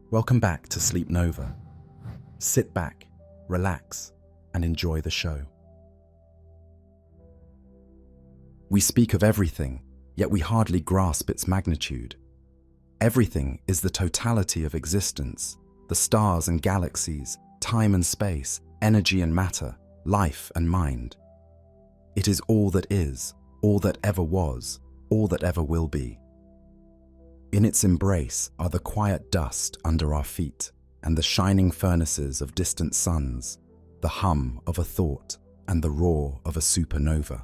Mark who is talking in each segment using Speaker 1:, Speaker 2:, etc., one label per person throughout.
Speaker 1: Welcome back to Sleep Nova. Sit back, relax, and enjoy the show. We speak of everything, yet we hardly grasp its magnitude. Everything is the totality of existence, the stars and galaxies, time and space, energy and matter, life and mind. It is all that is, all that ever was, all that ever will be. In its embrace are the quiet dust under our feet and the shining furnaces of distant suns, the hum of a thought and the roar of a supernova.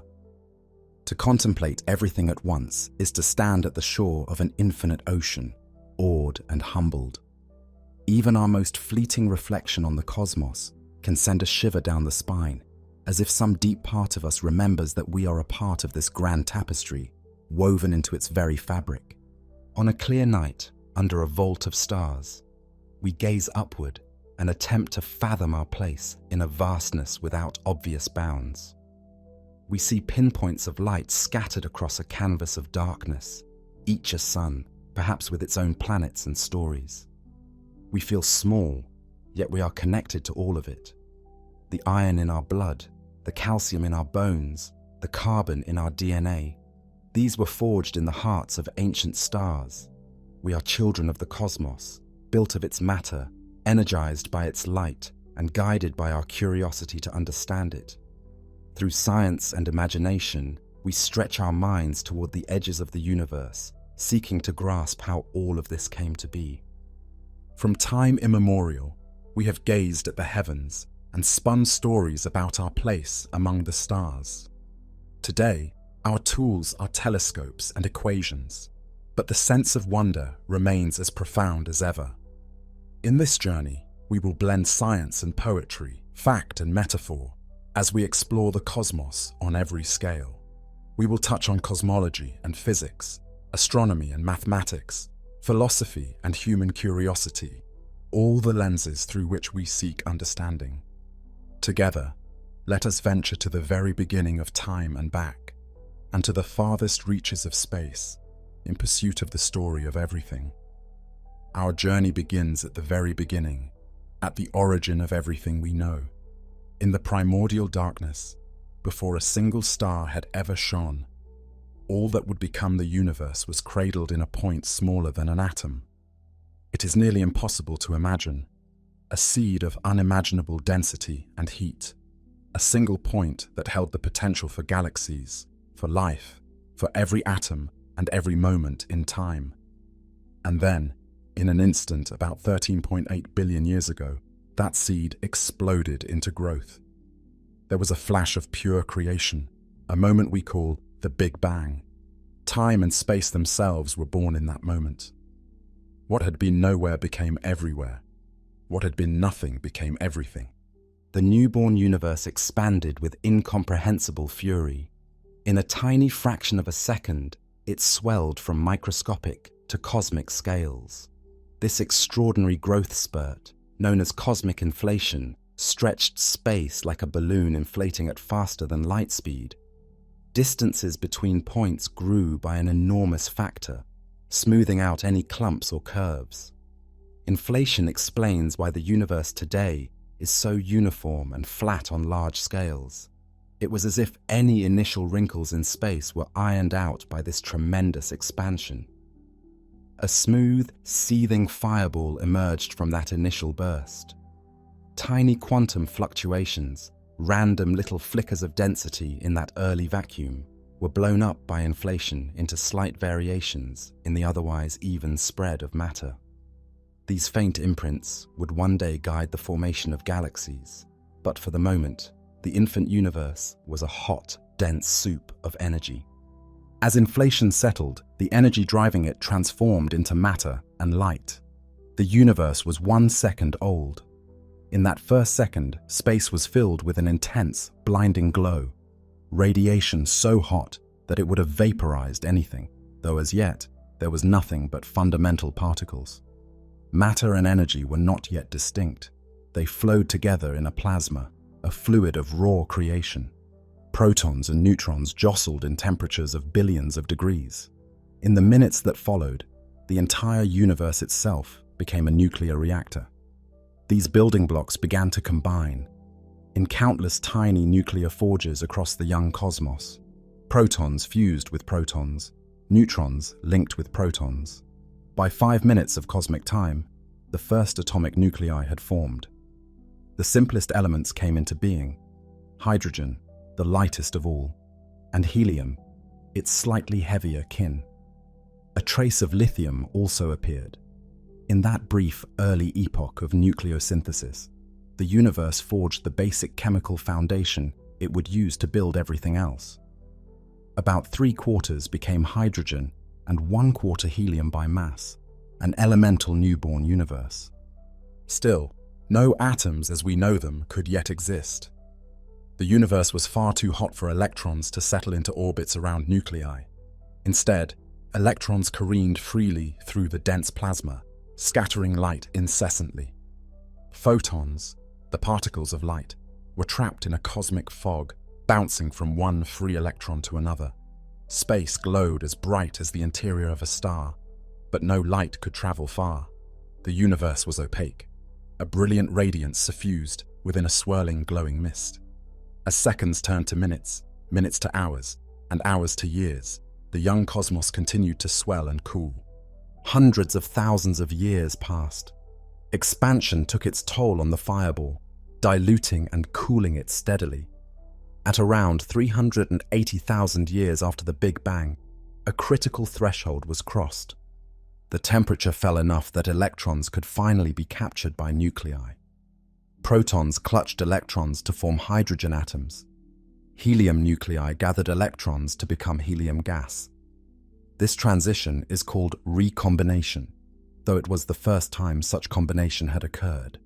Speaker 1: To contemplate everything at once is to stand at the shore of an infinite ocean, awed and humbled. Even our most fleeting reflection on the cosmos can send a shiver down the spine, as if some deep part of us remembers that we are a part of this grand tapestry, woven into its very fabric. On a clear night, under a vault of stars, we gaze upward and attempt to fathom our place in a vastness without obvious bounds. We see pinpoints of light scattered across a canvas of darkness, each a sun, perhaps with its own planets and stories. We feel small, yet we are connected to all of it. The iron in our blood, the calcium in our bones, the carbon in our DNA. These were forged in the hearts of ancient stars. We are children of the cosmos, built of its matter, energized by its light, and guided by our curiosity to understand it. Through science and imagination, we stretch our minds toward the edges of the universe, seeking to grasp how all of this came to be. From time immemorial, we have gazed at the heavens and spun stories about our place among the stars. Today, our tools are telescopes and equations, but the sense of wonder remains as profound as ever. In this journey, we will blend science and poetry, fact and metaphor, as we explore the cosmos on every scale. We will touch on cosmology and physics, astronomy and mathematics, philosophy and human curiosity, all the lenses through which we seek understanding. Together, let us venture to the very beginning of time and back, and to the farthest reaches of space, in pursuit of the story of everything. Our journey begins at the very beginning, at the origin of everything we know. In the primordial darkness, before a single star had ever shone, all that would become the universe was cradled in a point smaller than an atom. It is nearly impossible to imagine. A seed of unimaginable density and heat, a single point that held the potential for galaxies, for life, for every atom and every moment in time. And then, in an instant about 13.8 billion years ago, that seed exploded into growth. There was a flash of pure creation, a moment we call the Big Bang. Time and space themselves were born in that moment. What had been nowhere became everywhere. What had been nothing became everything. The newborn universe expanded with incomprehensible fury. In a tiny fraction of a second, it swelled from microscopic to cosmic scales. This extraordinary growth spurt, known as cosmic inflation, stretched space like a balloon inflating at faster than light speed. Distances between points grew by an enormous factor, smoothing out any clumps or curves. Inflation explains why the universe today is so uniform and flat on large scales. It was as if any initial wrinkles in space were ironed out by this tremendous expansion. A smooth, seething fireball emerged from that initial burst. Tiny quantum fluctuations, random little flickers of density in that early vacuum, were blown up by inflation into slight variations in the otherwise even spread of matter. These faint imprints would one day guide the formation of galaxies, but for the moment, the infant universe was a hot, dense soup of energy. As inflation settled, the energy driving it transformed into matter and light. The universe was 1 second old. In that first second, space was filled with an intense, blinding glow, radiation so hot that it would have vaporized anything, though as yet, there was nothing but fundamental particles. Matter and energy were not yet distinct. They flowed together in a plasma, a fluid of raw creation. Protons and neutrons jostled in temperatures of billions of degrees. In the minutes that followed, the entire universe itself became a nuclear reactor. These building blocks began to combine in countless tiny nuclear forges across the young cosmos. Protons fused with protons, neutrons linked with protons. By 5 minutes of cosmic time, the first atomic nuclei had formed. The simplest elements came into being: hydrogen, the lightest of all, and helium, its slightly heavier kin. A trace of lithium also appeared. In that brief early epoch of nucleosynthesis, the universe forged the basic chemical foundation it would use to build everything else. About 3/4 became hydrogen and 1/4 helium by mass, an elemental newborn universe. Still, no atoms as we know them could yet exist. The universe was far too hot for electrons to settle into orbits around nuclei. Instead, electrons careened freely through the dense plasma, scattering light incessantly. Photons, the particles of light, were trapped in a cosmic fog, bouncing from one free electron to another. Space glowed as bright as the interior of a star, but no light could travel far. The universe was opaque, a brilliant radiance suffused within a swirling, glowing mist. As seconds turned to minutes, minutes to hours, and hours to years, the young cosmos continued to swell and cool. Hundreds of thousands of years passed. Expansion took its toll on the fireball, diluting and cooling it steadily. At around 380,000 years after the Big Bang, a critical threshold was crossed. The temperature fell enough that electrons could finally be captured by nuclei. Protons clutched electrons to form hydrogen atoms. Helium nuclei gathered electrons to become helium gas. This transition is called recombination, though it was the first time such combination had occurred.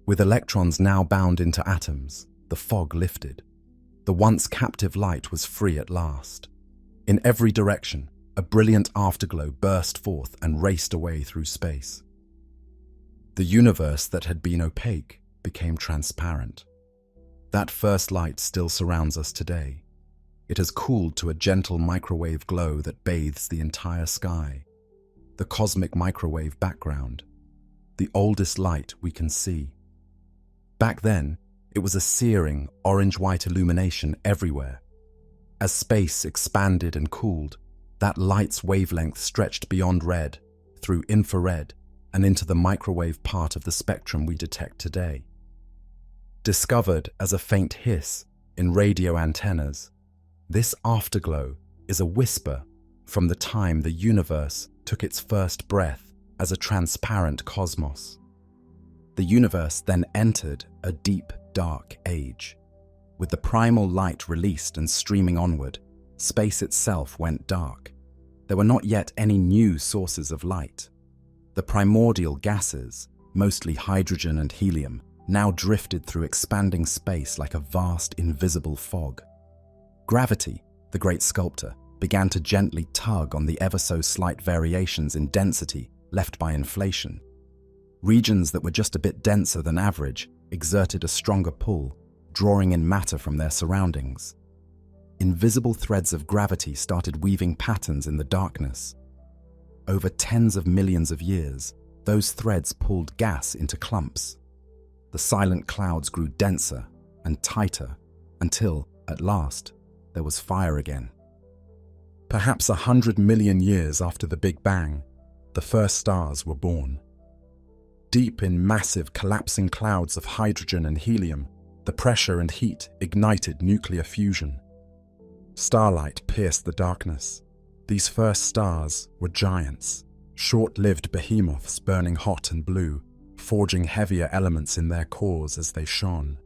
Speaker 1: With electrons now bound into atoms, the fog lifted. The once captive light was free at last. In every direction, a brilliant afterglow burst forth and raced away through space. The universe that had been opaque became transparent. That first light still surrounds us today. It has cooled to a gentle microwave glow that bathes the entire sky. The cosmic microwave background, the oldest light we can see. Back then, it was a searing, orange-white illumination everywhere. As space expanded and cooled, that light's wavelength stretched beyond red, through infrared, and into the microwave part of the spectrum we detect today. Discovered as a faint hiss in radio antennas, this afterglow is a whisper from the time the universe took its first breath as a transparent cosmos. The universe then entered a deep, dark age. With the primal light released and streaming onward, space itself went dark. There were not yet any new sources of light. The primordial gases, mostly hydrogen and helium, now drifted through expanding space like a vast, invisible fog. Gravity, the great sculptor, began to gently tug on the ever-so-slight variations in density left by inflation. Regions that were just a bit denser than average exerted a stronger pull, drawing in matter from their surroundings. Invisible threads of gravity started weaving patterns in the darkness. Over tens of millions of years, those threads pulled gas into clumps. The silent clouds grew denser and tighter until, at last, there was fire again. Perhaps 100 million years after the Big Bang, the first stars were born. Deep in massive collapsing clouds of hydrogen and helium, the pressure and heat ignited nuclear fusion. Starlight pierced the darkness. These first stars were giants, short-lived behemoths burning hot and blue, forging heavier elements in their cores as they shone.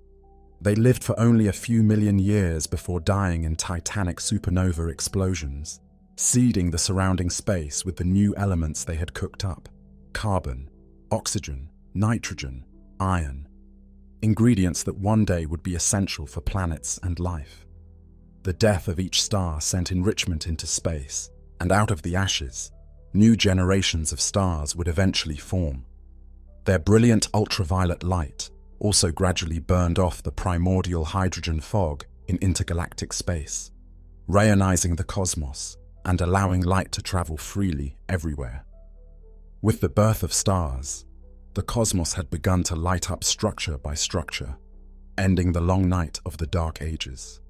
Speaker 1: They lived for only a few million years before dying in titanic supernova explosions, seeding the surrounding space with the new elements they had cooked up: carbon, oxygen, nitrogen, iron, ingredients that one day would be essential for planets and life. The death of each star sent enrichment into space, and out of the ashes, new generations of stars would eventually form. Their brilliant ultraviolet light also gradually burned off the primordial hydrogen fog in intergalactic space, rayonizing the cosmos and allowing light to travel freely everywhere. With the birth of stars, the cosmos had begun to light up structure by structure, ending the long night of the Dark Ages.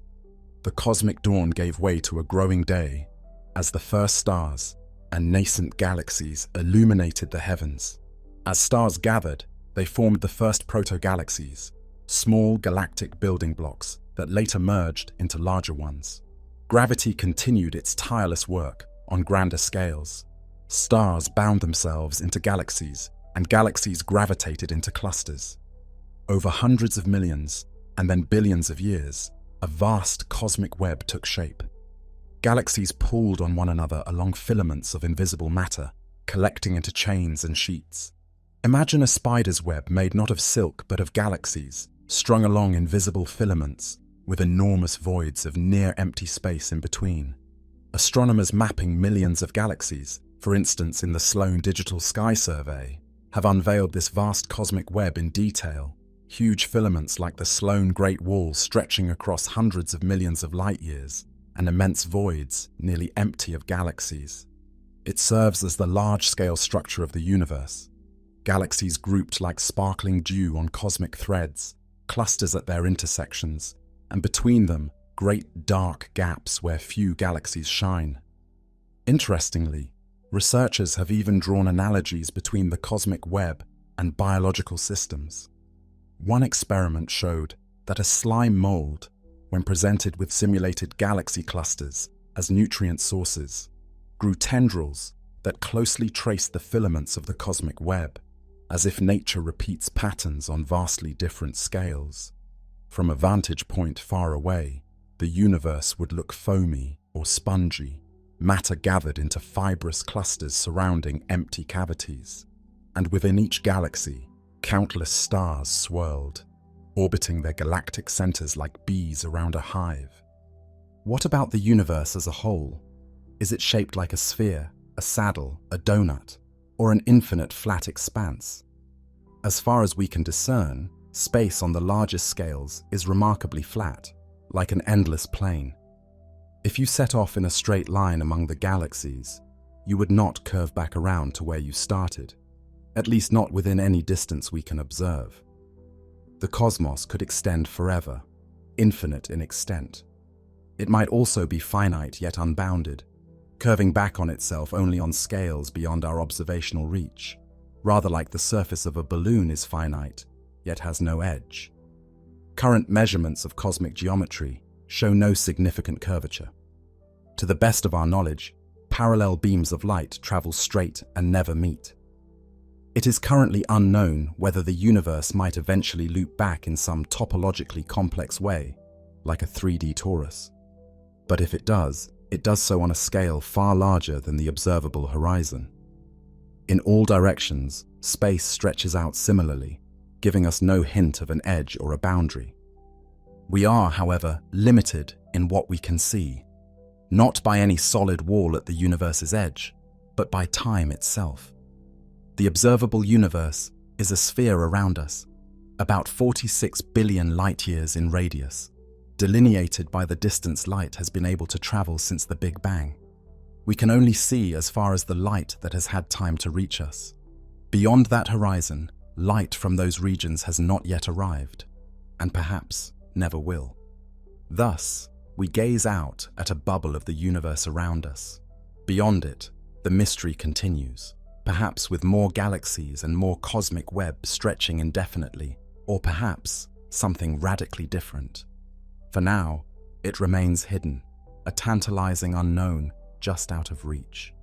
Speaker 1: The cosmic dawn gave way to a growing day as the first stars and nascent galaxies illuminated the heavens. As stars gathered, they formed the first proto-galaxies, small galactic building blocks that later merged into larger ones. Gravity continued its tireless work on grander scales. Stars bound themselves into galaxies, and galaxies gravitated into clusters. Over hundreds of millions, and then billions of years, a vast cosmic web took shape. Galaxies pulled on one another along filaments of invisible matter, collecting into chains and sheets. Imagine a spider's web made not of silk but of galaxies, strung along invisible filaments, with enormous voids of near-empty space in between. Astronomers mapping millions of galaxies, for instance in the Sloan Digital Sky Survey, have unveiled this vast cosmic web in detail. Huge filaments like the Sloan Great Wall stretching across hundreds of millions of light-years, and immense voids nearly empty of galaxies. It serves as the large-scale structure of the universe. Galaxies grouped like sparkling dew on cosmic threads, clusters at their intersections, and between them, great dark gaps where few galaxies shine. Interestingly, researchers have even drawn analogies between the cosmic web and biological systems. One experiment showed that a slime mold, when presented with simulated galaxy clusters as nutrient sources, grew tendrils that closely traced the filaments of the cosmic web, as if nature repeats patterns on vastly different scales. From a vantage point far away, the universe would look foamy or spongy, matter gathered into fibrous clusters surrounding empty cavities. And within each galaxy, countless stars swirled, orbiting their galactic centers like bees around a hive. What about the universe as a whole? Is it shaped like a sphere, a saddle, a donut, or an infinite flat expanse? As far as we can discern, space on the largest scales is remarkably flat, like an endless plane. If you set off in a straight line among the galaxies, you would not curve back around to where you started, at least not within any distance we can observe. The cosmos could extend forever, infinite in extent. It might also be finite yet unbounded, curving back on itself only on scales beyond our observational reach, rather like the surface of a balloon is finite, yet has no edge. Current measurements of cosmic geometry show no significant curvature. To the best of our knowledge, parallel beams of light travel straight and never meet. It is currently unknown whether the universe might eventually loop back in some topologically complex way, like a 3D torus. But if it does so on a scale far larger than the observable horizon. In all directions, space stretches out similarly, giving us no hint of an edge or a boundary. We are, however, limited in what we can see, not by any solid wall at the universe's edge, but by time itself. The observable universe is a sphere around us, about 46 billion light-years in radius, delineated by the distance light has been able to travel since the Big Bang. We can only see as far as the light that has had time to reach us. Beyond that horizon, light from those regions has not yet arrived, and perhaps never will. Thus, we gaze out at a bubble of the universe around us. Beyond it, the mystery continues, perhaps with more galaxies and more cosmic web stretching indefinitely, or perhaps something radically different. For now, it remains hidden, a tantalizing unknown just out of reach.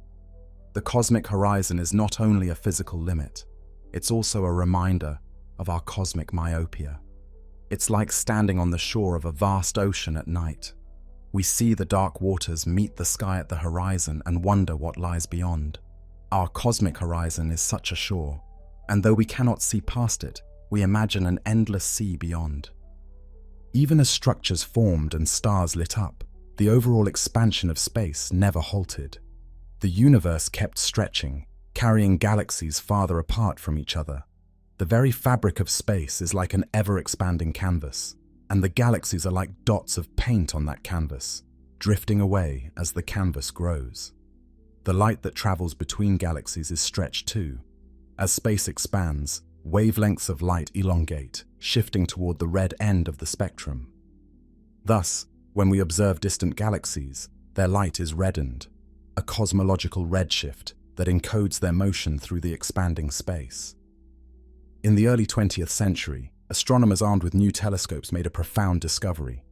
Speaker 1: The cosmic horizon is not only a physical limit, it's also a reminder of our cosmic myopia. It's like standing on the shore of a vast ocean at night. We see the dark waters meet the sky at the horizon and wonder what lies beyond. Our cosmic horizon is such a shore, and though we cannot see past it, we imagine an endless sea beyond. Even as structures formed and stars lit up, the overall expansion of space never halted. The universe kept stretching, carrying galaxies farther apart from each other. The very fabric of space is like an ever-expanding canvas, and the galaxies are like dots of paint on that canvas, drifting away as the canvas grows. The light that travels between galaxies is stretched too. As space expands, wavelengths of light elongate, shifting toward the red end of the spectrum. Thus, when we observe distant galaxies, their light is reddened, a cosmological redshift that encodes their motion through the expanding space. In the early 20th century, astronomers armed with new telescopes made a profound discovery.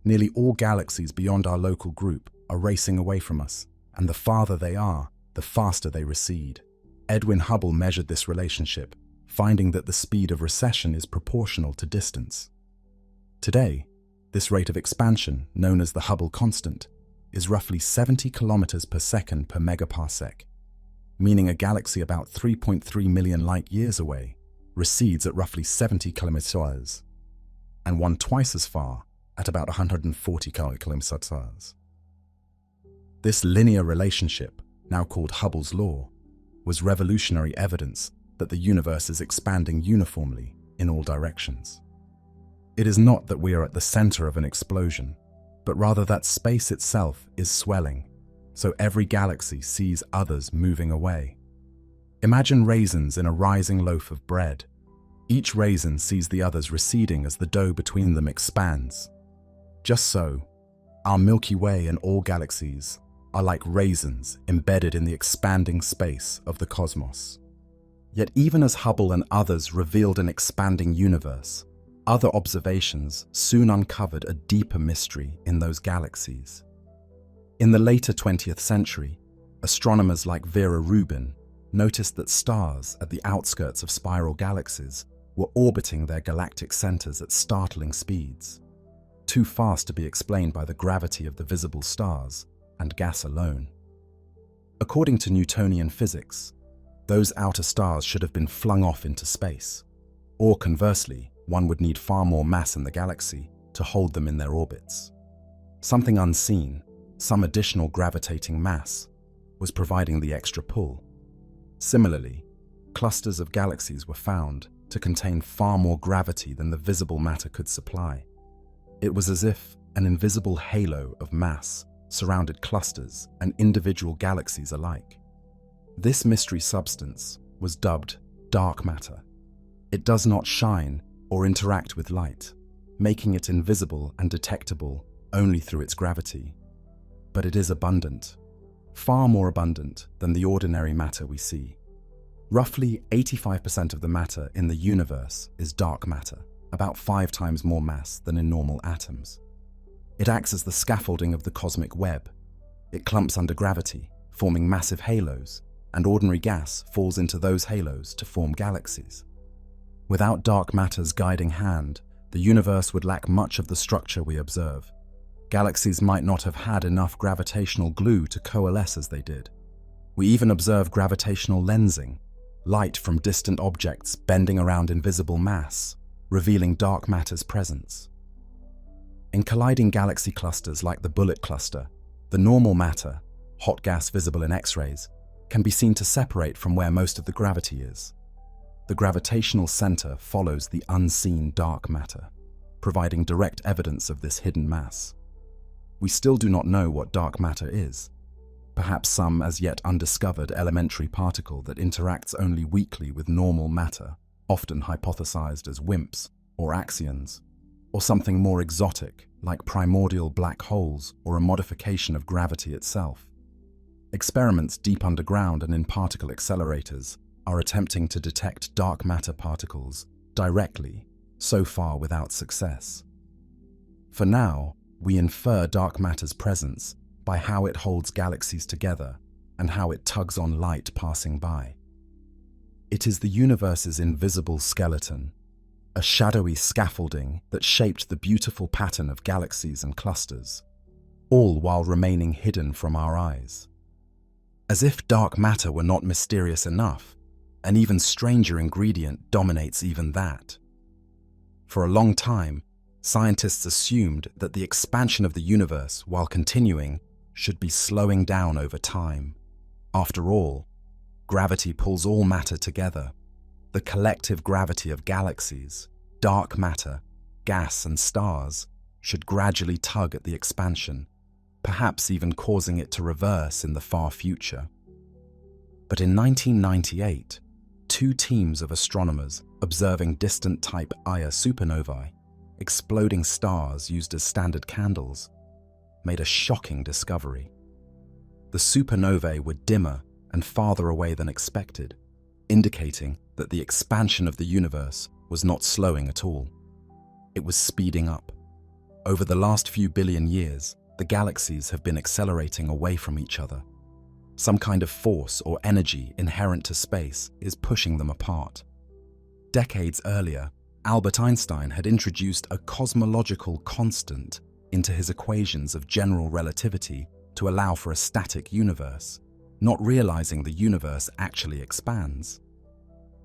Speaker 1: Nearly all galaxies beyond our local group are racing away from us, and the farther they are, the faster they recede. Edwin Hubble measured this relationship, finding that the speed of recession is proportional to distance. Today, this rate of expansion, known as the Hubble constant, is roughly 70 kilometers per second per megaparsec, meaning a galaxy about 3.3 million light-years away recedes at roughly 70 kilometers, and one twice as far at about 140 kilometers. This linear relationship, now called Hubble's law, was revolutionary evidence that the universe is expanding uniformly in all directions. It is not that we are at the center of an explosion, but rather that space itself is swelling, so every galaxy sees others moving away. Imagine raisins in a rising loaf of bread. Each raisin sees the others receding as the dough between them expands. Just so, our Milky Way and all galaxies are like raisins embedded in the expanding space of the cosmos. Yet even as Hubble and others revealed an expanding universe, other observations soon uncovered a deeper mystery in those galaxies. In the later 20th century, astronomers like Vera Rubin noticed that stars at the outskirts of spiral galaxies were orbiting their galactic centers at startling speeds, too fast to be explained by the gravity of the visible stars and gas alone. According to Newtonian physics, those outer stars should have been flung off into space, or conversely, one would need far more mass in the galaxy to hold them in their orbits. Something unseen, some additional gravitating mass, was providing the extra pull. Similarly, clusters of galaxies were found to contain far more gravity than the visible matter could supply. It was as if an invisible halo of mass surrounded clusters and individual galaxies alike. This mystery substance was dubbed dark matter. It does not shine or interact with light, making it invisible and detectable only through its gravity. But it is abundant, far more abundant than the ordinary matter we see. Roughly 85% of the matter in the universe is dark matter, about 5 times more mass than in normal atoms. It acts as the scaffolding of the cosmic web. It clumps under gravity, forming massive halos, and ordinary gas falls into those halos to form galaxies. Without dark matter's guiding hand, the universe would lack much of the structure we observe. Galaxies might not have had enough gravitational glue to coalesce as they did. We even observe gravitational lensing, light from distant objects bending around invisible mass, revealing dark matter's presence. In colliding galaxy clusters like the Bullet cluster, the normal matter, hot gas visible in X-rays, can be seen to separate from where most of the gravity is. The gravitational center follows the unseen dark matter, providing direct evidence of this hidden mass. We still do not know what dark matter is. Perhaps some as yet undiscovered elementary particle that interacts only weakly with normal matter, often hypothesized as WIMPs or AGNs, or something more exotic like primordial black holes or a modification of gravity itself. Experiments deep underground and in particle accelerators are attempting to detect dark matter particles directly, so far without success. For now, we infer dark matter's presence by how it holds galaxies together and how it tugs on light passing by. It is the universe's invisible skeleton, a shadowy scaffolding that shaped the beautiful pattern of galaxies and clusters, all while remaining hidden from our eyes. As if dark matter were not mysterious enough, an even stranger ingredient dominates even that. For a long time, scientists assumed that the expansion of the universe, while continuing, should be slowing down over time. After all, gravity pulls all matter together. The collective gravity of galaxies, dark matter, gas and stars should gradually tug at the expansion, perhaps even causing it to reverse in the far future. But in 1998, two teams of astronomers observing distant Type Ia supernovae, exploding stars used as standard candles, made a shocking discovery. The supernovae were dimmer and farther away than expected, indicating that the expansion of the universe was not slowing at all. It was speeding up. Over the last few billion years, the galaxies have been accelerating away from each other. Some kind of force or energy inherent to space is pushing them apart. Decades earlier, Albert Einstein had introduced a cosmological constant into his equations of general relativity to allow for a static universe, not realizing the universe actually expands.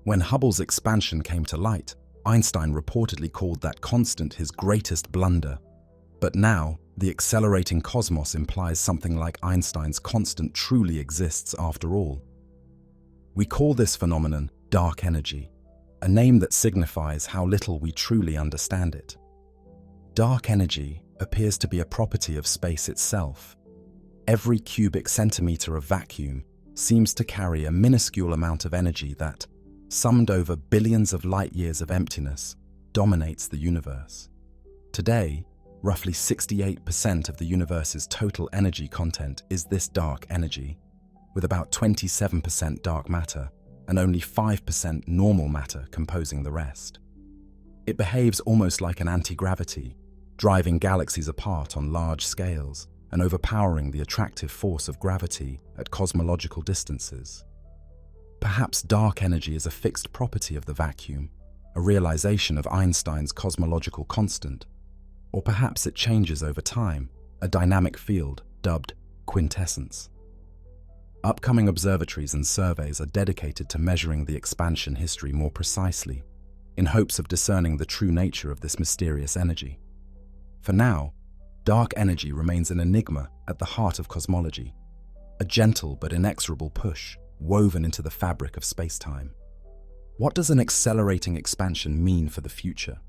Speaker 1: When Hubble's expansion came to light, Einstein reportedly called that constant his greatest blunder. But now, the accelerating cosmos implies something like Einstein's constant truly exists after all. We call this phenomenon dark energy, a name that signifies how little we truly understand it. Dark energy appears to be a property of space itself. Every cubic centimeter of vacuum seems to carry a minuscule amount of energy that, summed over billions of light-years of emptiness, dominates the universe. Today, roughly 68% of the universe's total energy content is this dark energy, with about 27% dark matter and only 5% normal matter composing the rest. It behaves almost like an anti-gravity, driving galaxies apart on large scales and overpowering the attractive force of gravity at cosmological distances. Perhaps dark energy is a fixed property of the vacuum, a realization of Einstein's cosmological constant, or perhaps it changes over time, a dynamic field dubbed quintessence. Upcoming observatories and surveys are dedicated to measuring the expansion history more precisely, in hopes of discerning the true nature of this mysterious energy. For now, dark energy remains an enigma at the heart of cosmology, a gentle but inexorable push woven into the fabric of space-time. What does an accelerating expansion mean for the future?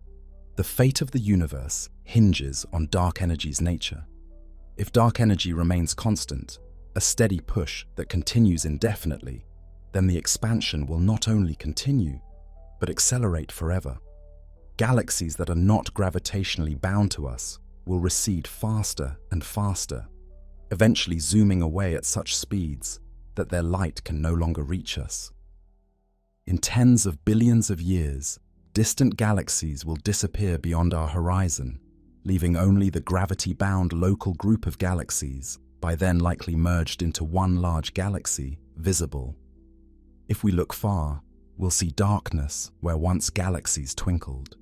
Speaker 1: The fate of the universe hinges on dark energy's nature. If dark energy remains constant, a steady push that continues indefinitely, then the expansion will not only continue, but accelerate forever. Galaxies that are not gravitationally bound to us will recede faster and faster, eventually zooming away at such speeds that their light can no longer reach us. In tens of billions of years, distant galaxies will disappear beyond our horizon, leaving only the gravity-bound local group of galaxies, by then likely merged into one large galaxy, visible. If we look far, we'll see darkness where once galaxies twinkled.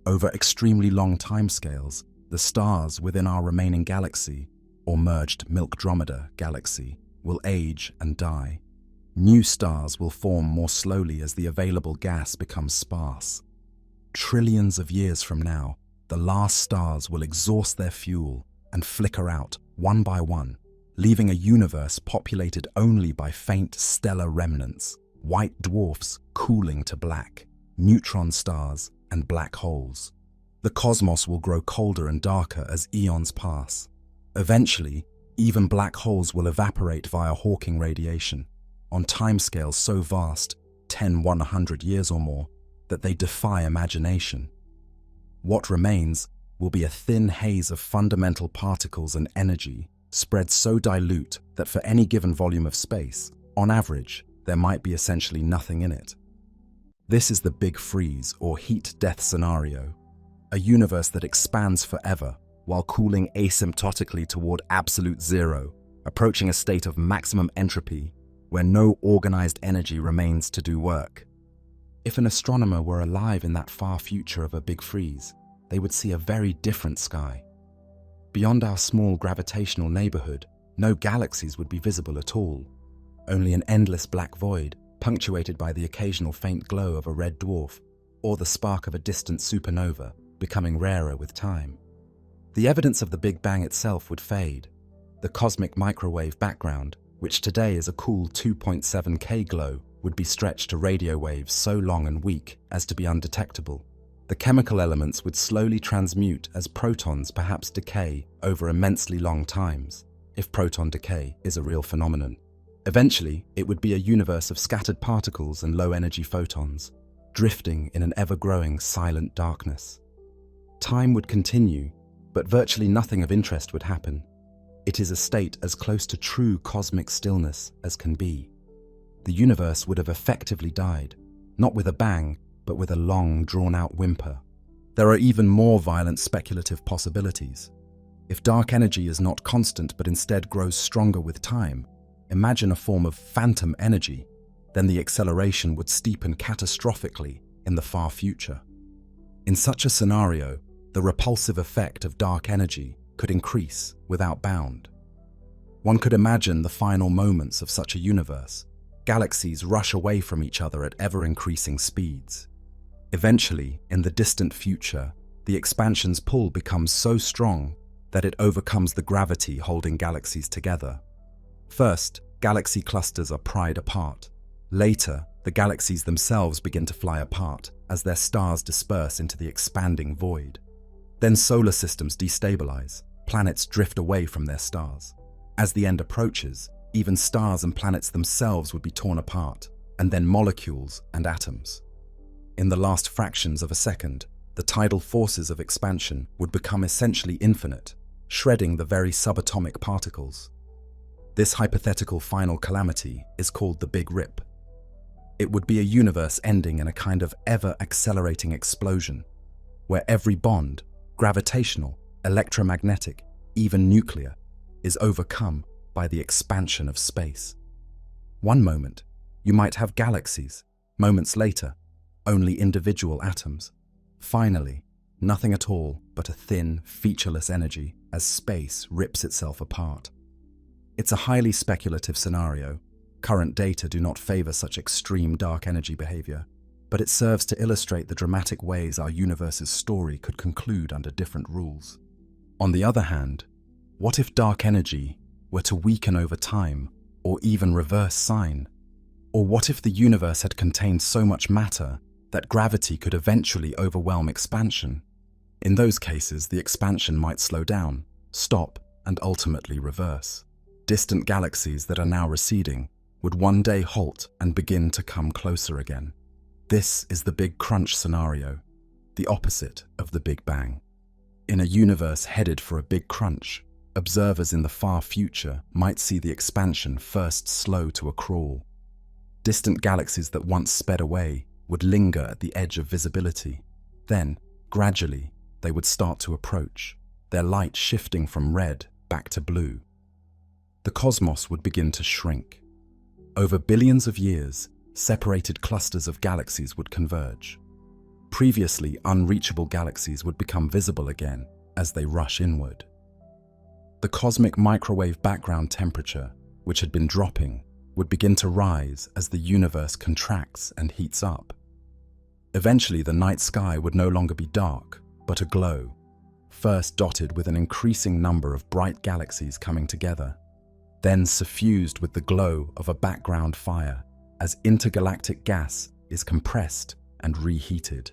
Speaker 1: Over extremely long timescales, the stars within our remaining galaxy, or merged Milky-Andromeda galaxy, will age and die. New stars will form more slowly as the available gas becomes sparse. Trillions of years from now, the last stars will exhaust their fuel and flicker out one by one, leaving a universe populated only by faint stellar remnants, white dwarfs cooling to black, neutron stars, and black holes. The cosmos will grow colder and darker as eons pass. Eventually, even black holes will evaporate via Hawking radiation, on timescales so vast, 10–100 years or more, that they defy imagination. What remains will be a thin haze of fundamental particles and energy spread so dilute that for any given volume of space, on average, there might be essentially nothing in it. This is the Big Freeze or heat death scenario, a universe that expands forever while cooling asymptotically toward absolute zero, approaching a state of maximum entropy where no organized energy remains to do work. If an astronomer were alive in that far future of a Big Freeze, they would see a very different sky. Beyond our small gravitational neighborhood, no galaxies would be visible at all, only an endless black void punctuated by the occasional faint glow of a red dwarf or the spark of a distant supernova, becoming rarer with time. The evidence of the Big Bang itself would fade. The cosmic microwave background, which today is a cool 2.7 K glow, would be stretched to radio waves so long and weak as to be undetectable. The chemical elements would slowly transmute as protons perhaps decay over immensely long times, if proton decay is a real phenomenon. Eventually, it would be a universe of scattered particles and low-energy photons, drifting in an ever-growing silent darkness. Time would continue, but virtually nothing of interest would happen. It is a state as close to true cosmic stillness as can be. The universe would have effectively died, not with a bang, but with a long, drawn-out whimper. There are even more violent speculative possibilities. If dark energy is not constant but instead grows stronger with time, imagine a form of phantom energy, then the acceleration would steepen catastrophically in the far future. In such a scenario, the repulsive effect of dark energy could increase without bound. One could imagine the final moments of such a universe. Galaxies rush away from each other at ever-increasing speeds. Eventually, in the distant future, the expansion's pull becomes so strong that it overcomes the gravity holding galaxies together. First, galaxy clusters are pried apart. Later, the galaxies themselves begin to fly apart as their stars disperse into the expanding void. Then solar systems destabilize, planets drift away from their stars. As the end approaches, even stars and planets themselves would be torn apart, and then molecules and atoms. In the last fractions of a second, the tidal forces of expansion would become essentially infinite, shredding the very subatomic particles. This hypothetical final calamity is called the Big Rip. It would be a universe ending in a kind of ever-accelerating explosion, where every bond, gravitational, electromagnetic, even nuclear, is overcome by the expansion of space. One moment, you might have galaxies. Moments later, only individual atoms. Finally, nothing at all but a thin, featureless energy as space rips itself apart. It's a highly speculative scenario. Current data do not favor such extreme dark energy behavior, but it serves to illustrate the dramatic ways our universe's story could conclude under different rules. On the other hand, what if dark energy were to weaken over time, or even reverse sign? Or what if the universe had contained so much matter that gravity could eventually overwhelm expansion? In those cases, the expansion might slow down, stop, and ultimately reverse. Distant galaxies that are now receding would one day halt and begin to come closer again. This is the Big Crunch scenario, the opposite of the Big Bang. In a universe headed for a Big Crunch, observers in the far future might see the expansion first slow to a crawl. Distant galaxies that once sped away would linger at the edge of visibility. Then, gradually, they would start to approach, their light shifting from red back to blue. The cosmos would begin to shrink. Over billions of years, separated clusters of galaxies would converge. Previously unreachable galaxies would become visible again as they rush inward. The cosmic microwave background temperature, which had been dropping, would begin to rise as the universe contracts and heats up. Eventually, the night sky would no longer be dark, but aglow, first dotted with an increasing number of bright galaxies coming together, then suffused with the glow of a background fire as intergalactic gas is compressed and reheated.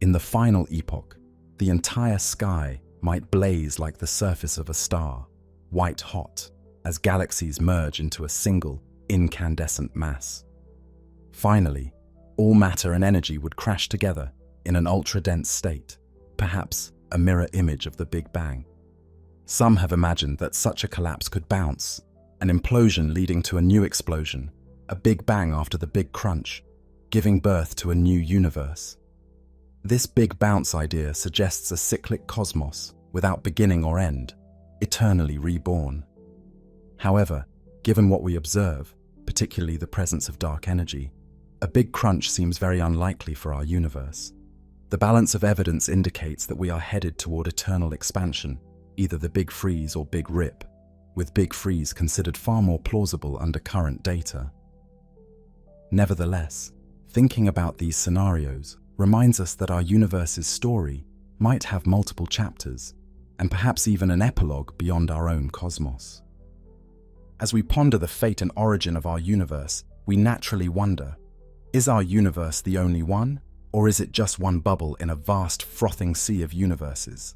Speaker 1: In the final epoch, the entire sky might blaze like the surface of a star, white hot, as galaxies merge into a single, incandescent mass. Finally, all matter and energy would crash together in an ultra-dense state, perhaps a mirror image of the Big Bang. Some have imagined that such a collapse could bounce, an implosion leading to a new explosion, a Big Bang after the Big Crunch, giving birth to a new universe. This Big Bounce idea suggests a cyclic cosmos without beginning or end, eternally reborn. However, given what we observe, particularly the presence of dark energy, a Big Crunch seems very unlikely for our universe. The balance of evidence indicates that we are headed toward eternal expansion, either the Big Freeze or Big Rip, with Big Freeze considered far more plausible under current data. Nevertheless, thinking about these scenarios reminds us that our universe's story might have multiple chapters, and perhaps even an epilogue beyond our own cosmos. As we ponder the fate and origin of our universe, we naturally wonder, is our universe the only one, Or is it just one bubble in a vast, frothing sea of universes?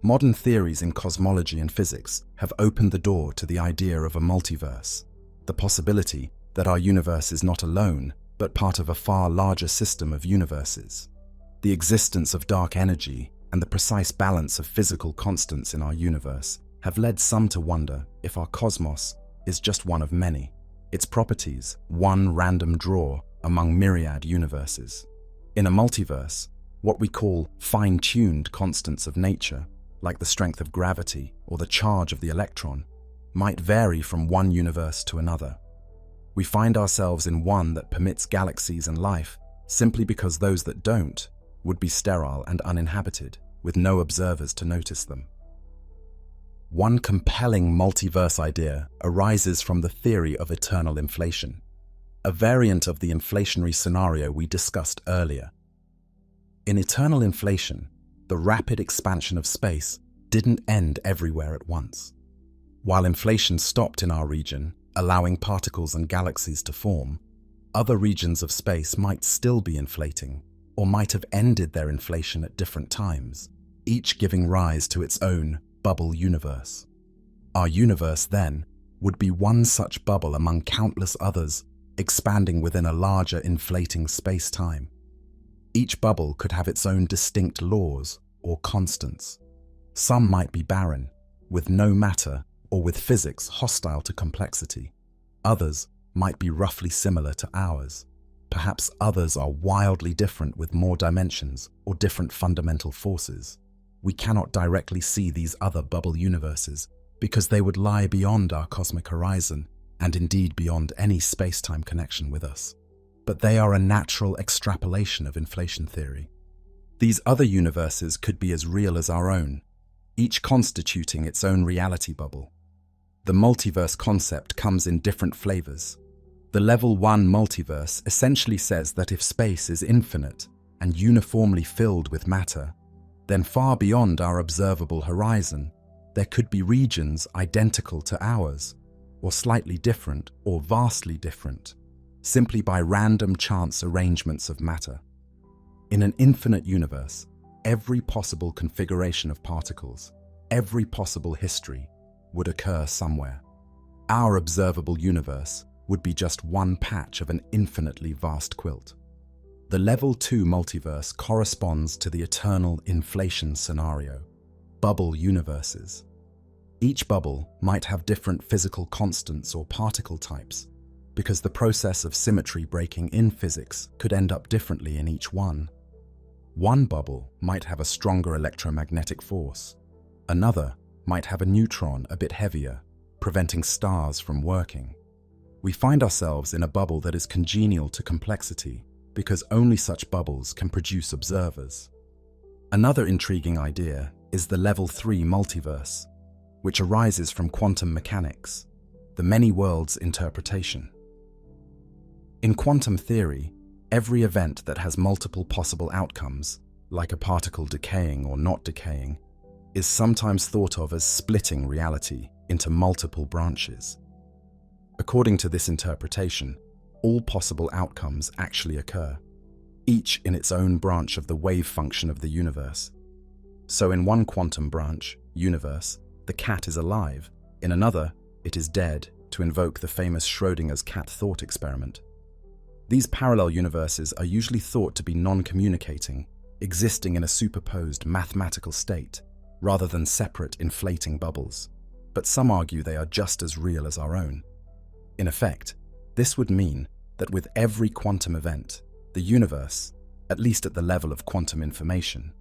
Speaker 1: Modern theories in cosmology and physics have opened the door to the idea of a multiverse, the possibility that our universe is not alone, but part of a far larger system of universes. The existence of dark energy and the precise balance of physical constants in our universe have led some to wonder if our cosmos is just one of many, its properties one random draw among myriad universes. In a multiverse, what we call fine-tuned constants of nature, like the strength of gravity or the charge of the electron, might vary from one universe to another. We find ourselves in one that permits galaxies and life simply because those that don't would be sterile and uninhabited, with no observers to notice them. One compelling multiverse idea arises from the theory of eternal inflation, a variant of the inflationary scenario we discussed earlier. In eternal inflation, the rapid expansion of space didn't end everywhere at once. While inflation stopped in our region, allowing particles and galaxies to form, other regions of space might still be inflating, or might have ended their inflation at different times, each giving rise to its own bubble universe. Our universe, then, would be one such bubble among countless others, expanding within a larger inflating space-time. Each bubble could have its own distinct laws or constants. Some might be barren, with no matter, or with physics hostile to complexity. Others might be roughly similar to ours. Perhaps others are wildly different with more dimensions or different fundamental forces. We cannot directly see these other bubble universes because they would lie beyond our cosmic horizon and indeed beyond any space-time connection with us. But they are a natural extrapolation of inflation theory. These other universes could be as real as our own, each constituting its own reality bubble. The multiverse concept comes in different flavors. The level 1 multiverse essentially says that if space is infinite and uniformly filled with matter, then far beyond our observable horizon, there could be regions identical to ours, or slightly different or vastly different, simply by random chance arrangements of matter. In an infinite universe, every possible configuration of particles, every possible history, would occur somewhere. Our observable universe would be just one patch of an infinitely vast quilt. The level 2 multiverse corresponds to the eternal inflation scenario, bubble universes. Each bubble might have different physical constants or particle types, because the process of symmetry breaking in physics could end up differently in each one. One bubble might have a stronger electromagnetic force. Another might have a neutron a bit heavier, preventing stars from working. We find ourselves in a bubble that is congenial to complexity because only such bubbles can produce observers. Another intriguing idea is the level 3 multiverse, which arises from quantum mechanics, the many worlds interpretation. In quantum theory, every event that has multiple possible outcomes, like a particle decaying or not decaying, is sometimes thought of as splitting reality into multiple branches. According to this interpretation, all possible outcomes actually occur, each in its own branch of the wave function of the universe. So in one quantum branch, universe, the cat is alive. In another, it is dead, to invoke the famous Schrödinger's cat thought experiment. These parallel universes are usually thought to be non-communicating, existing in a superposed mathematical state, rather than separate inflating bubbles. But some argue they are just as real as our own. In effect, this would mean that with every quantum event, the universe, at least at the level of quantum information,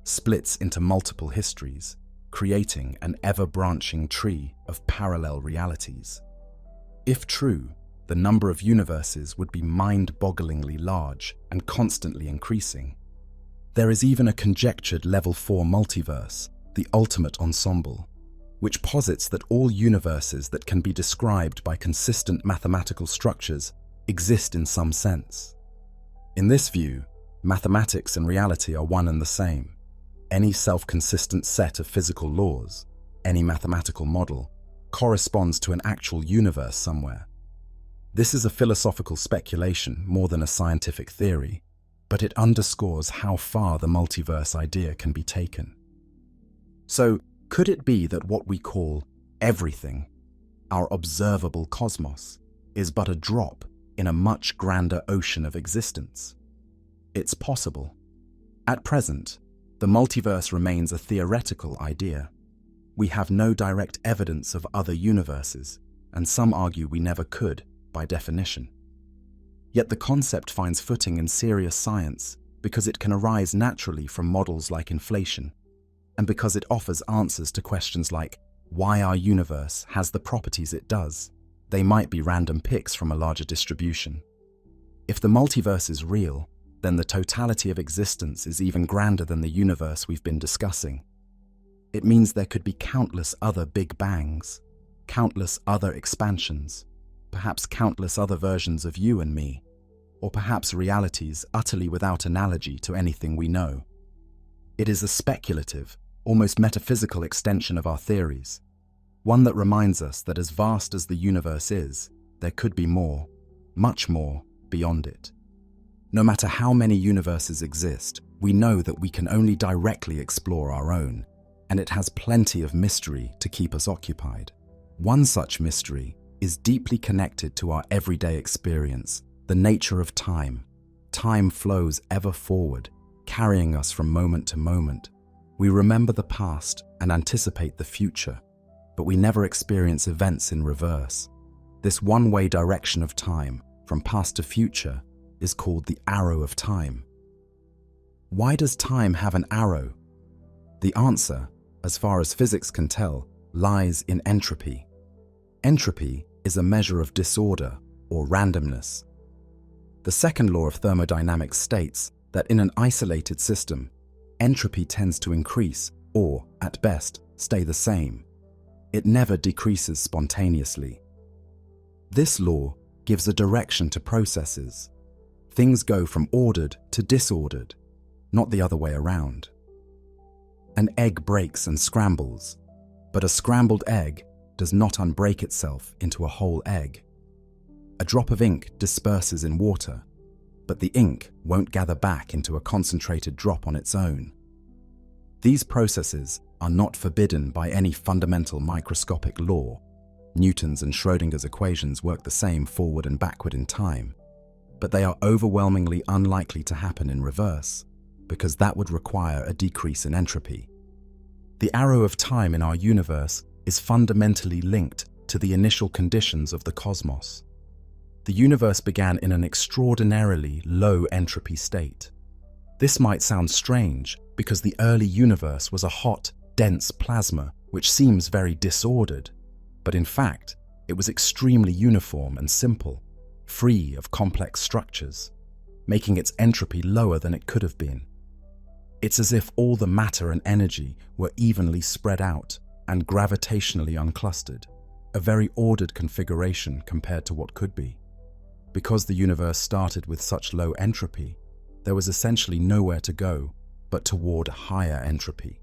Speaker 1: splits into multiple histories, creating an ever-branching tree of parallel realities. If true, the number of universes would be mind-bogglingly large and constantly increasing. There is even a conjectured level 4 multiverse, the ultimate ensemble, which posits that all universes that can be described by consistent mathematical structures exist in some sense. In this view, mathematics and reality are one and the same. Any self-consistent set of physical laws, any mathematical model, corresponds to an actual universe somewhere. This is a philosophical speculation more than a scientific theory, but it underscores how far the multiverse idea can be taken. So, could it be that what we call everything, our observable cosmos, is but a drop in a much grander ocean of existence? It's possible. At present, the multiverse remains a theoretical idea. We have no direct evidence of other universes, and some argue we never could, by definition. Yet the concept finds footing in serious science because it can arise naturally from models like inflation, and because it offers answers to questions like why our universe has the properties it does. They might be random picks from a larger distribution. If the multiverse is real, then the totality of existence is even grander than the universe we've been discussing. It means there could be countless other Big Bangs, countless other expansions, perhaps countless other versions of you and me, or perhaps realities utterly without analogy to anything we know. It is a speculative, almost metaphysical extension of our theories, one that reminds us that as vast as the universe is, there could be more, much more, beyond it. No matter how many universes exist, we know that we can only directly explore our own, and it has plenty of mystery to keep us occupied. One such mystery is deeply connected to our everyday experience, the nature of time. Time flows ever forward, carrying us from moment to moment. We remember the past and anticipate the future, but we never experience events in reverse. This one-way direction of time, from past to future, is called the arrow of time. Why does time have an arrow? The answer, as far as physics can tell, lies in entropy. Entropy is a measure of disorder or randomness. The second law of thermodynamics states that in an isolated system, entropy tends to increase or, at best, stay the same. It never decreases spontaneously. This law gives a direction to processes. Things go from ordered to disordered, not the other way around. An egg breaks and scrambles, but a scrambled egg does not unbreak itself into a whole egg. A drop of ink disperses in water, but the ink won't gather back into a concentrated drop on its own. These processes are not forbidden by any fundamental microscopic law. Newton's and Schrödinger's equations work the same forward and backward in time, but they are overwhelmingly unlikely to happen in reverse, because that would require a decrease in entropy. The arrow of time in our universe is fundamentally linked to the initial conditions of the cosmos. The universe began in an extraordinarily low entropy state. This might sound strange because the early universe was a hot, dense plasma which seems very disordered, but in fact, it was extremely uniform and simple, free of complex structures, making its entropy lower than it could have been. It's as if all the matter and energy were evenly spread out and gravitationally unclustered, a very ordered configuration compared to what could be. Because the universe started with such low entropy, there was essentially nowhere to go but toward higher entropy.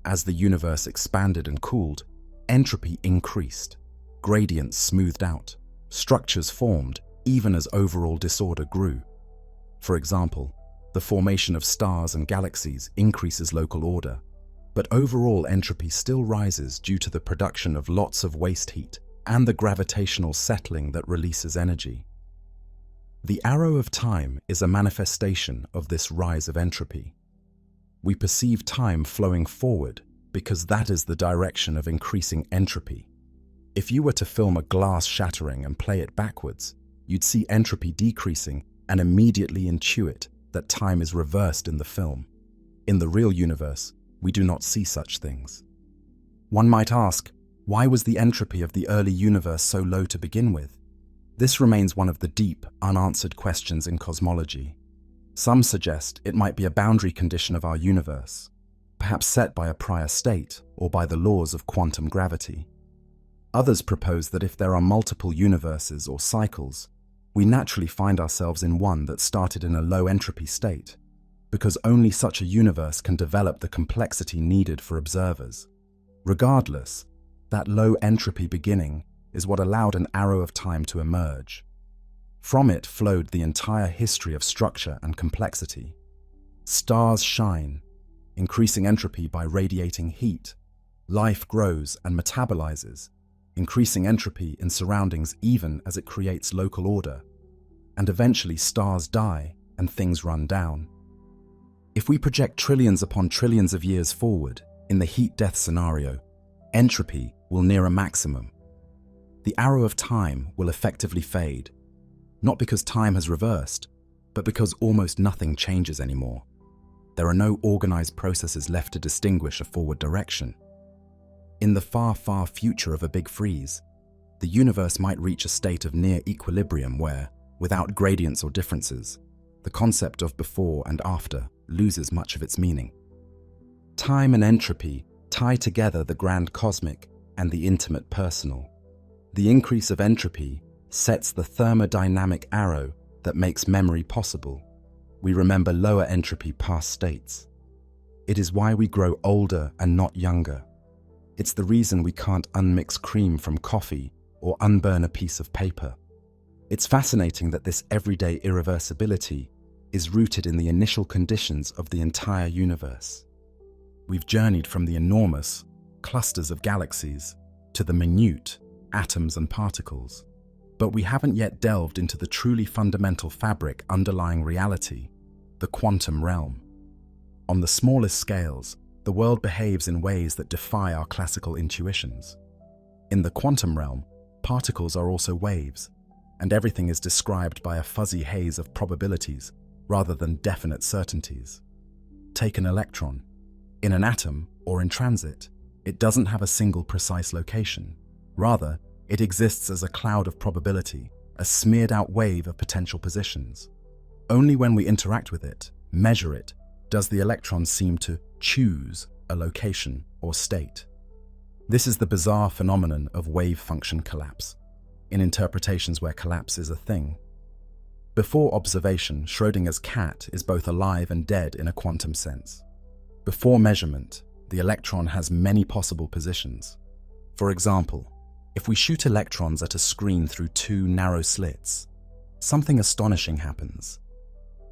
Speaker 1: As the universe expanded and cooled, entropy increased, gradients smoothed out, structures formed even as overall disorder grew. For example, the formation of stars and galaxies increases local order, but overall entropy still rises due to the production of lots of waste heat and the gravitational settling that releases energy. The arrow of time is a manifestation of this rise of entropy. We perceive time flowing forward because that is the direction of increasing entropy. If you were to film a glass shattering and play it backwards, you'd see entropy decreasing and immediately intuit that time is reversed in the film. In the real universe, we do not see such things. One might ask, why was the entropy of the early universe so low to begin with? This remains one of the deep, unanswered questions in cosmology. Some suggest it might be a boundary condition of our universe, perhaps set by a prior state or by the laws of quantum gravity. Others propose that if there are multiple universes or cycles, we naturally find ourselves in one that started in a low entropy state, because only such a universe can develop the complexity needed for observers. Regardless, that low entropy beginning is what allowed an arrow of time to emerge. From it flowed the entire history of structure and complexity. Stars shine, increasing entropy by radiating heat. Life grows and metabolizes, increasing entropy in surroundings even as it creates local order. And eventually stars die and things run down. If we project trillions upon trillions of years forward, in the heat-death scenario, entropy will near a maximum. The arrow of time will effectively fade, not because time has reversed, but because almost nothing changes anymore. There are no organized processes left to distinguish a forward direction. In the far, far future of a big freeze, the universe might reach a state of near equilibrium where, without gradients or differences, the concept of before and after loses much of its meaning. Time and entropy tie together the grand cosmic and the intimate personal. The increase of entropy sets the thermodynamic arrow that makes memory possible. We remember lower entropy past states. It is why we grow older and not younger. It's the reason we can't unmix cream from coffee or unburn a piece of paper. It's fascinating that this everyday irreversibility is rooted in the initial conditions of the entire universe. We've journeyed from the enormous clusters of galaxies to the minute atoms and particles, but we haven't yet delved into the truly fundamental fabric underlying reality, the quantum realm. On the smallest scales, the world behaves in ways that defy our classical intuitions. In the quantum realm, particles are also waves, and everything is described by a fuzzy haze of probabilities rather than definite certainties. Take an electron. In an atom or in transit, it doesn't have a single precise location. Rather, it exists as a cloud of probability, a smeared-out wave of potential positions. Only when we interact with it, measure it, does the electron seem to choose a location or state. This is the bizarre phenomenon of wave function collapse, in interpretations where collapse is a thing. Before observation, Schrödinger's cat is both alive and dead in a quantum sense. Before measurement, the electron has many possible positions. For example, if we shoot electrons at a screen through two narrow slits, something astonishing happens.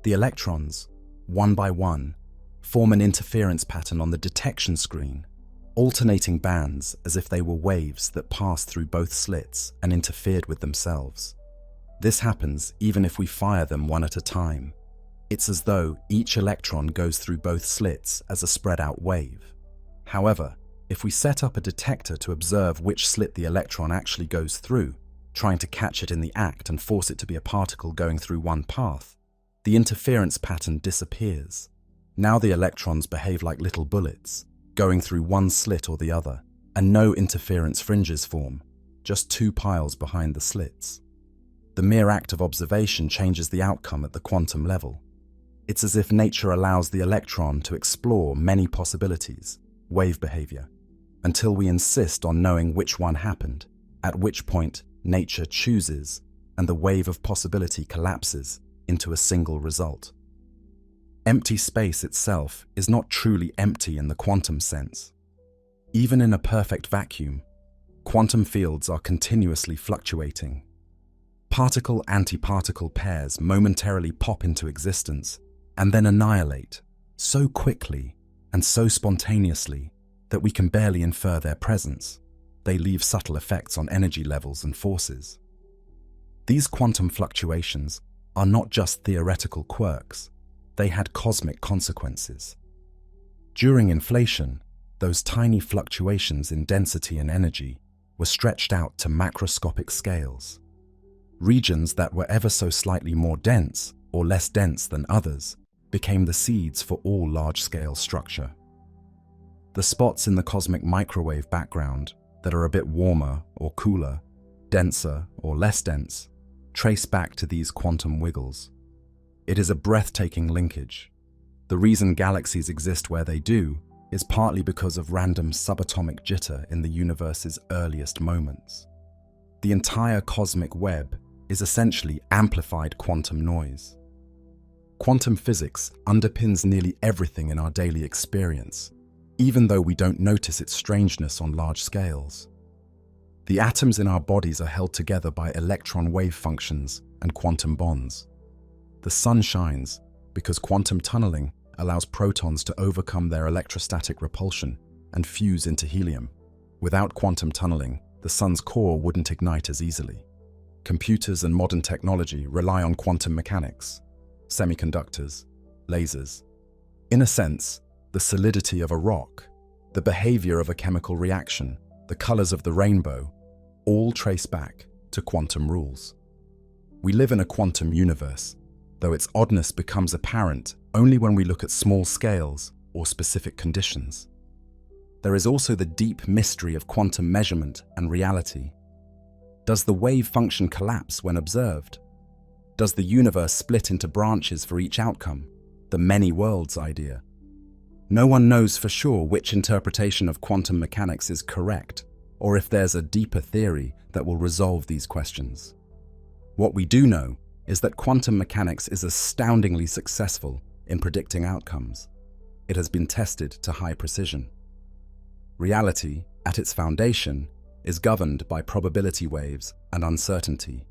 Speaker 1: The electrons, one by one, form an interference pattern on the detection screen, alternating bands as if they were waves that passed through both slits and interfered with themselves. This happens even if we fire them one at a time. It's as though each electron goes through both slits as a spread-out wave. However, if we set up a detector to observe which slit the electron actually goes through, trying to catch it in the act and force it to be a particle going through one path, the interference pattern disappears. Now the electrons behave like little bullets, going through one slit or the other, and no interference fringes form, just two piles behind the slits. The mere act of observation changes the outcome at the quantum level. It's as if nature allows the electron to explore many possibilities, wave behavior, until we insist on knowing which one happened, at which point nature chooses and the wave of possibility collapses into a single result. Empty space itself is not truly empty in the quantum sense. Even in a perfect vacuum, quantum fields are continuously fluctuating. Particle-antiparticle pairs momentarily pop into existence and then annihilate so quickly and so spontaneously that we can barely infer their presence. They leave subtle effects on energy levels and forces. These quantum fluctuations are not just theoretical quirks, they had cosmic consequences. During inflation, those tiny fluctuations in density and energy were stretched out to macroscopic scales. Regions that were ever so slightly more dense or less dense than others became the seeds for all large-scale structure. The spots in the cosmic microwave background that are a bit warmer or cooler, denser or less dense, trace back to these quantum wiggles. It is a breathtaking linkage. The reason galaxies exist where they do is partly because of random subatomic jitter in the universe's earliest moments. The entire cosmic web is essentially amplified quantum noise. Quantum physics underpins nearly everything in our daily experience, even though we don't notice its strangeness on large scales. The atoms in our bodies are held together by electron wave functions and quantum bonds. The sun shines because quantum tunneling allows protons to overcome their electrostatic repulsion and fuse into helium. Without quantum tunneling, the sun's core wouldn't ignite as easily. Computers and modern technology rely on quantum mechanics, semiconductors, lasers. In a sense, the solidity of a rock, the behavior of a chemical reaction, the colors of the rainbow, all trace back to quantum rules. We live in a quantum universe, though its oddness becomes apparent only when we look at small scales or specific conditions. There is also the deep mystery of quantum measurement and reality. Does the wave function collapse when observed? Does the universe split into branches for each outcome, the many worlds idea? No one knows for sure which interpretation of quantum mechanics is correct, or if there's a deeper theory that will resolve these questions. What we do know is that quantum mechanics is astoundingly successful in predicting outcomes. It has been tested to high precision. Reality, at its foundation, is governed by probability waves and uncertainty.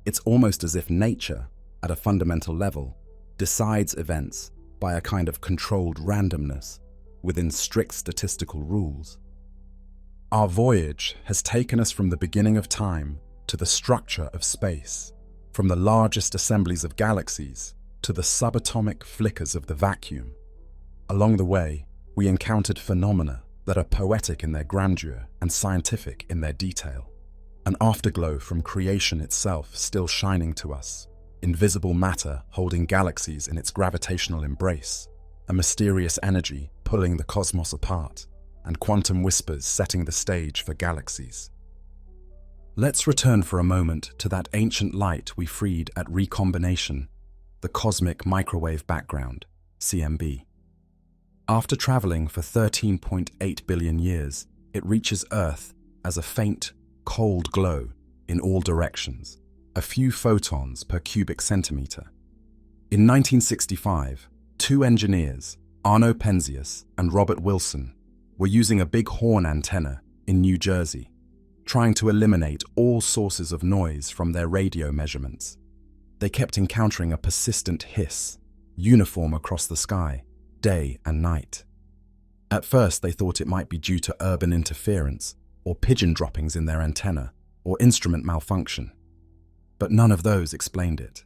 Speaker 1: It's almost as if nature, at a fundamental level, decides events by a kind of controlled randomness within strict statistical rules. Our voyage has taken us from the beginning of time to the structure of space, from the largest assemblies of galaxies to the subatomic flickers of the vacuum. Along the way, we encountered phenomena that are poetic in their grandeur and scientific in their detail. An afterglow from creation itself still shining to us, invisible matter holding galaxies in its gravitational embrace, a mysterious energy pulling the cosmos apart, and quantum whispers setting the stage for galaxies. Let's return for a moment to that ancient light we freed at recombination, the cosmic microwave background, CMB. After traveling for 13.8 billion years, it reaches Earth as a faint, cold glow in all directions, a few photons per cubic centimeter. In 1965, two engineers, Arno Penzias and Robert Wilson, were using a big horn antenna in New Jersey, trying to eliminate all sources of noise from their radio measurements. They kept encountering a persistent hiss, uniform across the sky, day and night. At first, they thought it might be due to urban interference, or pigeon droppings in their antenna, or instrument malfunction. But none of those explained it.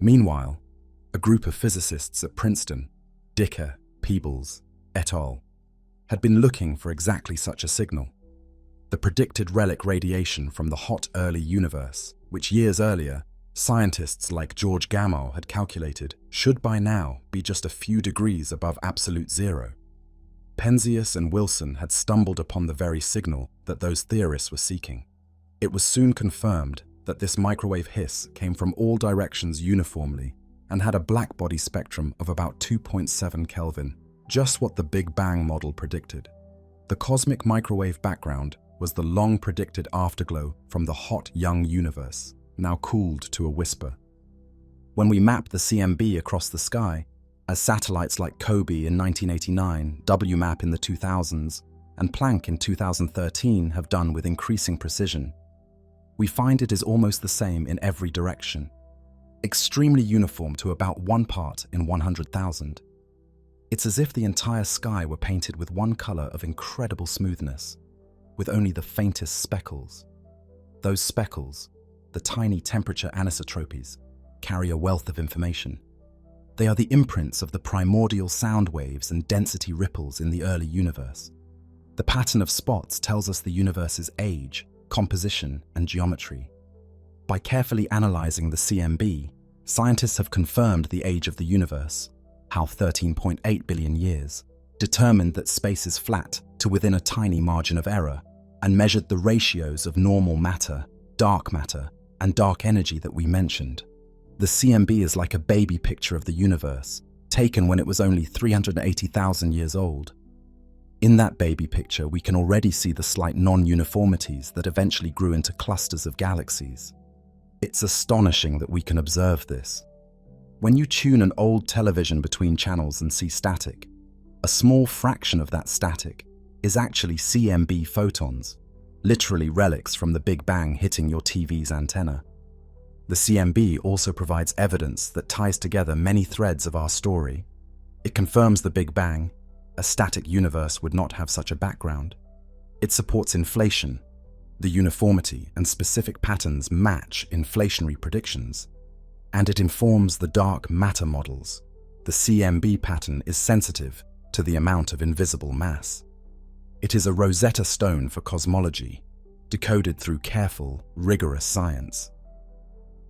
Speaker 1: Meanwhile, a group of physicists at Princeton, Dicker, Peebles, et al., had been looking for exactly such a signal. The predicted relic radiation from the hot early universe, which years earlier, scientists like George Gamow had calculated should by now be just a few degrees above absolute zero. Penzias and Wilson had stumbled upon the very signal that those theorists were seeking. It was soon confirmed that this microwave hiss came from all directions uniformly and had a blackbody spectrum of about 2.7 Kelvin, just what the Big Bang model predicted. The cosmic microwave background was the long-predicted afterglow from the hot young universe, now cooled to a whisper. When we map the CMB across the sky, as satellites like COBE in 1989, WMAP in the 2000s, and Planck in 2013 have done with increasing precision, we find it is almost the same in every direction, extremely uniform to about 1 part in 100,000. It's as if the entire sky were painted with one color of incredible smoothness, with only the faintest speckles. Those speckles, the tiny temperature anisotropies, carry a wealth of information. They are the imprints of the primordial sound waves and density ripples in the early universe. The pattern of spots tells us the universe's age, composition, and geometry. By carefully analyzing the CMB, scientists have confirmed the age of the universe, how 13.8 billion years, determined that space is flat to within a tiny margin of error, and measured the ratios of normal matter, dark matter, and dark energy that we mentioned. The CMB is like a baby picture of the universe, taken when it was only 380,000 years old. In that baby picture, we can already see the slight non-uniformities that eventually grew into clusters of galaxies. It's astonishing that we can observe this. When you tune an old television between channels and see static, a small fraction of that static is actually CMB photons, literally relics from the Big Bang hitting your TV's antenna. The CMB also provides evidence that ties together many threads of our story. It confirms the Big Bang. A static universe would not have such a background. It supports inflation. The uniformity and specific patterns match inflationary predictions. And it informs the dark matter models. The CMB pattern is sensitive to the amount of invisible mass. It is a Rosetta Stone for cosmology, decoded through careful, rigorous science.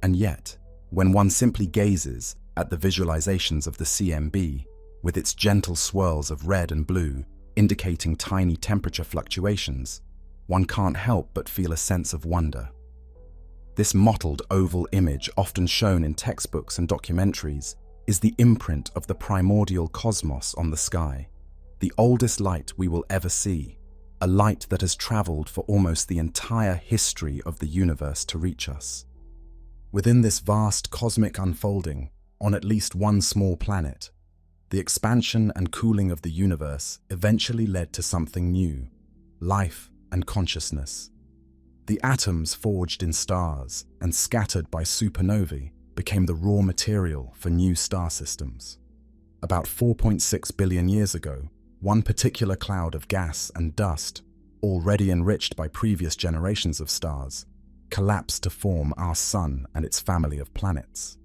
Speaker 1: And yet, when one simply gazes at the visualizations of the CMB, with its gentle swirls of red and blue, indicating tiny temperature fluctuations, one can't help but feel a sense of wonder. This mottled oval image, often shown in textbooks and documentaries, is the imprint of the primordial cosmos on the sky, the oldest light we will ever see, a light that has traveled for almost the entire history of the universe to reach us. Within this vast cosmic unfolding, on at least one small planet, the expansion and cooling of the universe eventually led to something new: life and consciousness. The atoms forged in stars and scattered by supernovae became the raw material for new star systems. About 4.6 billion years ago, one particular cloud of gas and dust, already enriched by previous generations of stars, collapsed to form our Sun and its family of planets.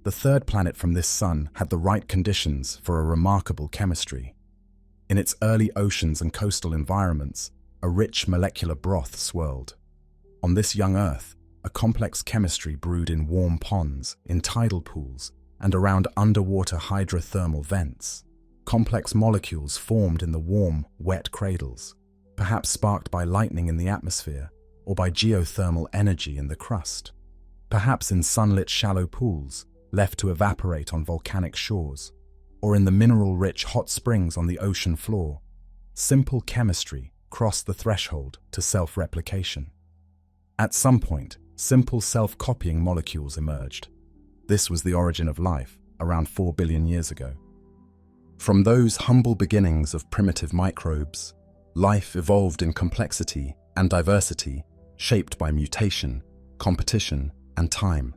Speaker 1: The third planet from this sun had the right conditions for a remarkable chemistry. In its early oceans and coastal environments, a rich molecular broth swirled. On this young Earth, a complex chemistry brewed in warm ponds, in tidal pools, and around underwater hydrothermal vents. Complex molecules formed in the warm, wet cradles, perhaps sparked by lightning in the atmosphere or by geothermal energy in the crust. Perhaps in sunlit shallow pools, left to evaporate on volcanic shores, or in the mineral-rich hot springs on the ocean floor. Simple chemistry crossed the threshold to self-replication. At some point, simple self-copying molecules emerged. This was the origin of life, around 4 billion years ago. From those humble beginnings of primitive microbes, life evolved in complexity and diversity, shaped by mutation, competition, and time.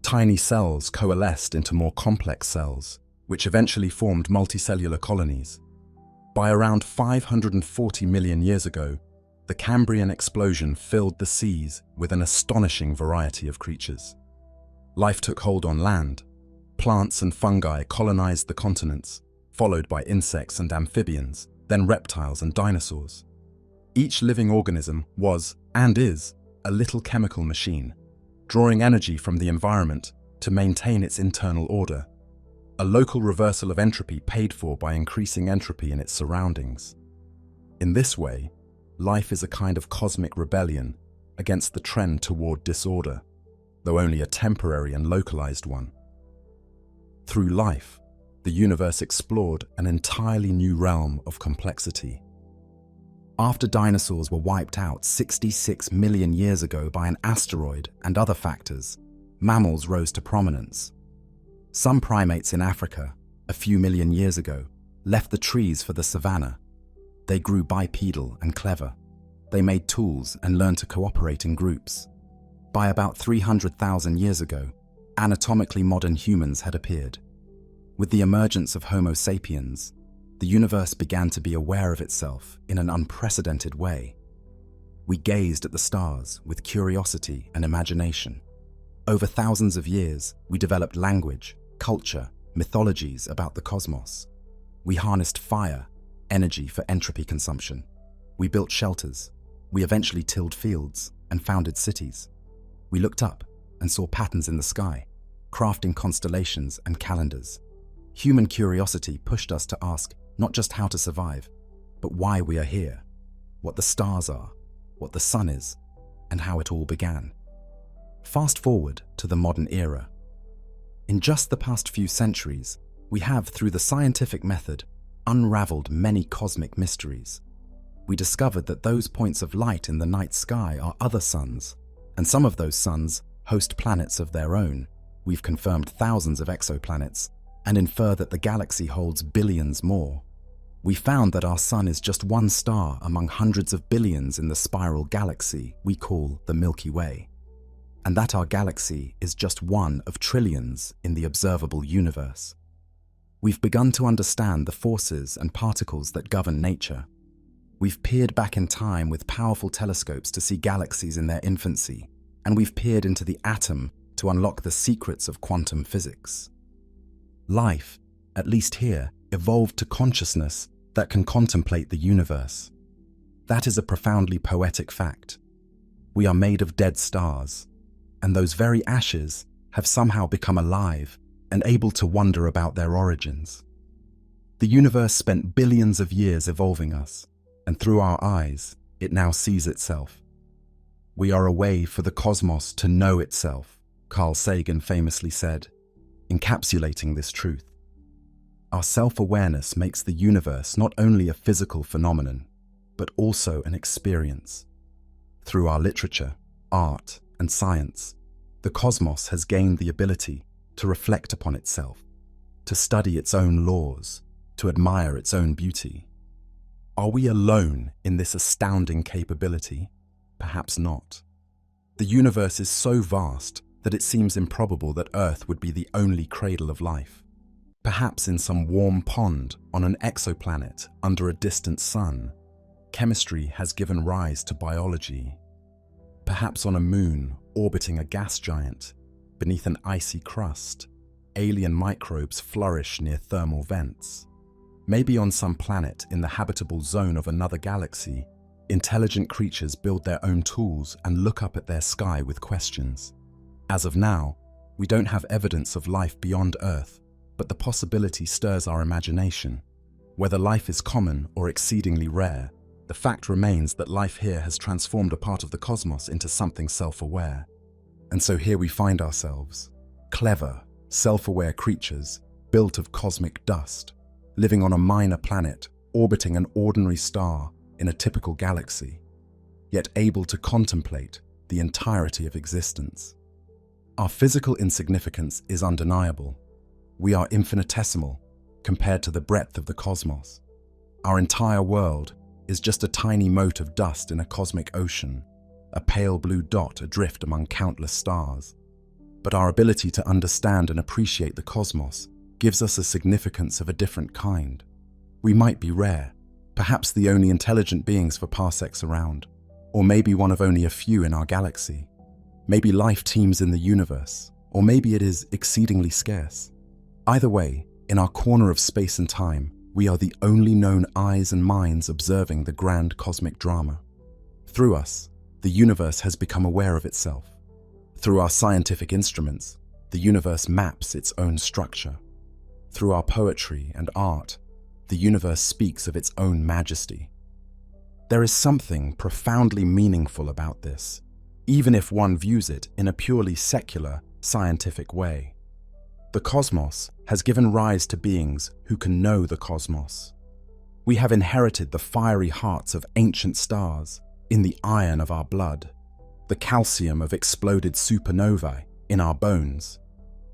Speaker 1: Tiny cells coalesced into more complex cells, which eventually formed multicellular colonies. By around 540 million years ago, the Cambrian explosion filled the seas with an astonishing variety of creatures. Life took hold on land. Plants and fungi colonized the continents, followed by insects and amphibians, then reptiles and dinosaurs. Each living organism was, and is, a little chemical machine, drawing energy from the environment to maintain its internal order, a local reversal of entropy paid for by increasing entropy in its surroundings. In this way, life is a kind of cosmic rebellion against the trend toward disorder, though only a temporary and localized one. Through life, the universe explored an entirely new realm of complexity. After dinosaurs were wiped out 66 million years ago by an asteroid and other factors, mammals rose to prominence. Some primates in Africa, a few million years ago, left the trees for the savanna. They grew bipedal and clever. They made tools and learned to cooperate in groups. By about 300,000 years ago, anatomically modern humans had appeared. With the emergence of Homo sapiens, the universe began to be aware of itself in an unprecedented way. We gazed at the stars with curiosity and imagination. Over thousands of years, we developed language, culture, mythologies about the cosmos. We harnessed fire, energy for entropy consumption. We built shelters. We eventually tilled fields and founded cities. We looked up and saw patterns in the sky, crafting constellations and calendars. Human curiosity pushed us to ask not just how to survive, but why we are here, what the stars are, what the sun is, and how it all began. Fast forward to the modern era. In just the past few centuries, we have, through the scientific method, unraveled many cosmic mysteries. We discovered that those points of light in the night sky are other suns, and some of those suns host planets of their own. We've confirmed thousands of exoplanets and infer that the galaxy holds billions more. We found that our Sun is just one star among hundreds of billions in the spiral galaxy we call the Milky Way, and that our galaxy is just one of trillions in the observable universe. We've begun to understand the forces and particles that govern nature. We've peered back in time with powerful telescopes to see galaxies in their infancy, and we've peered into the atom to unlock the secrets of quantum physics. Life, at least here, evolved to consciousness that can contemplate the universe. That is a profoundly poetic fact. We are made of dead stars, and those very ashes have somehow become alive and able to wonder about their origins. The universe spent billions of years evolving us, and through our eyes, it now sees itself. We are a way for the cosmos to know itself, Carl Sagan famously said, encapsulating this truth. Our self-awareness makes the universe not only a physical phenomenon, but also an experience. Through our literature, art, and science, the cosmos has gained the ability to reflect upon itself, to study its own laws, to admire its own beauty. Are we alone in this astounding capability? Perhaps not. The universe is so vast that it seems improbable that Earth would be the only cradle of life. Perhaps in some warm pond on an exoplanet under a distant sun, chemistry has given rise to biology. Perhaps on a moon orbiting a gas giant, beneath an icy crust, alien microbes flourish near thermal vents. Maybe on some planet in the habitable zone of another galaxy, intelligent creatures build their own tools and look up at their sky with questions. As of now, we don't have evidence of life beyond Earth, but the possibility stirs our imagination. Whether life is common or exceedingly rare, the fact remains that life here has transformed a part of the cosmos into something self-aware. And so here we find ourselves, clever, self-aware creatures built of cosmic dust, living on a minor planet, orbiting an ordinary star in a typical galaxy, yet able to contemplate the entirety of existence. Our physical insignificance is undeniable. We are infinitesimal compared to the breadth of the cosmos. Our entire world is just a tiny mote of dust in a cosmic ocean, a pale blue dot adrift among countless stars. But our ability to understand and appreciate the cosmos gives us a significance of a different kind. We might be rare, perhaps the only intelligent beings for parsecs around, or maybe one of only a few in our galaxy. Maybe life teems in the universe, or maybe it is exceedingly scarce. Either way, in our corner of space and time, we are the only known eyes and minds observing the grand cosmic drama. Through us, the universe has become aware of itself. Through our scientific instruments, the universe maps its own structure. Through our poetry and art, the universe speaks of its own majesty. There is something profoundly meaningful about this, even if one views it in a purely secular, scientific way. The cosmos has given rise to beings who can know the cosmos. We have inherited the fiery hearts of ancient stars in the iron of our blood, the calcium of exploded supernovae in our bones,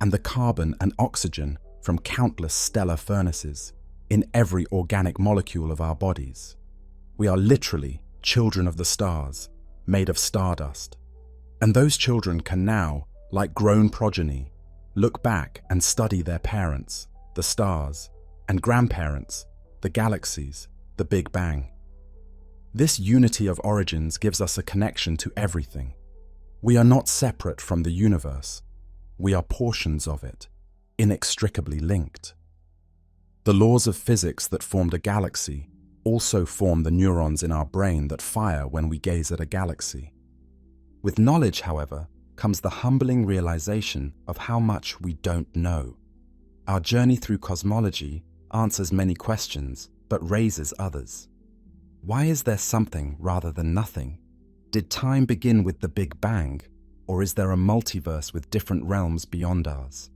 Speaker 1: and the carbon and oxygen from countless stellar furnaces in every organic molecule of our bodies. We are literally children of the stars, made of stardust. And those children can now, like grown progeny, look back and study their parents, the stars, and grandparents, the galaxies, the Big Bang. This unity of origins gives us a connection to everything. We are not separate from the universe. We are portions of it, inextricably linked. The laws of physics that formed a galaxy also form the neurons in our brain that fire when we gaze at a galaxy. With knowledge, however, comes the humbling realization of how much we don't know. Our journey through cosmology answers many questions, but raises others. Why is there something rather than nothing? Did time begin with the Big Bang, or is there a multiverse with different realms beyond ours?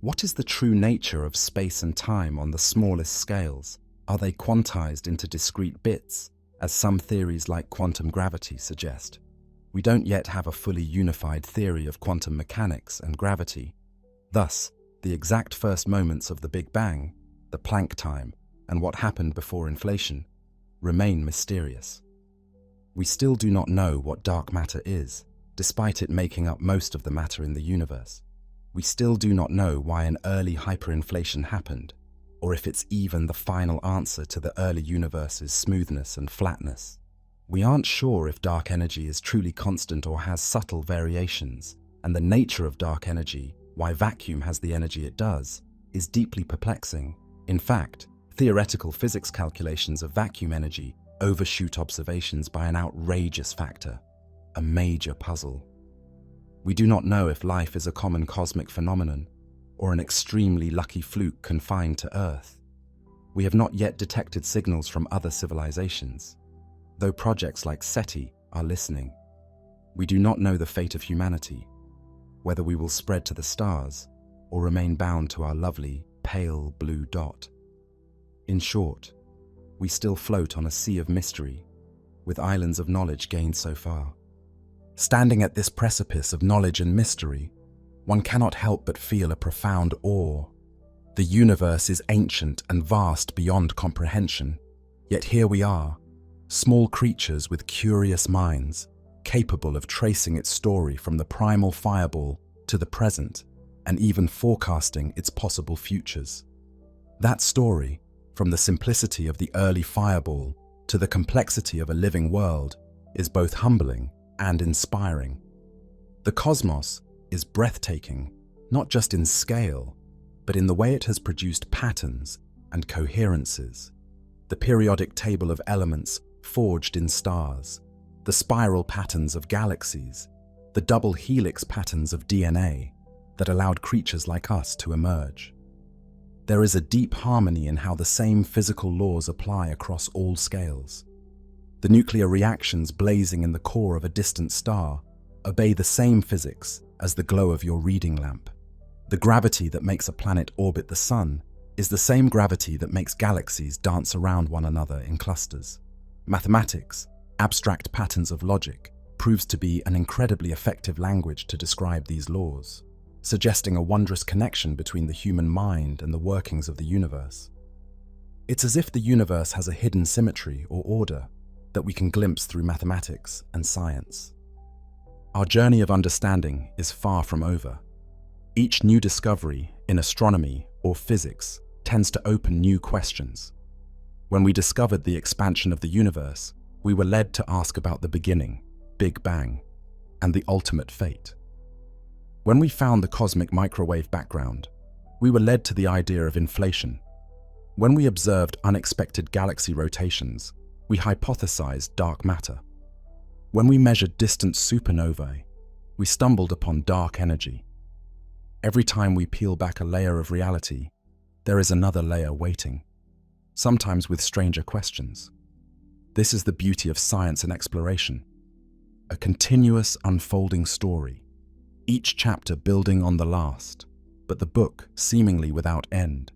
Speaker 1: What is the true nature of space and time on the smallest scales? Are they quantized into discrete bits, as some theories like quantum gravity suggest? We don't yet have a fully unified theory of quantum mechanics and gravity. Thus, the exact first moments of the Big Bang, the Planck time, and what happened before inflation remain mysterious. We still do not know what dark matter is, despite it making up most of the matter in the universe. We still do not know why an early hyperinflation happened, or if it's even the final answer to the early universe's smoothness and flatness. We aren't sure if dark energy is truly constant or has subtle variations, and the nature of dark energy, why vacuum has the energy it does, is deeply perplexing. In fact, theoretical physics calculations of vacuum energy overshoot observations by an outrageous factor, a major puzzle. We do not know if life is a common cosmic phenomenon or an extremely lucky fluke confined to Earth. We have not yet detected signals from other civilizations, though projects like SETI are listening. We do not know the fate of humanity, whether we will spread to the stars or remain bound to our lovely, pale blue dot. In short, we still float on a sea of mystery, with islands of knowledge gained so far. Standing at this precipice of knowledge and mystery, one cannot help but feel a profound awe. The universe is ancient and vast beyond comprehension, yet here we are, small creatures with curious minds, capable of tracing its story from the primal fireball to the present, and even forecasting its possible futures. That story, from the simplicity of the early fireball to the complexity of a living world, is both humbling and inspiring. The cosmos is breathtaking, not just in scale, but in the way it has produced patterns and coherences. The periodic table of elements forged in stars, the spiral patterns of galaxies, the double helix patterns of DNA that allowed creatures like us to emerge. There is a deep harmony in how the same physical laws apply across all scales. The nuclear reactions blazing in the core of a distant star obey the same physics as the glow of your reading lamp. The gravity that makes a planet orbit the sun is the same gravity that makes galaxies dance around one another in clusters. Mathematics, abstract patterns of logic, proves to be an incredibly effective language to describe these laws, suggesting a wondrous connection between the human mind and the workings of the universe. It's as if the universe has a hidden symmetry or order that we can glimpse through mathematics and science. Our journey of understanding is far from over. Each new discovery in astronomy or physics tends to open new questions. When we discovered the expansion of the universe, we were led to ask about the beginning, Big Bang, and the ultimate fate. When we found the cosmic microwave background, we were led to the idea of inflation. When we observed unexpected galaxy rotations, we hypothesized dark matter. When we measured distant supernovae, we stumbled upon dark energy. Every time we peel back a layer of reality, there is another layer waiting, sometimes with stranger questions. This is the beauty of science and exploration, a continuous unfolding story, each chapter building on the last, but the book seemingly without end.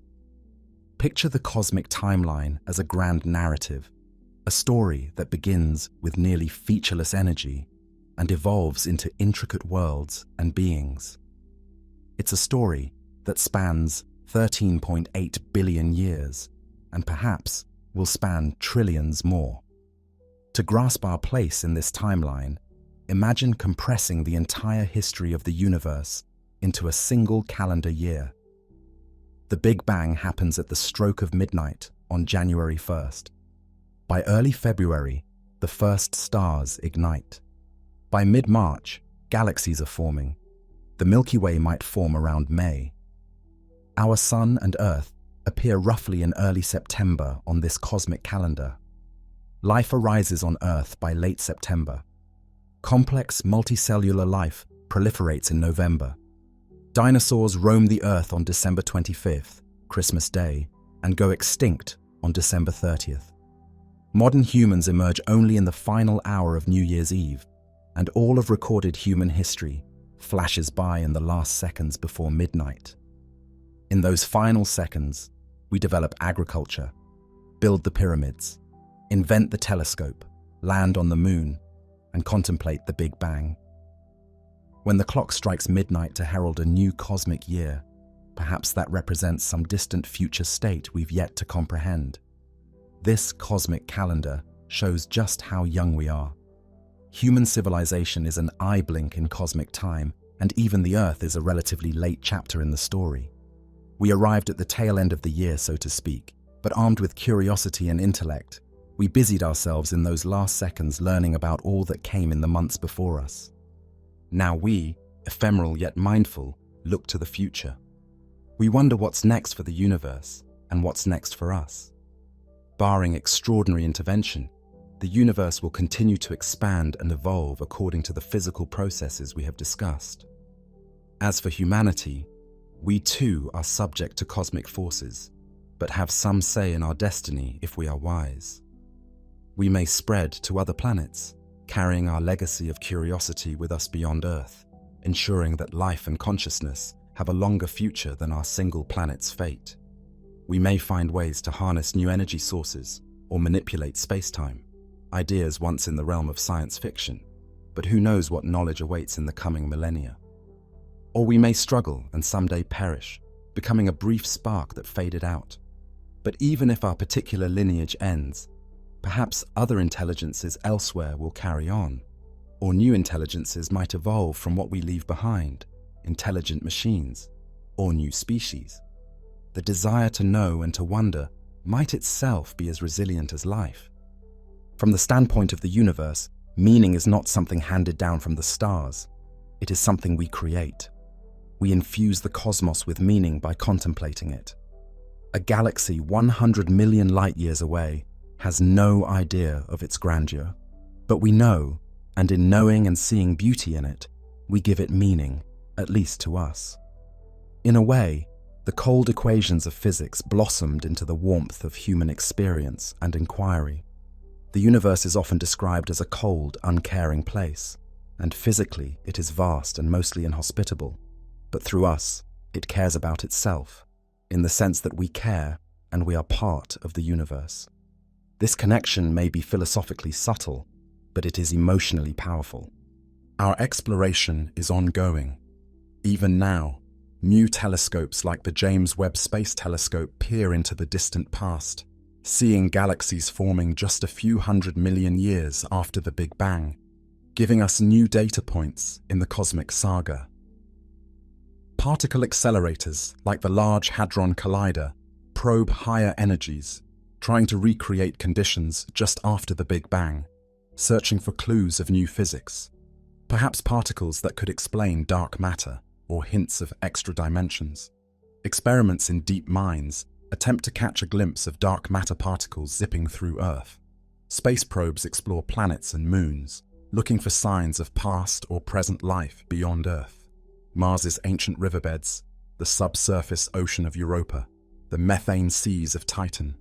Speaker 1: Picture the cosmic timeline as a grand narrative, a story that begins with nearly featureless energy and evolves into intricate worlds and beings. It's a story that spans 13.8 billion years and perhaps will span trillions more. To grasp our place in this timeline, imagine compressing the entire history of the universe into a single calendar year. The Big Bang happens at the stroke of midnight on January 1st. By early February, the first stars ignite. By mid-March, galaxies are forming. The Milky Way might form around May. Our Sun and Earth appear roughly in early September on this cosmic calendar. Life arises on Earth by late September. Complex multicellular life proliferates in November. Dinosaurs roam the Earth on December 25th, Christmas Day, and go extinct on December 30th. Modern humans emerge only in the final hour of New Year's Eve, and all of recorded human history flashes by in the last seconds before midnight. In those final seconds, we develop agriculture, build the pyramids, invent the telescope, land on the moon, and contemplate the Big Bang. When the clock strikes midnight to herald a new cosmic year, Perhaps that represents some distant future state we've yet to comprehend. This cosmic calendar shows just how young we are. Human civilization is an eye blink in cosmic time, and even the Earth is a relatively late chapter in the story. We arrived at the tail end of the year, so to speak, but armed with curiosity and intellect, we busied ourselves in those last seconds learning about all that came in the months before us. Now we, ephemeral yet mindful, look to the future. We wonder what's next for the universe and what's next for us. Barring extraordinary intervention, the universe will continue to expand and evolve according to the physical processes we have discussed. As for humanity, we too are subject to cosmic forces, but have some say in our destiny if we are wise. We may spread to other planets, carrying our legacy of curiosity with us beyond Earth, ensuring that life and consciousness have a longer future than our single planet's fate. We may find ways to harness new energy sources or manipulate space-time, ideas once in the realm of science fiction, but who knows what knowledge awaits in the coming millennia. Or we may struggle and someday perish, becoming a brief spark that faded out. But even if our particular lineage ends, perhaps other intelligences elsewhere will carry on, or new intelligences might evolve from what we leave behind, intelligent machines, or new species. The desire to know and to wonder might itself be as resilient as life. From the standpoint of the universe, meaning is not something handed down from the stars. It is something we create. We infuse the cosmos with meaning by contemplating it. A galaxy 100 million light-years away has no idea of its grandeur, but we know, and in knowing and seeing beauty in it, we give it meaning, at least to us. In a way, the cold equations of physics blossomed into the warmth of human experience and inquiry. The universe is often described as a cold, uncaring place, and physically it is vast and mostly inhospitable. But through us, it cares about itself, in the sense that we care and we are part of the universe. This connection may be philosophically subtle, but it is emotionally powerful. Our exploration is ongoing. Even now, new telescopes like the James Webb Space Telescope peer into the distant past, seeing galaxies forming just a few 100 million years after the Big Bang, giving us new data points in the cosmic saga. Particle accelerators like the Large Hadron Collider probe higher energies, trying to recreate conditions just after the Big Bang, searching for clues of new physics, perhaps particles that could explain dark matter or hints of extra dimensions. Experiments in deep mines attempt to catch a glimpse of dark matter particles zipping through Earth. Space probes explore planets and moons, looking for signs of past or present life beyond Earth. Mars's ancient riverbeds, the subsurface ocean of Europa, the methane seas of Titan.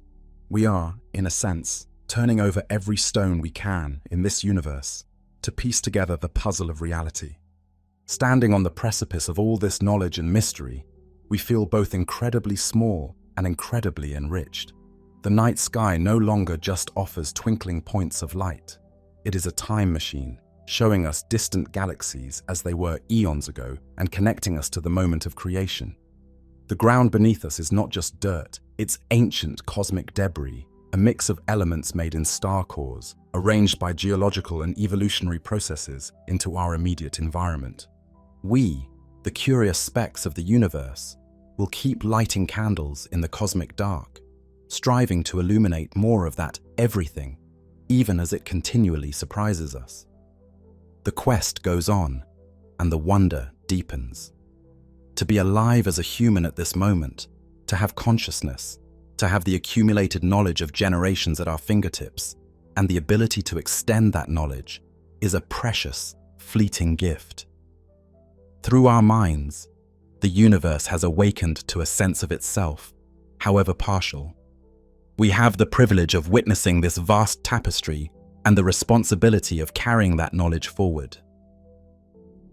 Speaker 1: We are, in a sense, turning over every stone we can in this universe to piece together the puzzle of reality. Standing on the precipice of all this knowledge and mystery, we feel both incredibly small and incredibly enriched. The night sky no longer just offers twinkling points of light. It is a time machine, showing us distant galaxies as they were eons ago and connecting us to the moment of creation. The ground beneath us is not just dirt, it's ancient cosmic debris, a mix of elements made in star cores, arranged by geological and evolutionary processes into our immediate environment. We, the curious specks of the universe, will keep lighting candles in the cosmic dark, striving to illuminate more of that everything, even as it continually surprises us. The quest goes on, and the wonder deepens. To be alive as a human at this moment, to have consciousness, to have the accumulated knowledge of generations at our fingertips, and the ability to extend that knowledge, is a precious, fleeting gift. Through our minds, the universe has awakened to a sense of itself, however partial. We have the privilege of witnessing this vast tapestry and the responsibility of carrying that knowledge forward.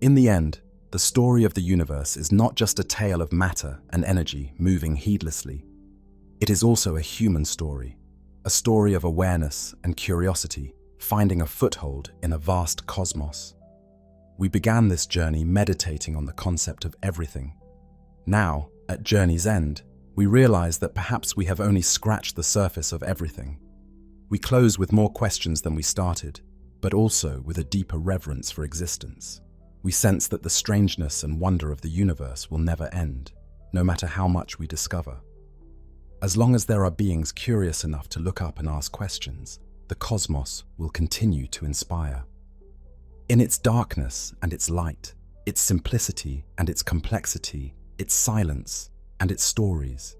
Speaker 1: In the end, the story of the universe is not just a tale of matter and energy moving heedlessly. It is also a human story, a story of awareness and curiosity finding a foothold in a vast cosmos. We began this journey meditating on the concept of everything. Now, At journey's end, we realize that perhaps we have only scratched the surface of everything. We close with more questions than we started, but also with a deeper reverence for existence. We sense that the strangeness and wonder of the universe will never end, no matter how much we discover. As long as there are beings curious enough to look up and ask questions, the cosmos will continue to inspire. In its darkness and its light, its simplicity and its complexity, its silence and its stories,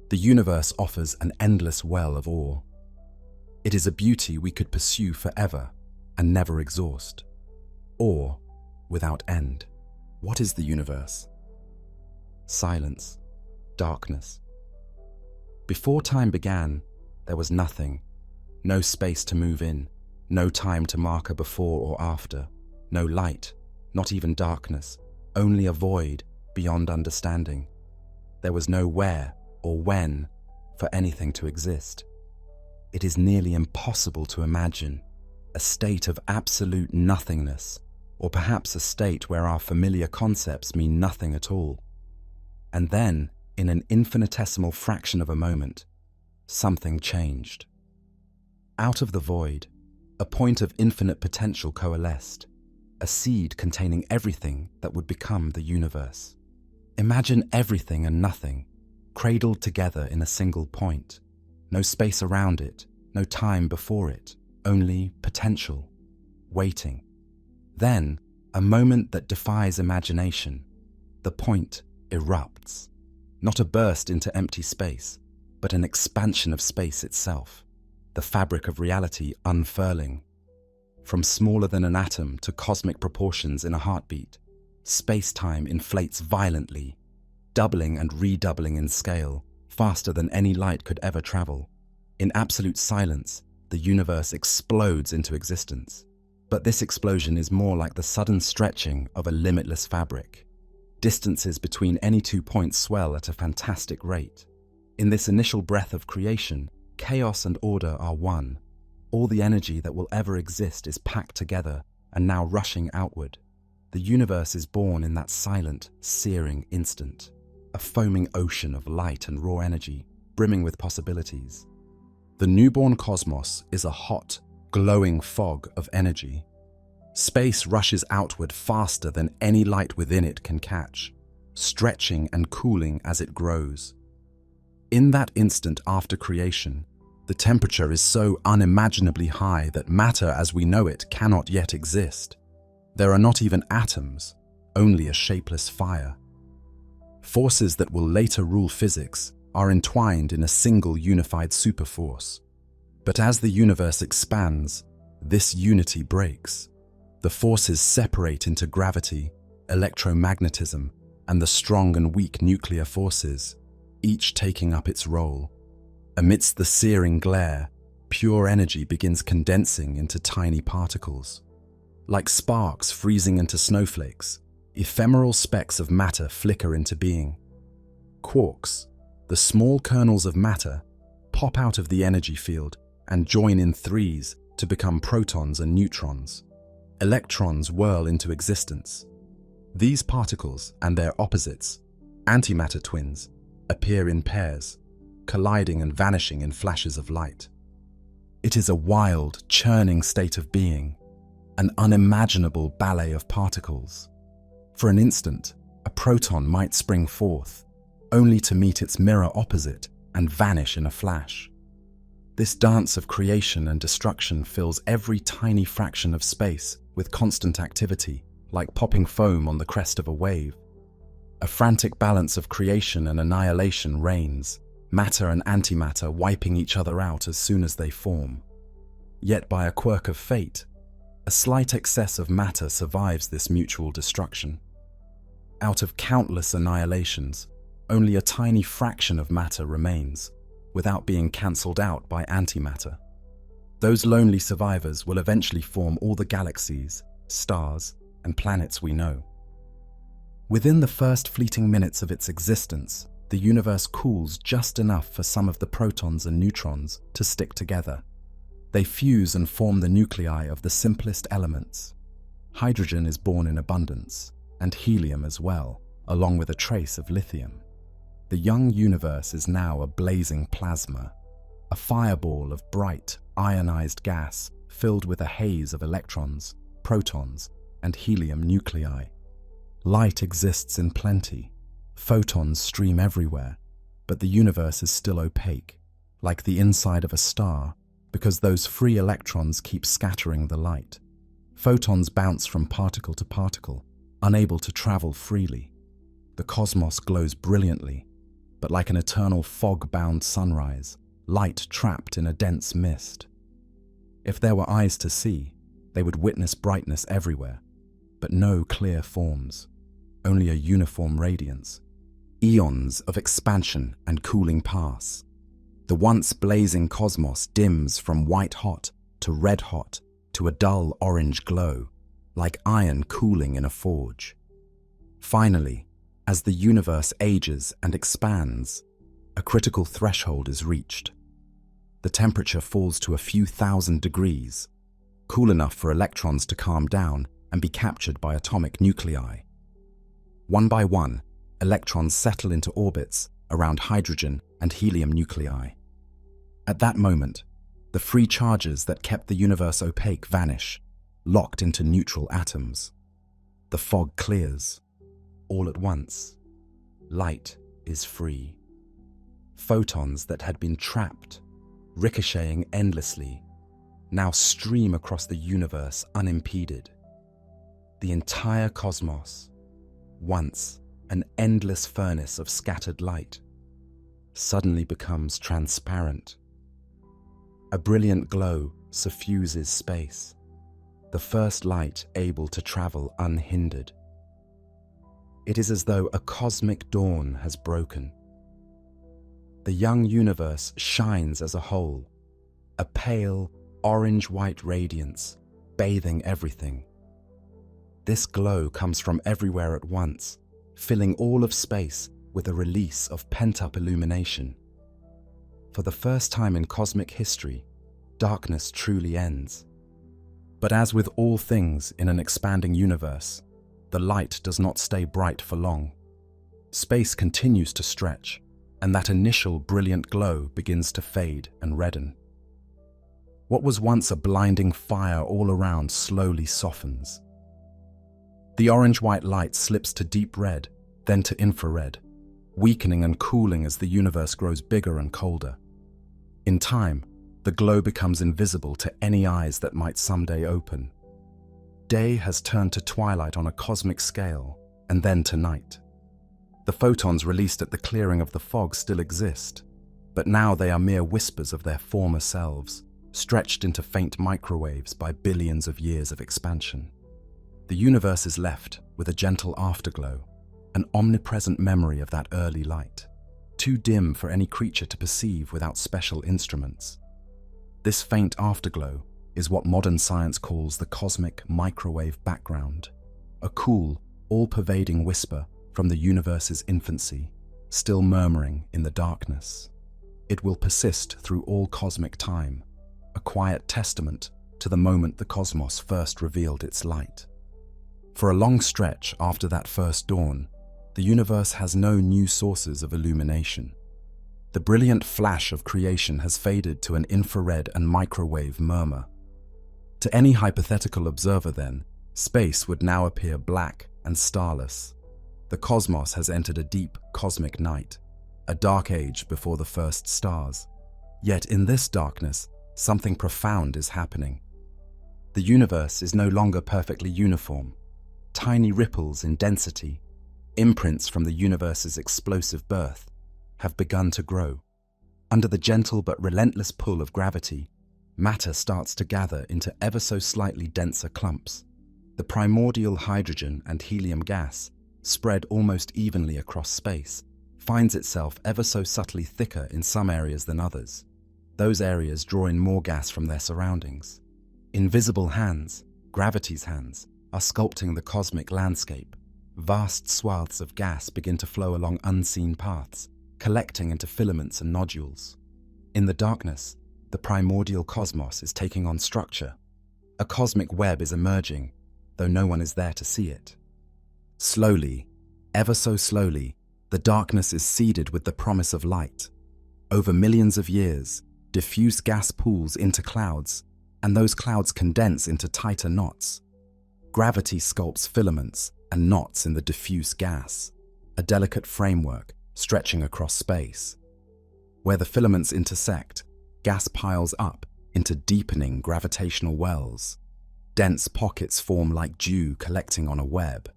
Speaker 1: the universe offers an endless well of awe. It is a beauty we could pursue forever and never exhaust. Awe without end. What is the universe? Silence, darkness. Before time began, there was nothing. No space to move in, no time to mark a before or after, no light, not even darkness, only a void beyond understanding. There was no where or when for anything to exist. It is nearly impossible to imagine a state of absolute nothingness, or perhaps a state where our familiar concepts mean nothing at all. And then, in an infinitesimal fraction of a moment, something changed. Out of the void, a point of infinite potential coalesced, a seed containing everything that would become the universe. Imagine everything and nothing, cradled together in a single point. No space around it, no time before it, only potential, waiting. Then, a moment that defies imagination. The point erupts. Not a burst into empty space, but an expansion of space itself, the fabric of reality unfurling. From smaller than an atom to cosmic proportions in a heartbeat, space-time inflates violently, doubling and redoubling in scale, faster than any light could ever travel. In absolute silence, the universe explodes into existence. But this explosion is more like the sudden stretching of a limitless fabric. Distances between any 2 points swell at a fantastic rate. In this initial breath of creation, chaos and order are one. All the energy that will ever exist is packed together and now rushing outward. The universe is born in that silent, searing instant. A foaming ocean of light and raw energy, brimming with possibilities. The newborn cosmos is a hot, glowing fog of energy. Space rushes outward faster than any light within it can catch, stretching and cooling as it grows. In that instant after creation, the temperature is so unimaginably high that matter as we know it cannot yet exist. There are not even atoms, only a shapeless fire. Forces that will later rule physics are entwined in a single unified superforce. But as the universe expands, this unity breaks. The forces separate into gravity, electromagnetism, and the strong and weak nuclear forces, each taking up its role. Amidst the searing glare, pure energy begins condensing into tiny particles. Like sparks freezing into snowflakes, ephemeral specks of matter flicker into being. Quarks, the small kernels of matter, pop out of the energy field and join in threes to become protons and neutrons. Electrons whirl into existence. These particles and their opposites, antimatter twins, appear in pairs, colliding and vanishing in flashes of light. It is a wild, churning state of being, an unimaginable ballet of particles. For an instant, a proton might spring forth, only to meet its mirror opposite and vanish in a flash. This dance of creation and destruction fills every tiny fraction of space with constant activity, like popping foam on the crest of a wave. A frantic balance of creation and annihilation reigns, matter and antimatter wiping each other out as soon as they form. Yet by a quirk of fate, a slight excess of matter survives this mutual destruction. Out of countless annihilations, only a tiny fraction of matter remains, without being cancelled out by antimatter. Those lonely survivors will eventually form all the galaxies, stars, and planets we know. Within the first fleeting minutes of its existence, the universe cools just enough for some of the protons and neutrons to stick together. They fuse and form the nuclei of the simplest elements. Hydrogen is born in abundance, and helium as well, along with a trace of lithium. The young universe is now a blazing plasma, a fireball of bright, ionized gas filled with a haze of electrons, protons, and helium nuclei. Light exists in plenty. Photons stream everywhere, but the universe is still opaque, like the inside of a star, because those free electrons keep scattering the light. Photons bounce from particle to particle, unable to travel freely. The cosmos glows brilliantly, but like an eternal fog-bound sunrise, light trapped in a dense mist. If there were eyes to see, they would witness brightness everywhere, but no clear forms, only a uniform radiance. Eons of expansion and cooling pass. The once blazing cosmos dims from white-hot to red-hot to a dull orange glow, like iron cooling in a forge. Finally, as the universe ages and expands, a critical threshold is reached. The temperature falls to a few thousand degrees, cool enough for electrons to calm down and be captured by atomic nuclei. One by one, electrons settle into orbits around hydrogen and helium nuclei. At that moment, the free charges that kept the universe opaque vanish, locked into neutral atoms. The fog clears. All at once, light is free. Photons that had been trapped, ricocheting endlessly, now stream across the universe unimpeded. The entire cosmos, once an endless furnace of scattered light, suddenly becomes transparent. A brilliant glow suffuses space, the first light able to travel unhindered. It is as though a cosmic dawn has broken. The young universe shines as a whole, a pale, orange-white radiance, bathing everything. This glow comes from everywhere at once, filling all of space with a release of pent-up illumination. For the first time in cosmic history, darkness truly ends. But as with all things in an expanding universe, the light does not stay bright for long. Space continues to stretch, and that initial brilliant glow begins to fade and redden. What was once a blinding fire all around slowly softens. The orange-white light slips to deep red, then to infrared, weakening and cooling as the universe grows bigger and colder. In time, the glow becomes invisible to any eyes that might someday open. Day has turned to twilight on a cosmic scale, and then to night. The photons released at the clearing of the fog still exist, but now they are mere whispers of their former selves, stretched into faint microwaves by billions of years of expansion. The universe is left with a gentle afterglow, an omnipresent memory of that early light, too dim for any creature to perceive without special instruments. This faint afterglow is what modern science calls the cosmic microwave background, a cool, all-pervading whisper from the universe's infancy, still murmuring in the darkness. It will persist through all cosmic time, a quiet testament to the moment the cosmos first revealed its light. For a long stretch after that first dawn, the universe has no new sources of illumination. The brilliant flash of creation has faded to an infrared and microwave murmur. To any hypothetical observer then, space would now appear black and starless. The cosmos has entered a deep cosmic night, a dark age before the first stars. Yet in this darkness, something profound is happening. The universe is no longer perfectly uniform. Tiny ripples in density, imprints from the universe's explosive birth, have begun to grow. Under the gentle but relentless pull of gravity, matter starts to gather into ever so slightly denser clumps. The primordial hydrogen and helium gas, spread almost evenly across space, finds itself ever so subtly thicker in some areas than others. Those areas draw in more gas from their surroundings. Invisible hands, gravity's hands, are sculpting the cosmic landscape. Vast swaths of gas begin to flow along unseen paths, collecting into filaments and nodules. In the darkness, the primordial cosmos is taking on structure. A cosmic web is emerging, though no one is there to see it. Slowly, ever so slowly, the The darkness is seeded with the promise of light. Over millions of years, diffuse gas pools into clouds, and those clouds condense into tighter knots. Gravity sculpts filaments and knots in the diffuse gas, a delicate framework stretching across space. Where the filaments intersect, gas piles up into deepening gravitational wells. Dense pockets form like dew collecting on a web,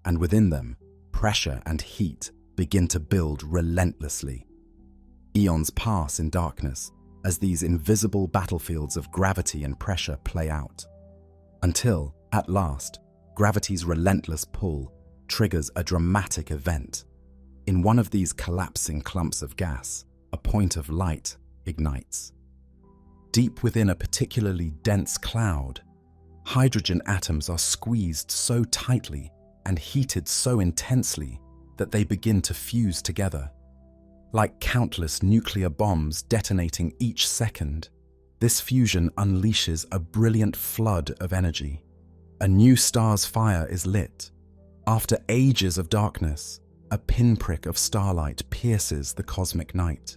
Speaker 1: and within them, pressure and heat begin to build relentlessly. Eons pass in darkness as these invisible battlefields of gravity and pressure play out, until, at last, gravity's relentless pull triggers a dramatic event. In one of these collapsing clumps of gas, a point of light ignites. Deep within a particularly dense cloud, hydrogen atoms are squeezed so tightly and heated so intensely that they begin to fuse together. Like countless nuclear bombs detonating each second, this fusion unleashes a brilliant flood of energy. A new star's fire is lit. After ages of darkness, a pinprick of starlight pierces the cosmic night.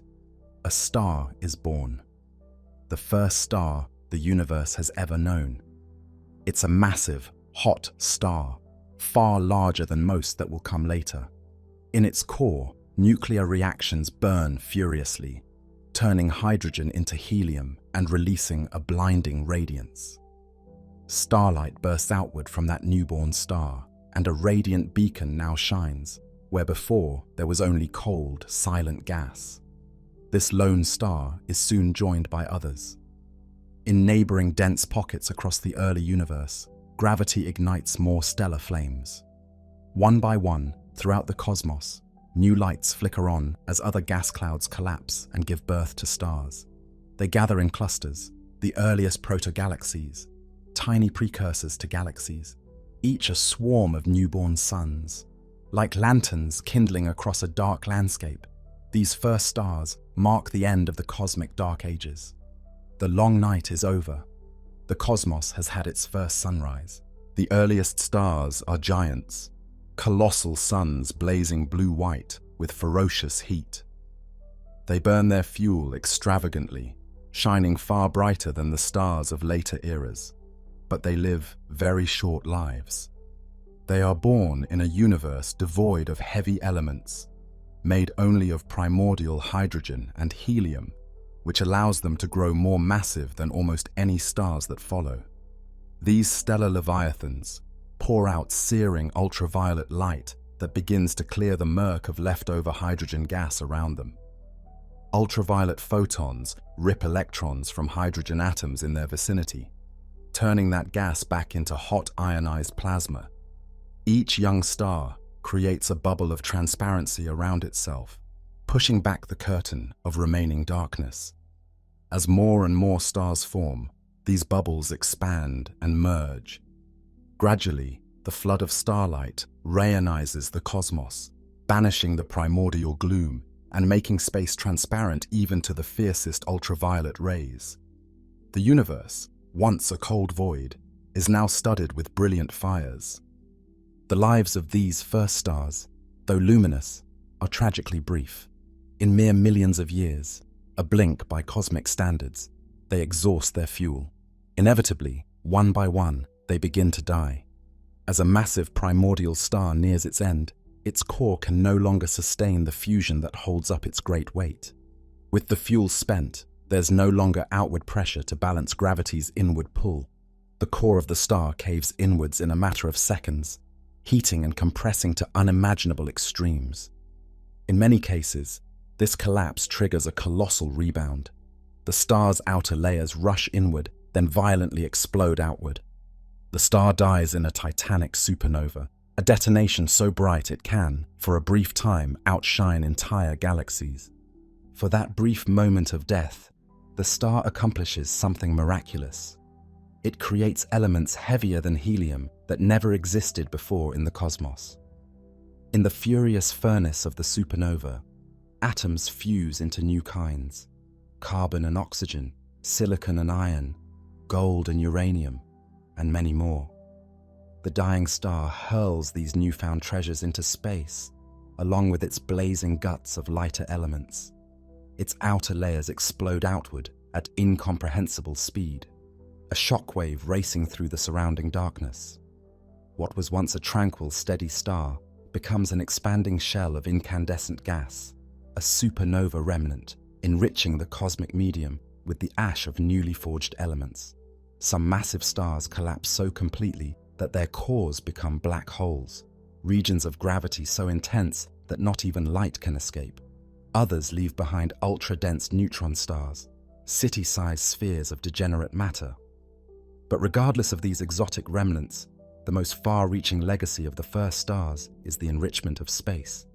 Speaker 1: A star is born. The first star the universe has ever known. It's a massive, hot star, far larger than most that will come later. In its core, nuclear reactions burn furiously, turning hydrogen into helium and releasing a blinding radiance. Starlight bursts outward from that newborn star, and a radiant beacon now shines, where before there was only cold, silent gas. This lone star is soon joined by others. In neighboring dense pockets across the early universe, gravity ignites more stellar flames. One by one, throughout the cosmos, new lights flicker on as other gas clouds collapse and give birth to stars. They gather in clusters, the earliest proto-galaxies, tiny precursors to galaxies, each a swarm of newborn suns. Like lanterns kindling across a dark landscape, these first stars mark the end of the cosmic dark ages. The long night is over. The cosmos has had its first sunrise. The earliest stars are giants, colossal suns blazing blue-white with ferocious heat. They burn their fuel extravagantly, shining far brighter than the stars of later eras, but they live very short lives. They are born in a universe devoid of heavy elements, made only of primordial hydrogen and helium, which allows them to grow more massive than almost any stars that follow. These stellar leviathans pour out searing ultraviolet light that begins to clear the murk of leftover hydrogen gas around them. Ultraviolet photons rip electrons from hydrogen atoms in their vicinity, turning that gas back into hot ionized plasma. Each young star creates a bubble of transparency around itself, pushing back the curtain of remaining darkness. As more and more stars form, these bubbles expand and merge. Gradually, the flood of starlight rayonizes the cosmos, banishing the primordial gloom and making space transparent even to the fiercest ultraviolet rays. The universe, once a cold void, is now studded with brilliant fires. The lives of these first stars, though luminous, are tragically brief. In mere millions of years, a blink by cosmic standards, they exhaust their fuel. Inevitably, one by one, they begin to die. As a massive primordial star nears its end, its core can no longer sustain the fusion that holds up its great weight. With the fuel spent, there's no longer outward pressure to balance gravity's inward pull. The core of the star caves inwards in a matter of seconds, heating and compressing to unimaginable extremes. In many cases, this collapse triggers a colossal rebound. The star's outer layers rush inward, then violently explode outward. The star dies in a titanic supernova, a detonation so bright it can, for a brief time, outshine entire galaxies. For that brief moment of death, the star accomplishes something miraculous. It creates elements heavier than helium that never existed before in the cosmos. In the furious furnace of the supernova, atoms fuse into new kinds: carbon and oxygen, silicon and iron, gold and uranium, and many more. The dying star hurls these newfound treasures into space, along with its blazing guts of lighter elements. Its outer layers explode outward at incomprehensible speed, a shockwave racing through the surrounding darkness. What was once a tranquil, steady star becomes an expanding shell of incandescent gas, a supernova remnant, enriching the cosmic medium with the ash of newly forged elements. Some massive stars collapse so completely that their cores become black holes, regions of gravity so intense that not even light can escape. Others leave behind ultra-dense neutron stars, city-sized spheres of degenerate matter. But regardless of these exotic remnants, the most far-reaching legacy of the first stars is the enrichment of space.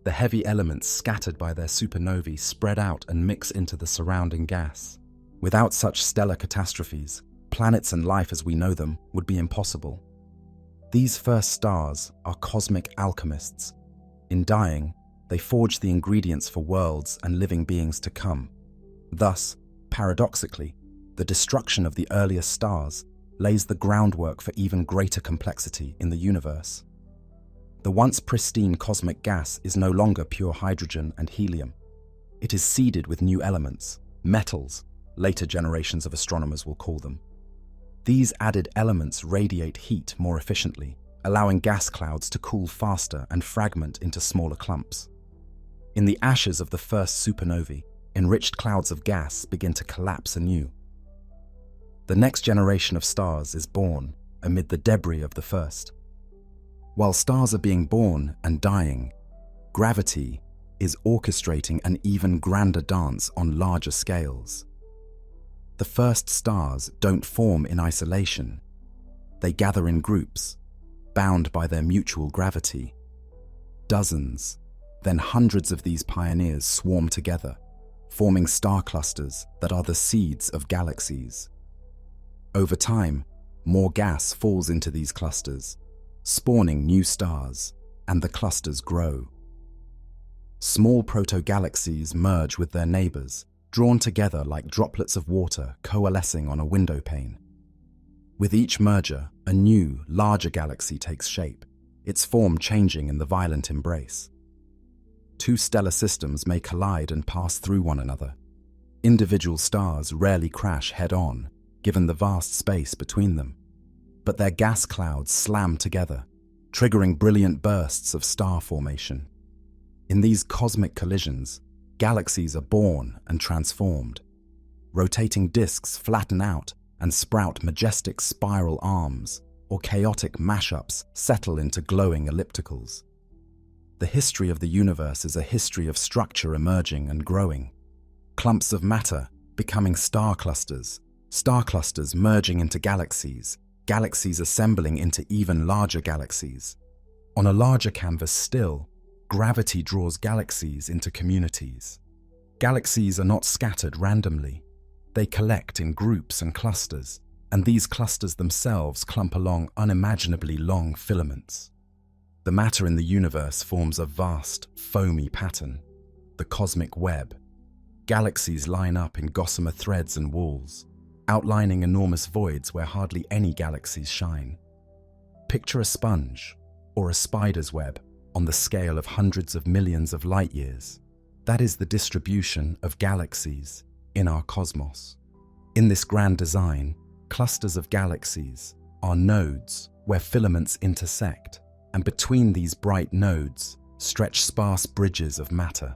Speaker 1: The heavy elements scattered by their supernovae spread out and mix into the surrounding gas. Without such stellar catastrophes, planets and life as we know them would be impossible. These first stars are cosmic alchemists. In dying, they forge the ingredients for worlds and living beings to come. Thus, paradoxically, the destruction of the earliest stars lays the groundwork for even greater complexity in the universe. The once pristine cosmic gas is no longer pure hydrogen and helium. It is seeded with new elements, metals, later generations of astronomers will call them. These added elements radiate heat more efficiently, allowing gas clouds to cool faster and fragment into smaller clumps. In the ashes of the first supernovae, enriched clouds of gas begin to collapse anew. The next generation of stars is born amid the debris of the first. While stars are being born and dying, gravity is orchestrating an even grander dance on larger scales. The first stars don't form in isolation. They gather in groups, bound by their mutual gravity. Dozens, then hundreds of these pioneers swarm together, forming star clusters that are the seeds of galaxies. Over time, more gas falls into these clusters, spawning new stars, and the clusters grow. Small proto-galaxies merge with their neighbors, drawn together like droplets of water coalescing on a window pane. With each merger, a new, larger galaxy takes shape, its form changing in the violent embrace. Two stellar systems may collide and pass through one another. Individual stars rarely crash head-on, given the vast space between them. But their gas clouds slam together, triggering brilliant bursts of star formation. In these cosmic collisions, galaxies are born and transformed. Rotating disks flatten out and sprout majestic spiral arms, or chaotic mashups settle into glowing ellipticals. The history of the universe is a history of structure emerging and growing. Clumps of matter becoming star clusters merging into galaxies, galaxies assembling into even larger galaxies. On a larger canvas still, gravity draws galaxies into communities. Galaxies are not scattered randomly. They collect in groups and clusters, and these clusters themselves clump along unimaginably long filaments. The matter in the universe forms a vast, foamy pattern, the cosmic web. Galaxies line up in gossamer threads and walls, outlining enormous voids where hardly any galaxies shine. Picture a sponge, or a spider's web, on the scale of hundreds of millions of light years. That is the distribution of galaxies in our cosmos. In this grand design, clusters of galaxies are nodes where filaments intersect, and between these bright nodes stretch sparse bridges of matter.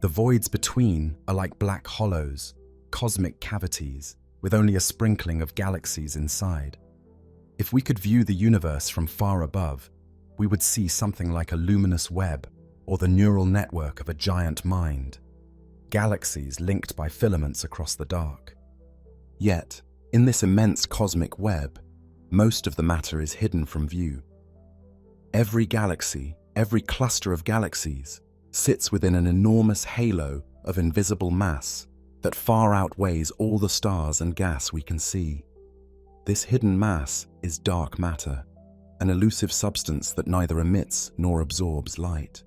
Speaker 1: The voids between are like black hollows, cosmic cavities, with only a sprinkling of galaxies inside. If we could view the universe from far above, we would see something like a luminous web or the neural network of a giant mind, galaxies linked by filaments across the dark. Yet, in this immense cosmic web, most of the matter is hidden from view. Every galaxy, every cluster of galaxies, sits within an enormous halo of invisible mass that far outweighs all the stars and gas we can see. This hidden mass is dark matter, an elusive substance that neither emits nor absorbs light.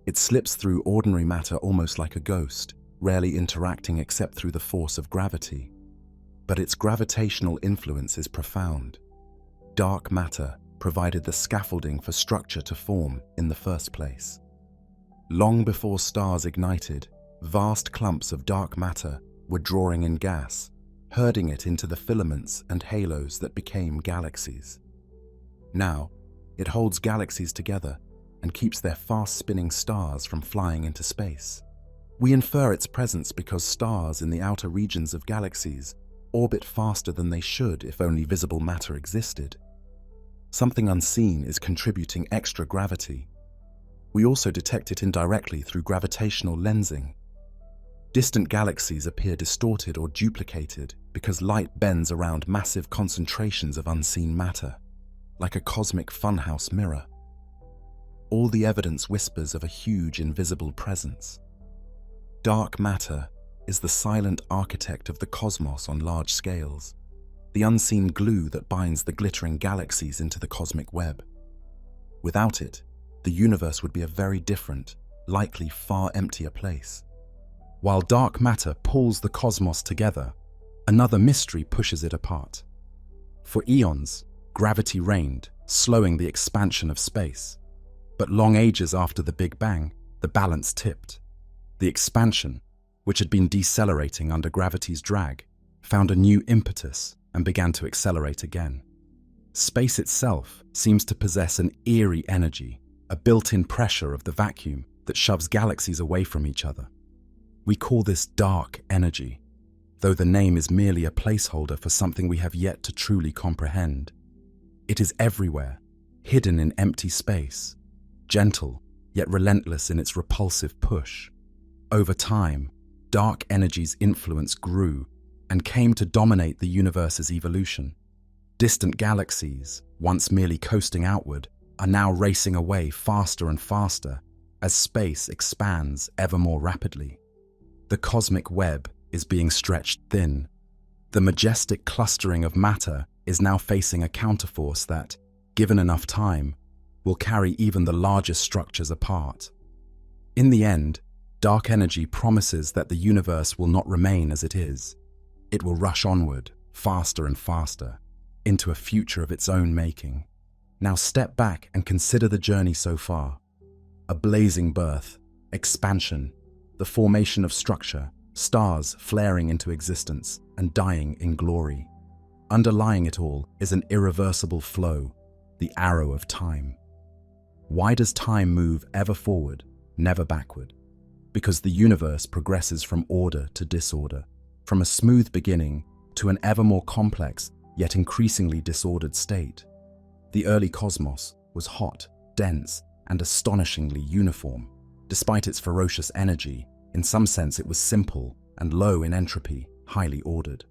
Speaker 1: It slips through ordinary matter almost like a ghost, rarely interacting except through the force of gravity. But its gravitational influence is profound. Dark matter provided the scaffolding for structure to form in the first place. Long before stars ignited, vast clumps of dark matter were drawing in gas, herding it into the filaments and halos that became galaxies. Now, it holds galaxies together and keeps their fast-spinning stars from flying into space. We infer its presence because stars in the outer regions of galaxies orbit faster than they should if only visible matter existed. Something unseen is contributing extra gravity. We also detect it indirectly through gravitational lensing. Distant galaxies appear distorted or duplicated because light bends around massive concentrations of unseen matter, like a cosmic funhouse mirror. All the evidence whispers of a huge invisible presence. Dark matter is the silent architect of the cosmos on large scales, the unseen glue that binds the glittering galaxies into the cosmic web. Without it, the universe would be a very different, likely far emptier place. While dark matter pulls the cosmos together, another mystery pushes it apart. For eons, gravity reigned, slowing the expansion of space. But long ages after the Big Bang, the balance tipped. The expansion, which had been decelerating under gravity's drag, found a new impetus and began to accelerate again. Space itself seems to possess an eerie energy, a built-in pressure of the vacuum that shoves galaxies away from each other. We call this dark energy, though the name is merely a placeholder for something we have yet to truly comprehend. It is everywhere, hidden in empty space, gentle yet relentless in its repulsive push. Over time, dark energy's influence grew and came to dominate the universe's evolution. Distant galaxies, once merely coasting outward, are now racing away faster and faster as space expands ever more rapidly. The cosmic web is being stretched thin. The majestic clustering of matter is now facing a counterforce that, given enough time, will carry even the largest structures apart. In the end, dark energy promises that the universe will not remain as it is. It will rush onward, faster and faster, into a future of its own making. Now step back and consider the journey so far. A blazing birth, expansion, the formation of structure, stars flaring into existence and dying in glory. Underlying it all is an irreversible flow, the arrow of time. Why does time move ever forward, never backward? Because the universe progresses from order to disorder, from a smooth beginning to an ever more complex yet increasingly disordered state. The early cosmos was hot, dense, and astonishingly uniform. Despite its ferocious energy, in some sense it was simple and low in entropy, highly ordered.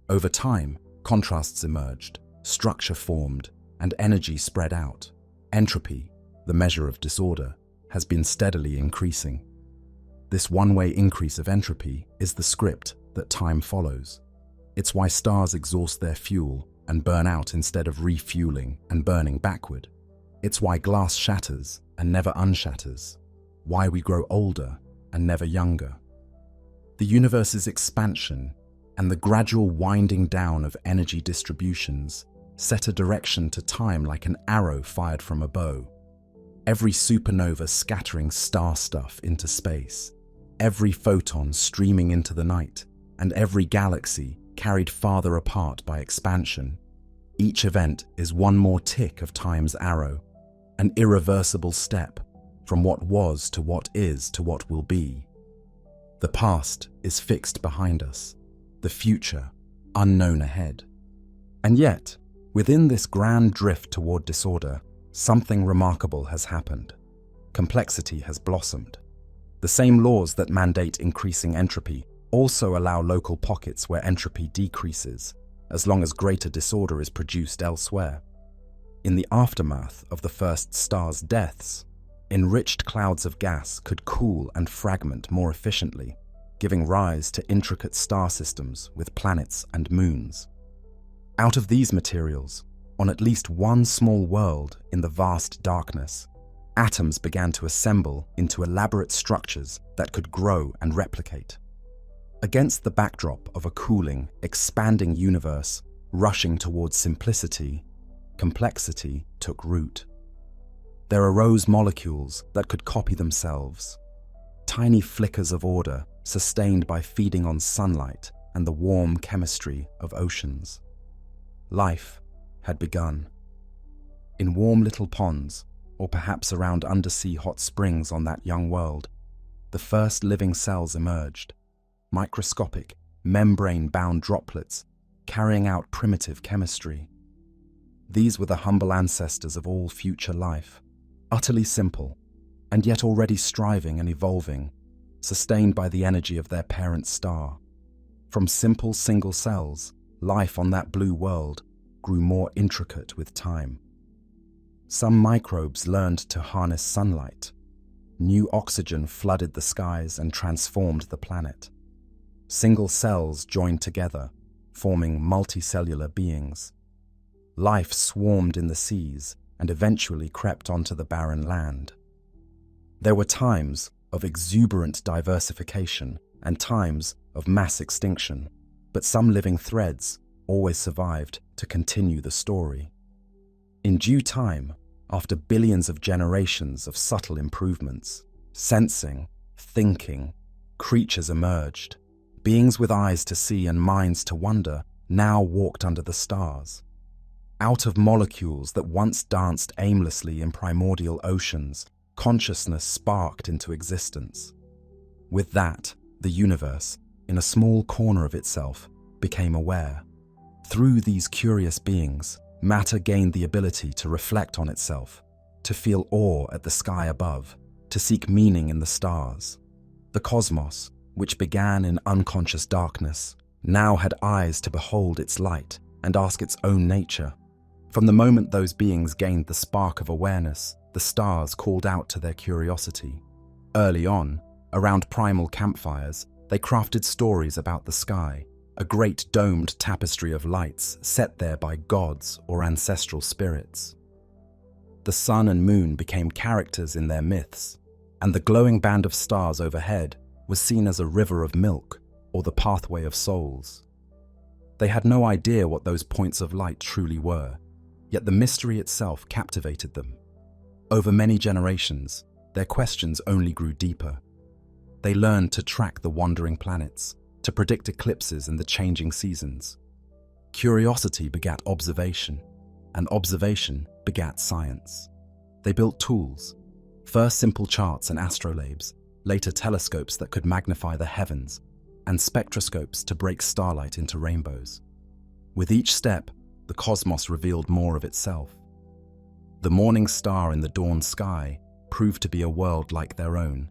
Speaker 1: Over time, contrasts emerged, structure formed, and energy spread out. Entropy, the measure of disorder, has been steadily increasing. This one-way increase of entropy is the script that time follows. It's why stars exhaust their fuel and burn out instead of refueling and burning backward. It's why glass shatters and never unshatters, why we grow older and never younger. The universe's expansion and the gradual winding down of energy distributions set a direction to time like an arrow fired from a bow. Every supernova scattering star stuff into space, every photon streaming into the night, and every galaxy carried farther apart by expansion. Each event is one more tick of time's arrow, an irreversible step from what was to what is to what will be. The past is fixed behind us, the future unknown ahead. And yet, within this grand drift toward disorder, something remarkable has happened. Complexity has blossomed. The same laws that mandate increasing entropy also allow local pockets where entropy decreases, as long as greater disorder is produced elsewhere. In the aftermath of the first star's deaths, enriched clouds of gas could cool and fragment more efficiently, giving rise to intricate star systems with planets and moons. Out of these materials, on at least one small world in the vast darkness, atoms began to assemble into elaborate structures that could grow and replicate. Against the backdrop of a cooling, expanding universe rushing towards simplicity, complexity took root. There arose molecules that could copy themselves, tiny flickers of order sustained by feeding on sunlight and the warm chemistry of oceans. Life had begun. In warm little ponds, or perhaps around undersea hot springs on that young world, the first living cells emerged, microscopic, membrane-bound droplets carrying out primitive chemistry. These were the humble ancestors of all future life, utterly simple, and yet already striving and evolving, sustained by the energy of their parent star. From simple single cells, life on that blue world grew more intricate with time. Some microbes learned to harness sunlight. New oxygen flooded the skies and transformed the planet. Single cells joined together, forming multicellular beings. Life swarmed in the seas and eventually crept onto the barren land. There were times of exuberant diversification and times of mass extinction, but some living threads always survived to continue the story. In due time, after billions of generations of subtle improvements, sensing, thinking, creatures emerged. Beings with eyes to see and minds to wonder now walked under the stars. Out of molecules that once danced aimlessly in primordial oceans, consciousness sparked into existence. With that, the universe, in a small corner of itself, became aware. Through these curious beings, matter gained the ability to reflect on itself, to feel awe at the sky above, to seek meaning in the stars. The cosmos, which began in unconscious darkness, now had eyes to behold its light and ask its own nature. From the moment those beings gained the spark of awareness, the stars called out to their curiosity. Early on, around primal campfires, they crafted stories about the sky, a great domed tapestry of lights set there by gods or ancestral spirits. The sun and moon became characters in their myths, and the glowing band of stars overhead was seen as a river of milk or the pathway of souls. They had no idea what those points of light truly were, yet the mystery itself captivated them. Over many generations, their questions only grew deeper. They learned to track the wandering planets, to predict eclipses and the changing seasons. Curiosity begat observation, and observation begat science. They built tools, first simple charts and astrolabes, later telescopes that could magnify the heavens, and spectroscopes to break starlight into rainbows. With each step, the cosmos revealed more of itself. The morning star in the dawn sky proved to be a world like their own.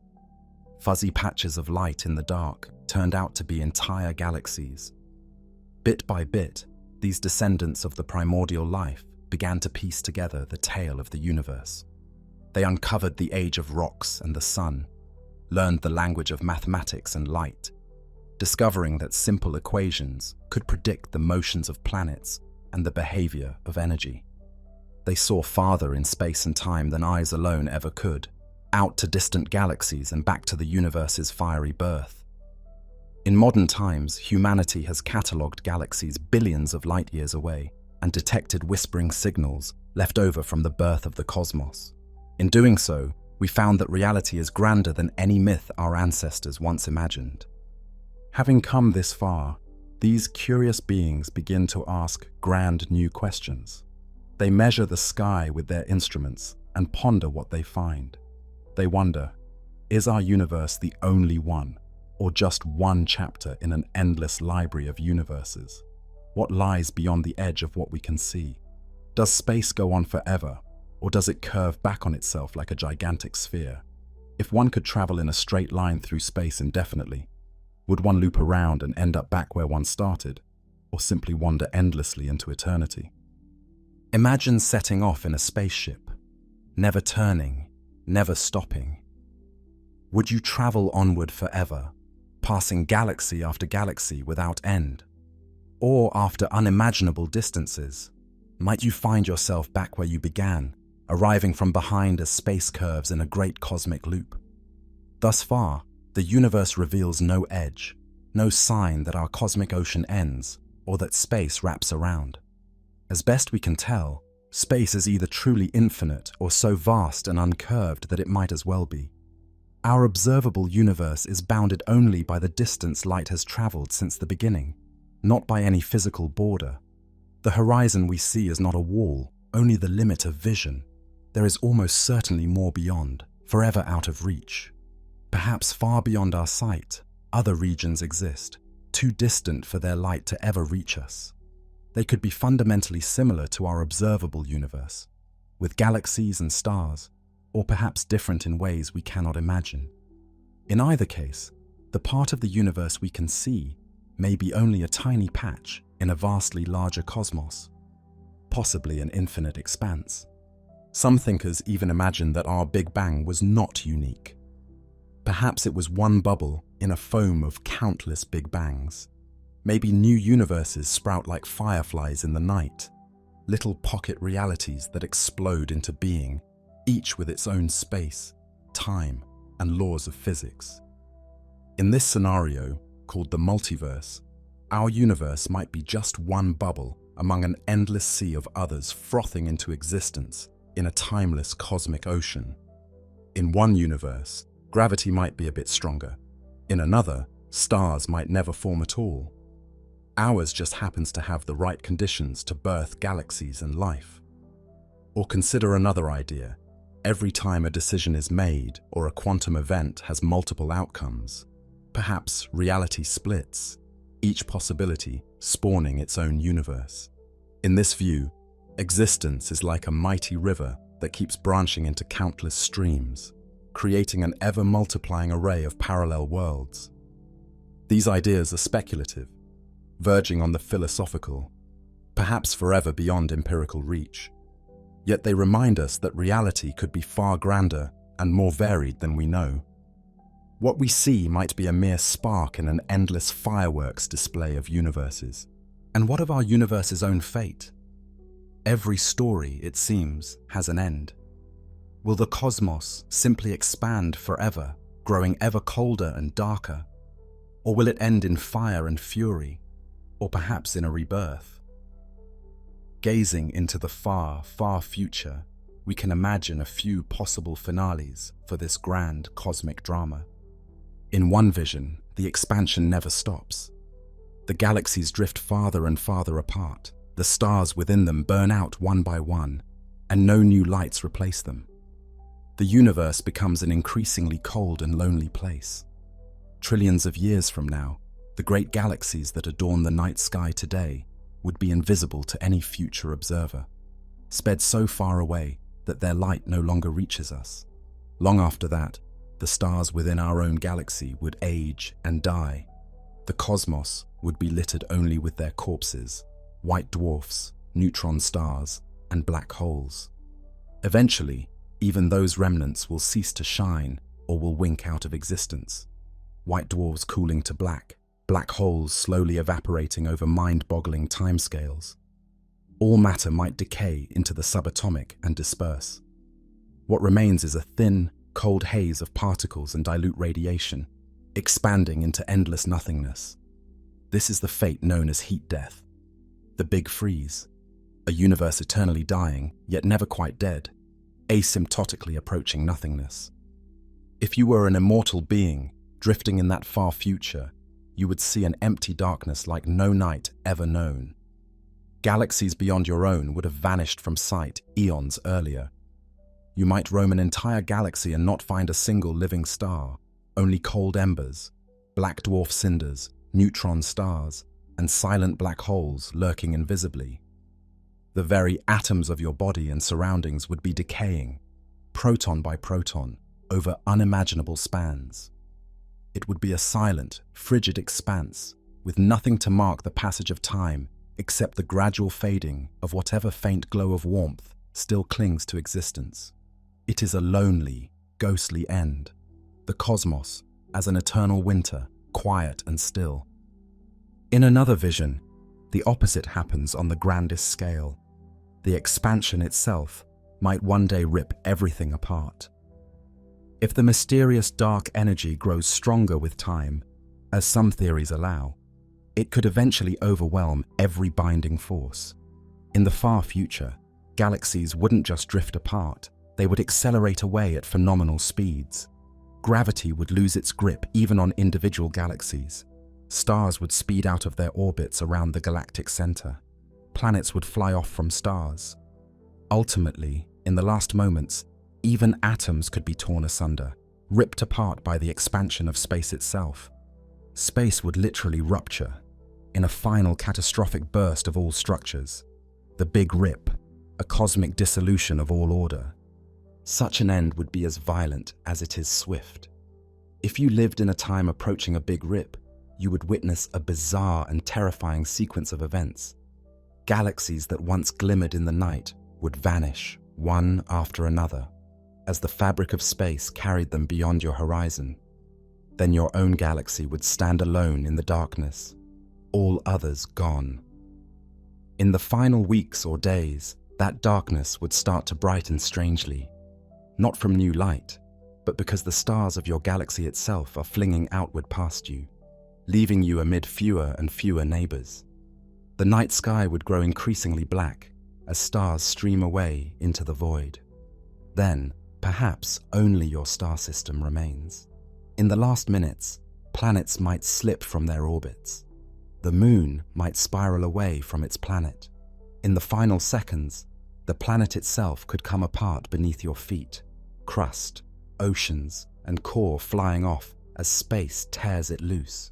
Speaker 1: Fuzzy patches of light in the dark turned out to be entire galaxies. Bit by bit, these descendants of the primordial life began to piece together the tale of the universe. They uncovered the age of rocks and the sun, learned the language of mathematics and light, discovering that simple equations could predict the motions of planets and the behavior of energy. They saw farther in space and time than eyes alone ever could, out to distant galaxies and back to the universe's fiery birth. In modern times, humanity has catalogued galaxies billions of light years away and detected whispering signals left over from the birth of the cosmos. In doing so, we found that reality is grander than any myth our ancestors once imagined. Having come this far, these curious beings begin to ask grand new questions. They measure the sky with their instruments and ponder what they find. They wonder, is our universe the only one, or just one chapter in an endless library of universes? What lies beyond the edge of what we can see? Does space go on forever, or does it curve back on itself like a gigantic sphere? If one could travel in a straight line through space indefinitely, would one loop around and end up back where one started, or simply wander endlessly into eternity? Imagine setting off in a spaceship, never turning, never stopping. Would you travel onward forever, passing galaxy after galaxy without end? Or after unimaginable distances, might you find yourself back where you began, arriving from behind as space curves in a great cosmic loop? Thus far, the universe reveals no edge, no sign that our cosmic ocean ends or that space wraps around. As best we can tell, Space is either truly infinite or so vast and uncurved that it might as well be. Our observable universe is bounded only by the distance light has traveled since the beginning, not by any physical border. The horizon we see is not a wall, only the limit of vision. There is almost certainly more beyond, forever out of reach. Perhaps far beyond our sight, other regions exist, too distant for their light to ever reach us. They could be fundamentally similar to our observable universe, with galaxies and stars, or perhaps different in ways we cannot imagine. In either case, the part of the universe we can see may be only a tiny patch in a vastly larger cosmos, possibly an infinite expanse. Some thinkers even imagine that our Big Bang was not unique. Perhaps it was one bubble in a foam of countless Big Bangs. Maybe new universes sprout like fireflies in the night, little pocket realities that explode into being, each with its own space, time, and laws of physics. In this scenario, called the multiverse, our universe might be just one bubble among an endless sea of others frothing into existence in a timeless cosmic ocean. In one universe, gravity might be a bit stronger. In another, stars might never form at all. Ours just happens to have the right conditions to birth galaxies and life. Or consider another idea. Every time a decision is made or a quantum event has multiple outcomes, perhaps reality splits, each possibility spawning its own universe. In this view, existence is like a mighty river that keeps branching into countless streams, creating an ever-multiplying array of parallel worlds. These ideas are speculative, verging on the philosophical, perhaps forever beyond empirical reach. Yet they remind us that reality could be far grander and more varied than we know. What we see might be a mere spark in an endless fireworks display of universes. And what of our universe's own fate? Every story, it seems, has an end. Will the cosmos simply expand forever, growing ever colder and darker? Or will it end in fire and fury? Or perhaps in a rebirth? Gazing into the far, far future, we can imagine a few possible finales for this grand cosmic drama. In one vision, the expansion never stops. The galaxies drift farther and farther apart, the stars within them burn out one by one, and no new lights replace them. The universe becomes an increasingly cold and lonely place. Trillions of years from now, the great galaxies that adorn the night sky today would be invisible to any future observer, sped so far away that their light no longer reaches us. Long after that, the stars within our own galaxy would age and die. The cosmos would be littered only with their corpses, white dwarfs, neutron stars, and black holes. Eventually, even those remnants will cease to shine or will wink out of existence. White dwarfs cooling to black holes slowly evaporating over mind-boggling timescales. All matter might decay into the subatomic and disperse. What remains is a thin, cold haze of particles and dilute radiation, expanding into endless nothingness. This is the fate known as heat death, the big freeze, a universe eternally dying, yet never quite dead, asymptotically approaching nothingness. If you were an immortal being drifting in that far future, you would see an empty darkness like no night ever known. Galaxies beyond your own would have vanished from sight eons earlier. You might roam an entire galaxy and not find a single living star, only cold embers, black dwarf cinders, neutron stars, and silent black holes lurking invisibly. The very atoms of your body and surroundings would be decaying, proton by proton, over unimaginable spans. It would be a silent, frigid expanse, with nothing to mark the passage of time except the gradual fading of whatever faint glow of warmth still clings to existence. It is a lonely, ghostly end, the cosmos as an eternal winter, quiet and still. In another vision, the opposite happens on the grandest scale. The expansion itself might one day rip everything apart. If the mysterious dark energy grows stronger with time, as some theories allow, it could eventually overwhelm every binding force. In the far future, Galaxies wouldn't just drift apart, they would accelerate away at phenomenal speeds. Gravity would lose its grip even on individual galaxies. Stars would speed out of their orbits around the galactic center. Planets would fly off from stars. Ultimately, in the last moments, even atoms could be torn asunder, ripped apart by the expansion of space itself. Space would literally rupture, in a final catastrophic burst of all structures. The Big Rip, a cosmic dissolution of all order. Such an end would be as violent as it is swift. If you lived in a time approaching a Big Rip, you would witness a bizarre and terrifying sequence of events. Galaxies that once glimmered in the night would vanish, one after another, as the fabric of space carried them beyond your horizon. Then your own galaxy would stand alone in the darkness, all others gone. In the final weeks or days, that darkness would start to brighten strangely, not from new light, but because the stars of your galaxy itself are flinging outward past you, leaving you amid fewer and fewer neighbors. The night sky would grow increasingly black as stars stream away into the void. Then, perhaps only your star system remains. In the last minutes, planets might slip from their orbits. The moon might spiral away from its planet. In the final seconds, the planet itself could come apart beneath your feet, crust, oceans, and core flying off as space tears it loose.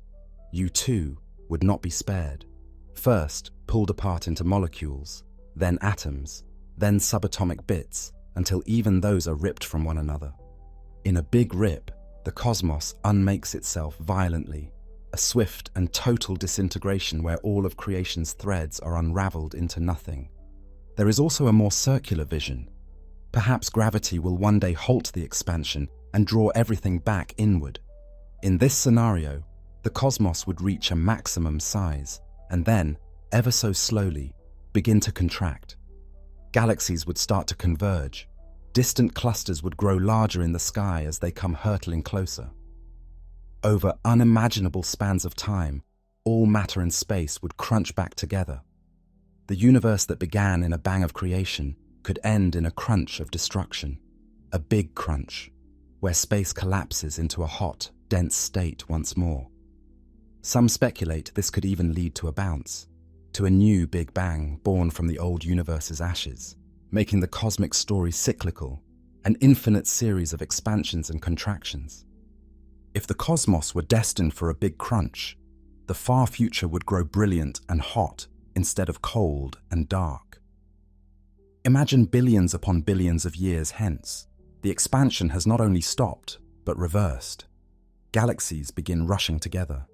Speaker 1: You too would not be spared. First, pulled apart into molecules, then atoms, then subatomic bits, until even those are ripped from one another. In a big rip, the cosmos unmakes itself violently, a swift and total disintegration where all of creation's threads are unraveled into nothing. There is also a more circular vision. Perhaps gravity will one day halt the expansion and draw everything back inward. In this scenario, the cosmos would reach a maximum size, and then, ever so slowly, begin to contract. Galaxies would start to converge. Distant clusters would grow larger in the sky as they come hurtling closer. Over unimaginable spans of time, all matter and space would crunch back together. The universe that began in a bang of creation could end in a crunch of destruction, a big crunch, where space collapses into a hot, dense state once more. Some speculate this could even lead to a bounce, to a new Big Bang born from the old universe's ashes, making the cosmic story cyclical, an infinite series of expansions and contractions. If the cosmos were destined for a big crunch, the far future would grow brilliant and hot instead of cold and dark. Imagine billions upon billions of years hence. The expansion has not only stopped, but reversed. Galaxies begin rushing together.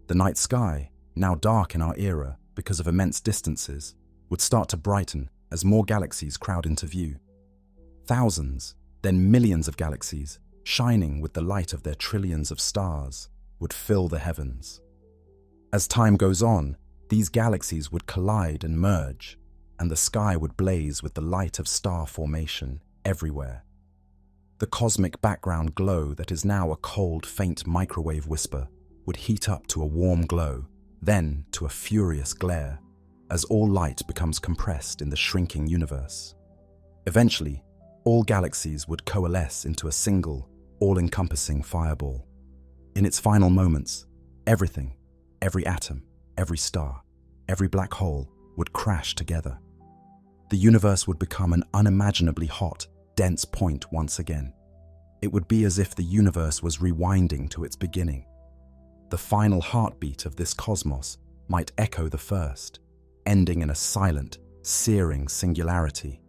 Speaker 1: The night sky, now dark in our era because of immense distances, would start to brighten as more galaxies crowd into view. Thousands, then millions of galaxies, shining with the light of their trillions of stars, would fill the heavens. As time goes on, these galaxies would collide and merge, and the sky would blaze with the light of star formation everywhere. The cosmic background glow that is now a cold, faint microwave whisper would heat up to a warm glow, then to a furious glare, as all light becomes compressed in the shrinking universe. Eventually, all galaxies would coalesce into a single, all-encompassing fireball. In its final moments, everything, every atom, every star, every black hole would crash together. The universe would become an unimaginably hot, dense point once again. It would be as if the universe was rewinding to its beginning. The final heartbeat of this cosmos might echo the first, ending in a silent, searing singularity.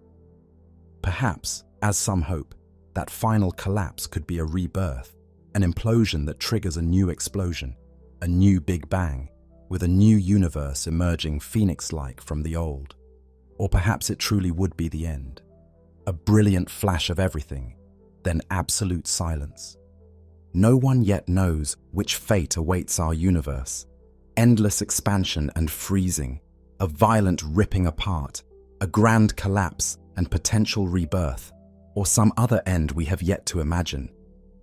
Speaker 1: Perhaps, as some hope, that final collapse could be a rebirth, an implosion that triggers a new explosion, a new Big Bang, with a new universe emerging phoenix-like from the old. Or perhaps it truly would be the end. A brilliant flash of everything, then absolute silence. No one yet knows which fate awaits our universe. Endless expansion and freezing, a violent ripping apart, a grand collapse and potential rebirth, or some other end we have yet to imagine.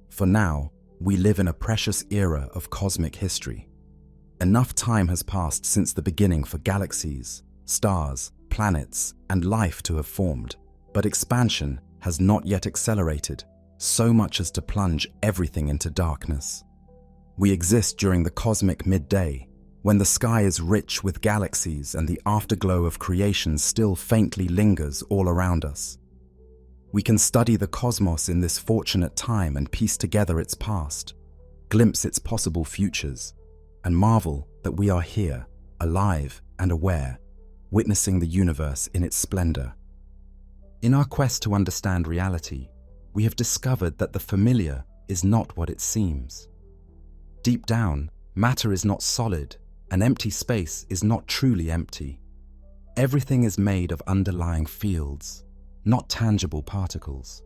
Speaker 1: For now, we live in a precious era of cosmic history. Enough time has passed since the beginning for galaxies, stars, planets, and life to have formed, but expansion has not yet accelerated, so much as to plunge everything into darkness. We exist during the cosmic midday, when the sky is rich with galaxies and the afterglow of creation still faintly lingers all around us. We can study the cosmos in this fortunate time and piece together its past, glimpse its possible futures, and marvel that we are here, alive and aware, witnessing the universe in its splendor. In our quest to understand reality, we have discovered that the familiar is not what it seems. Deep down, matter is not solid, and empty space is not truly empty. Everything is made of underlying fields, not tangible particles.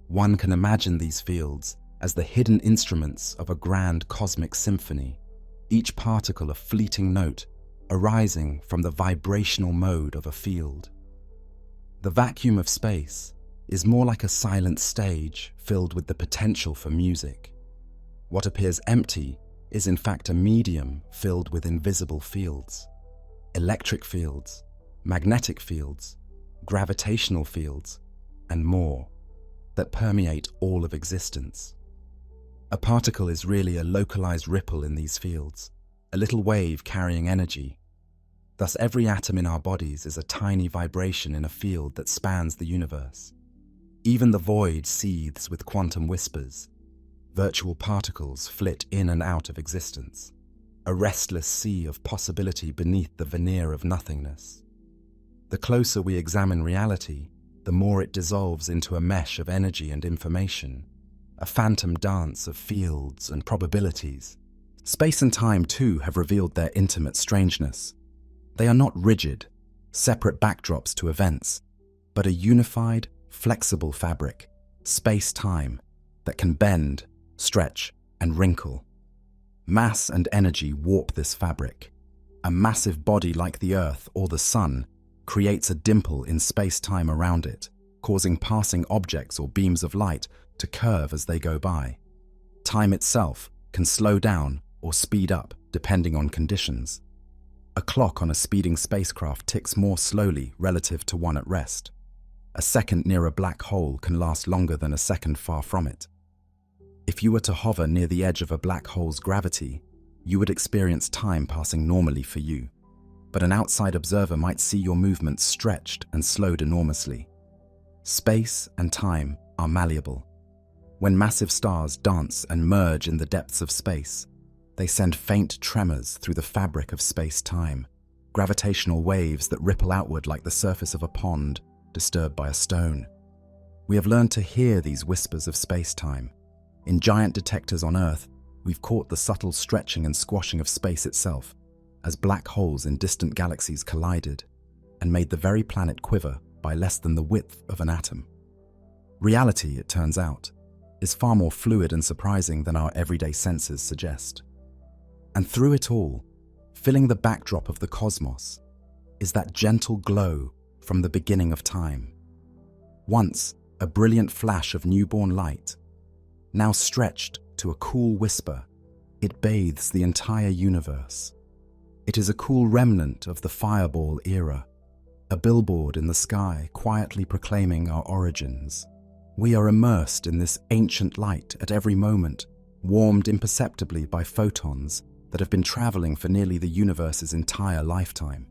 Speaker 1: One can imagine these fields as the hidden instruments of a grand cosmic symphony, each particle a fleeting note arising from the vibrational mode of a field. The vacuum of space is more like a silent stage filled with the potential for music. What appears empty is in fact a medium filled with invisible fields, electric fields, magnetic fields, gravitational fields, and more, that permeate all of existence. A particle is really a localized ripple in these fields, a little wave carrying energy. Thus, every atom in our bodies is a tiny vibration in a field that spans the universe. Even the void seethes with quantum whispers. Virtual particles flit in and out of existence, a restless sea of possibility beneath the veneer of nothingness. The closer we examine reality, the more it dissolves into a mesh of energy and information, a phantom dance of fields and probabilities. Space and time, too, have revealed their intimate strangeness. They are not rigid, separate backdrops to events, but a unified, flexible fabric, space-time, that can bend, stretch, and wrinkle. Mass and energy warp this fabric. A massive body like the Earth or the Sun creates a dimple in space-time around it, causing passing objects or beams of light to curve as they go by. Time itself can slow down or speed up depending on conditions. A clock on a speeding spacecraft ticks more slowly relative to one at rest. A second near a black hole can last longer than a second far from it. If you were to hover near the edge of a black hole's gravity, you would experience time passing normally for you, but an outside observer might see your movements stretched and slowed enormously. Space and time are malleable. When massive stars dance and merge in the depths of space, they send faint tremors through the fabric of space-time, gravitational waves that ripple outward like the surface of a pond disturbed by a stone. We have learned to hear these whispers of space-time. In giant detectors on Earth, we've caught the subtle stretching and squashing of space itself as black holes in distant galaxies collided and made the very planet quiver by less than the width of an atom. Reality, it turns out, is far more fluid and surprising than our everyday senses suggest. And through it all, filling the backdrop of the cosmos, is that gentle glow from the beginning of time. Once a brilliant flash of newborn light, now stretched to a cool whisper, it bathes the entire universe. It is a cool remnant of the fireball era, a billboard in the sky quietly proclaiming our origins. We are immersed in this ancient light at every moment, warmed imperceptibly by photons that have been traveling for nearly the universe's entire lifetime.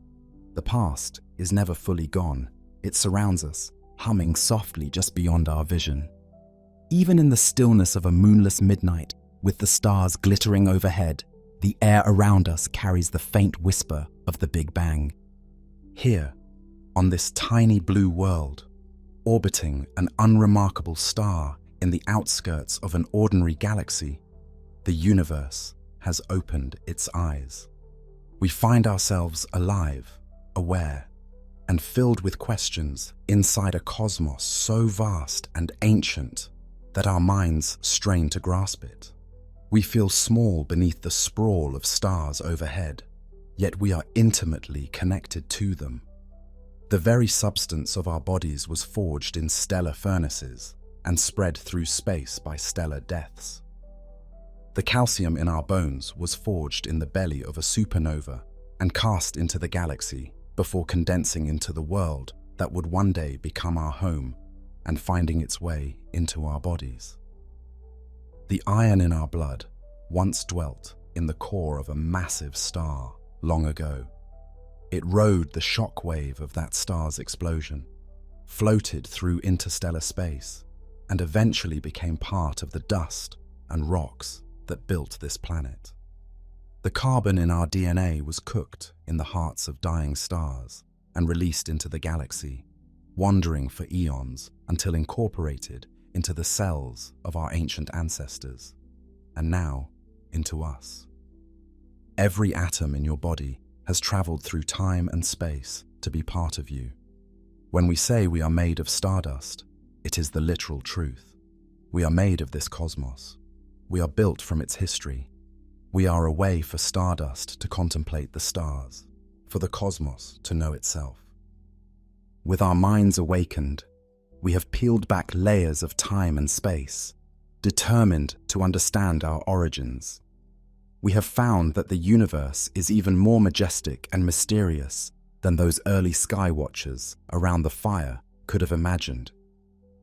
Speaker 1: The past is never fully gone. It surrounds us, humming softly just beyond our vision. Even in the stillness of a moonless midnight, with the stars glittering overhead, the air around us carries the faint whisper of the Big Bang. Here, on this tiny blue world, orbiting an unremarkable star in the outskirts of an ordinary galaxy, the universe has opened its eyes. We find ourselves alive, aware, and filled with questions inside a cosmos so vast and ancient that our minds strain to grasp it. We feel small beneath the sprawl of stars overhead, yet we are intimately connected to them. The very substance of our bodies was forged in stellar furnaces and spread through space by stellar deaths. The calcium in our bones was forged in the belly of a supernova and cast into the galaxy, before condensing into the world that would one day become our home and finding its way into our bodies. The iron in our blood once dwelt in the core of a massive star long ago. It rode the shock wave of that star's explosion, floated through interstellar space, and eventually became part of the dust and rocks that built this planet. The carbon in our DNA was cooked in the hearts of dying stars and released into the galaxy, wandering for eons until incorporated into the cells of our ancient ancestors, and now into us. Every atom in your body has traveled through time and space to be part of you. When we say we are made of stardust, it is the literal truth. We are made of this cosmos. We are built from its history. We are a way for stardust to contemplate the stars, for the cosmos to know itself. With our minds awakened, we have peeled back layers of time and space, determined to understand our origins. We have found that the universe is even more majestic and mysterious than those early sky watchers around the fire could have imagined.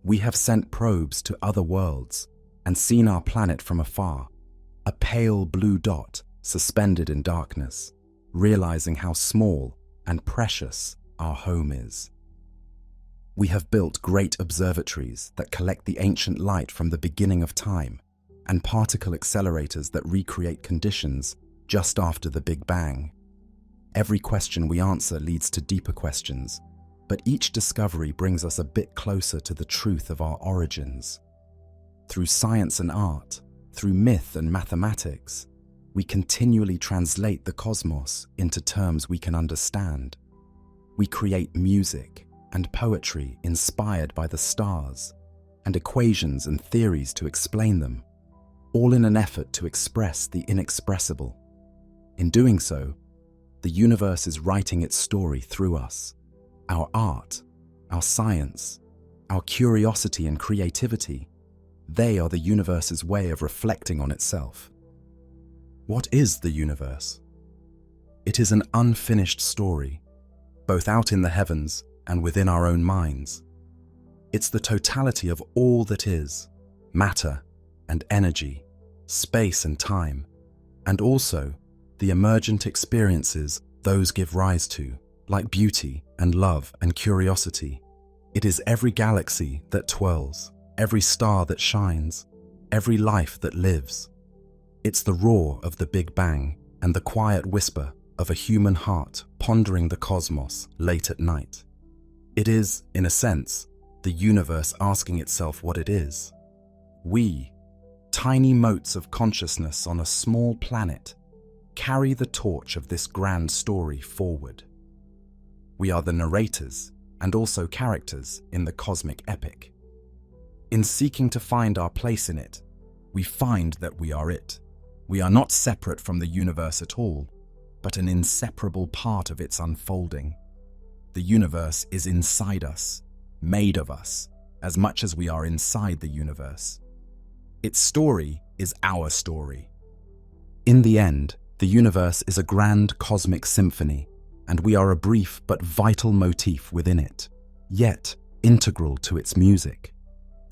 Speaker 1: We have sent probes to other worlds and seen our planet from afar, a pale blue dot suspended in darkness, realizing how small and precious our home is. We have built great observatories that collect the ancient light from the beginning of time, and particle accelerators that recreate conditions just after the Big Bang. Every question we answer leads to deeper questions, but each discovery brings us a bit closer to the truth of our origins. Through science and art, through myth and mathematics, we continually translate the cosmos into terms we can understand. We create music and poetry inspired by the stars, and equations and theories to explain them, all in an effort to express the inexpressible. In doing so, the universe is writing its story through us. Our art, our science, our curiosity and creativity, they are the universe's way of reflecting on itself. What is the universe? It is an unfinished story, both out in the heavens and within our own minds. It's the totality of all that is, matter and energy, space and time, and also the emergent experiences those give rise to, like beauty and love and curiosity. It is every galaxy that twirls, every star that shines, every life that lives. It's the roar of the Big Bang and the quiet whisper of a human heart pondering the cosmos late at night. It is, in a sense, the universe asking itself what it is. We, tiny motes of consciousness on a small planet, carry the torch of this grand story forward. We are the narrators and also characters in the cosmic epic. In seeking to find our place in it, we find that we are it. We are not separate from the universe at all, but an inseparable part of its unfolding. The universe is inside us, made of us, as much as we are inside the universe. Its story is our story. In the end, the universe is a grand cosmic symphony, and we are a brief but vital motif within it, yet integral to its music.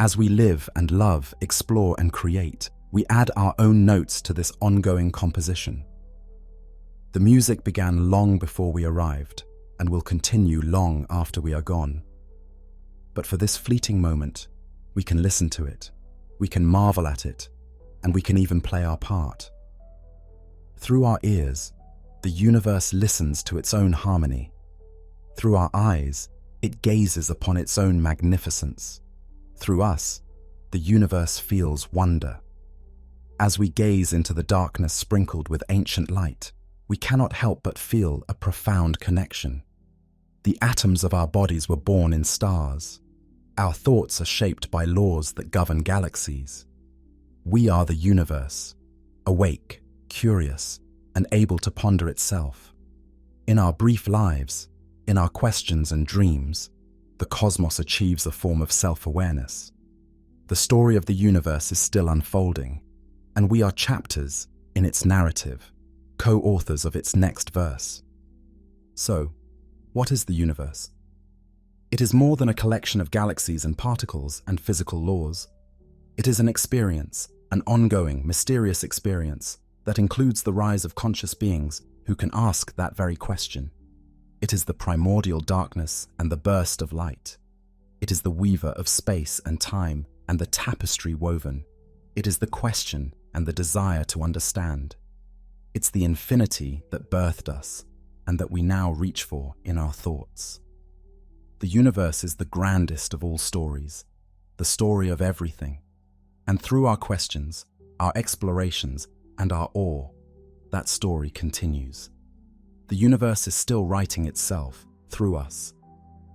Speaker 1: As we live and love, explore and create, we add our own notes to this ongoing composition. The music began long before we arrived, and will continue long after we are gone. But for this fleeting moment, we can listen to it, we can marvel at it, and we can even play our part. Through our ears, the universe listens to its own harmony. Through our eyes, it gazes upon its own magnificence. Through us, the universe feels wonder. As we gaze into the darkness sprinkled with ancient light, we cannot help but feel a profound connection. The atoms of our bodies were born in stars. Our thoughts are shaped by laws that govern galaxies. We are the universe, awake, curious, and able to ponder itself. In our brief lives, in our questions and dreams, the cosmos achieves a form of self-awareness. The story of the universe is still unfolding, and we are chapters in its narrative, co-authors of its next verse. So, What is the universe? It is more than a collection of galaxies and particles and physical laws. It is an experience, an ongoing, mysterious experience that includes the rise of conscious beings who can ask that very question. It is the primordial darkness and the burst of light. It is the weaver of space and time and the tapestry woven. It is the question and the desire to understand. It's the infinity that birthed us and that we now reach for in our thoughts. The universe is the grandest of all stories, the story of everything. And through our questions, our explorations, and our awe, that story continues. The universe is still writing itself through us.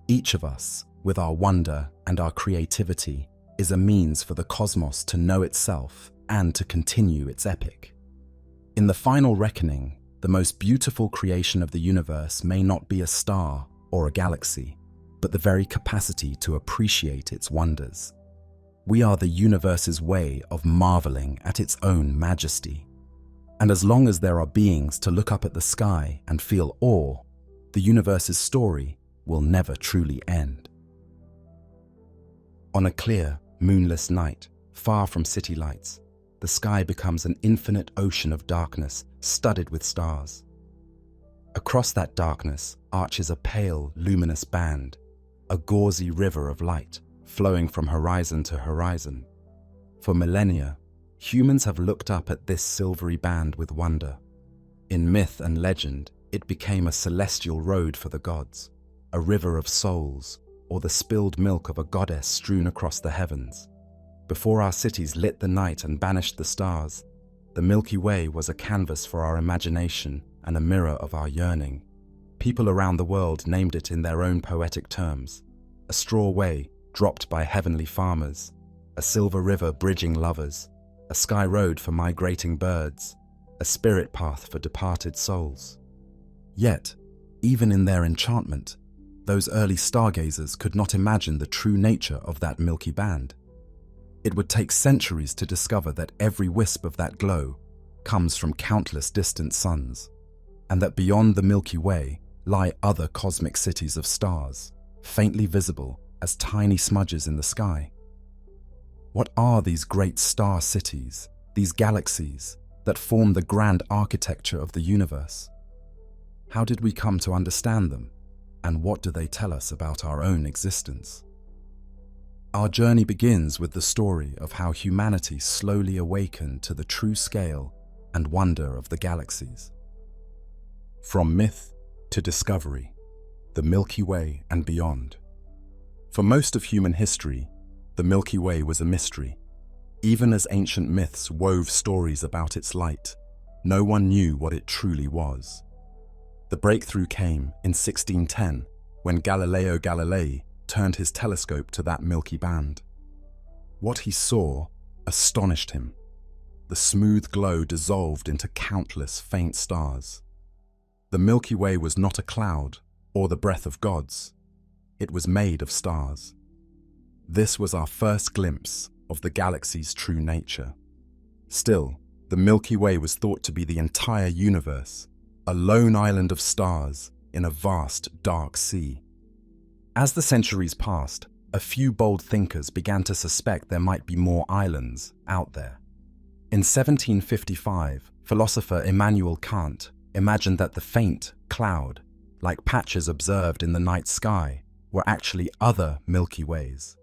Speaker 1: Each of us, with our wonder and our creativity, is a means for the cosmos to know itself and to continue its epic. In the final reckoning, the most beautiful creation of the universe may not be a star or a galaxy, but the very capacity to appreciate its wonders. We are the universe's way of marveling at its own majesty. And as long as there are beings to look up at the sky and feel awe, the universe's story will never truly end. On a clear, moonless night, far from city lights, the sky becomes an infinite ocean of darkness studded with stars. Across that darkness arches a pale, luminous band, a gauzy river of light flowing from horizon to horizon. For millennia, humans have looked up at this silvery band with wonder. In myth and legend, it became a celestial road for the gods, a river of souls, or the spilled milk of a goddess strewn across the heavens. Before our cities lit the night and banished the stars, the Milky Way was a canvas for our imagination and a mirror of our yearning. People around the world named it in their own poetic terms: a straw way dropped by heavenly farmers, a silver river bridging lovers, a sky road for migrating birds, a spirit path for departed souls. Yet, even in their enchantment, those early stargazers could not imagine the true nature of that milky band. It would take centuries to discover that every wisp of that glow comes from countless distant suns, and that beyond the Milky Way lie other cosmic cities of stars, faintly visible as tiny smudges in the sky. What are these great star cities, these galaxies, that form the grand architecture of the universe? How did we come to understand them, and what do they tell us about our own existence? Our journey begins with the story of how humanity slowly awakened to the true scale and wonder of the galaxies. From myth to discovery, the Milky Way and beyond. For most of human history, the Milky Way was a mystery. Even as ancient myths wove stories about its light, no one knew what it truly was. The breakthrough came in 1610 when Galileo Galilei turned his telescope to that milky band. What he saw astonished him. The smooth glow dissolved into countless faint stars. The Milky Way was not a cloud or the breath of gods. It was made of stars. This was our first glimpse of the galaxy's true nature. Still, the Milky Way was thought to be the entire universe, a lone island of stars in a vast, dark sea. As the centuries passed, a few bold thinkers began to suspect there might be more islands out there. In 1755, philosopher Immanuel Kant imagined that the faint cloud, like patches observed in the night sky, were actually other Milky Ways,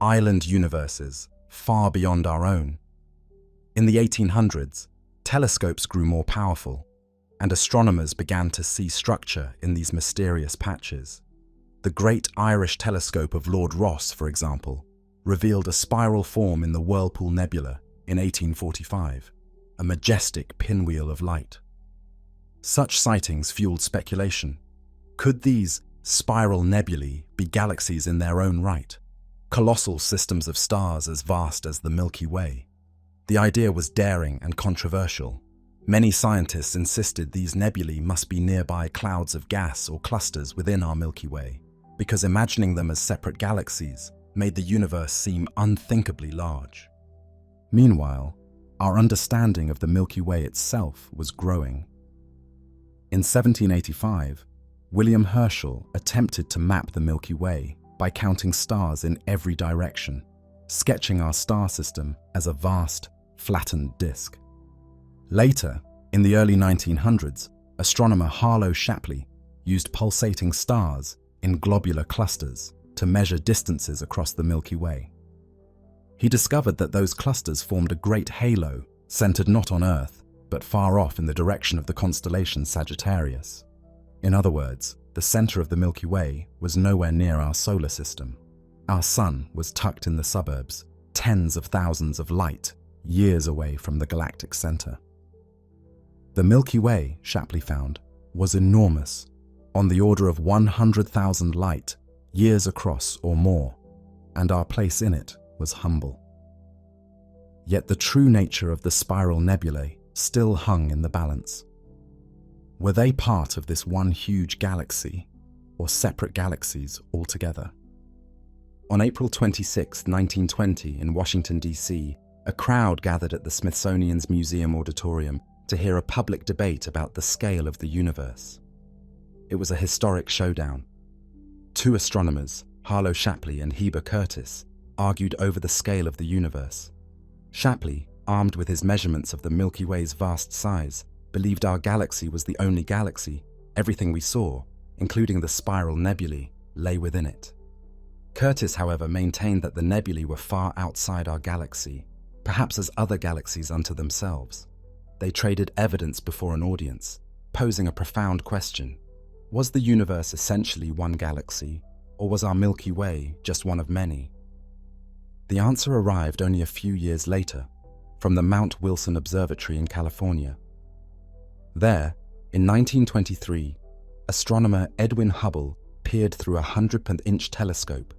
Speaker 1: island universes far beyond our own. In the 1800s, telescopes grew more powerful, and astronomers began to see structure in these mysterious patches. The Great Irish Telescope of Lord Rosse, for example, revealed a spiral form in the Whirlpool Nebula in 1845, a majestic pinwheel of light. Such sightings fueled speculation. Could these spiral nebulae be galaxies in their own right, colossal systems of stars as vast as the Milky Way? The idea was daring and controversial. Many scientists insisted these nebulae must be nearby clouds of gas or clusters within our Milky Way, because imagining them as separate galaxies made the universe seem unthinkably large. Meanwhile, our understanding of the Milky Way itself was growing. In 1785, William Herschel attempted to map the Milky Way by counting stars in every direction, sketching our star system as a vast, flattened disk. Later, in the early 1900s, astronomer Harlow Shapley used pulsating stars in globular clusters to measure distances across the Milky Way. He discovered that those clusters formed a great halo centered not on Earth, but far off in the direction of the constellation Sagittarius. In other words, the center of the Milky Way was nowhere near our solar system. Our sun was tucked in the suburbs, tens of thousands of light years away from the galactic center. The Milky Way, Shapley found, was enormous, on the order of 100,000 light years across or more, and our place in it was humble. Yet the true nature of the spiral nebulae still hung in the balance. Were they part of this one huge galaxy, or separate galaxies altogether? On April 26, 1920, in Washington, D.C., a crowd gathered at the Smithsonian's Museum Auditorium to hear a public debate about the scale of the universe. It was a historic showdown. Two astronomers, Harlow Shapley and Heber Curtis, argued over the scale of the universe. Shapley, armed with his measurements of the Milky Way's vast size, believed our galaxy was the only galaxy. Everything we saw, including the spiral nebulae, lay within it. Curtis, however, maintained that the nebulae were far outside our galaxy, perhaps as other galaxies unto themselves. They traded evidence before an audience, posing a profound question. Was the universe essentially one galaxy, or was our Milky Way just one of many? The answer arrived only a few years later, from the Mount Wilson Observatory in California. There, in 1923, astronomer Edwin Hubble peered through a 100th-inch telescope,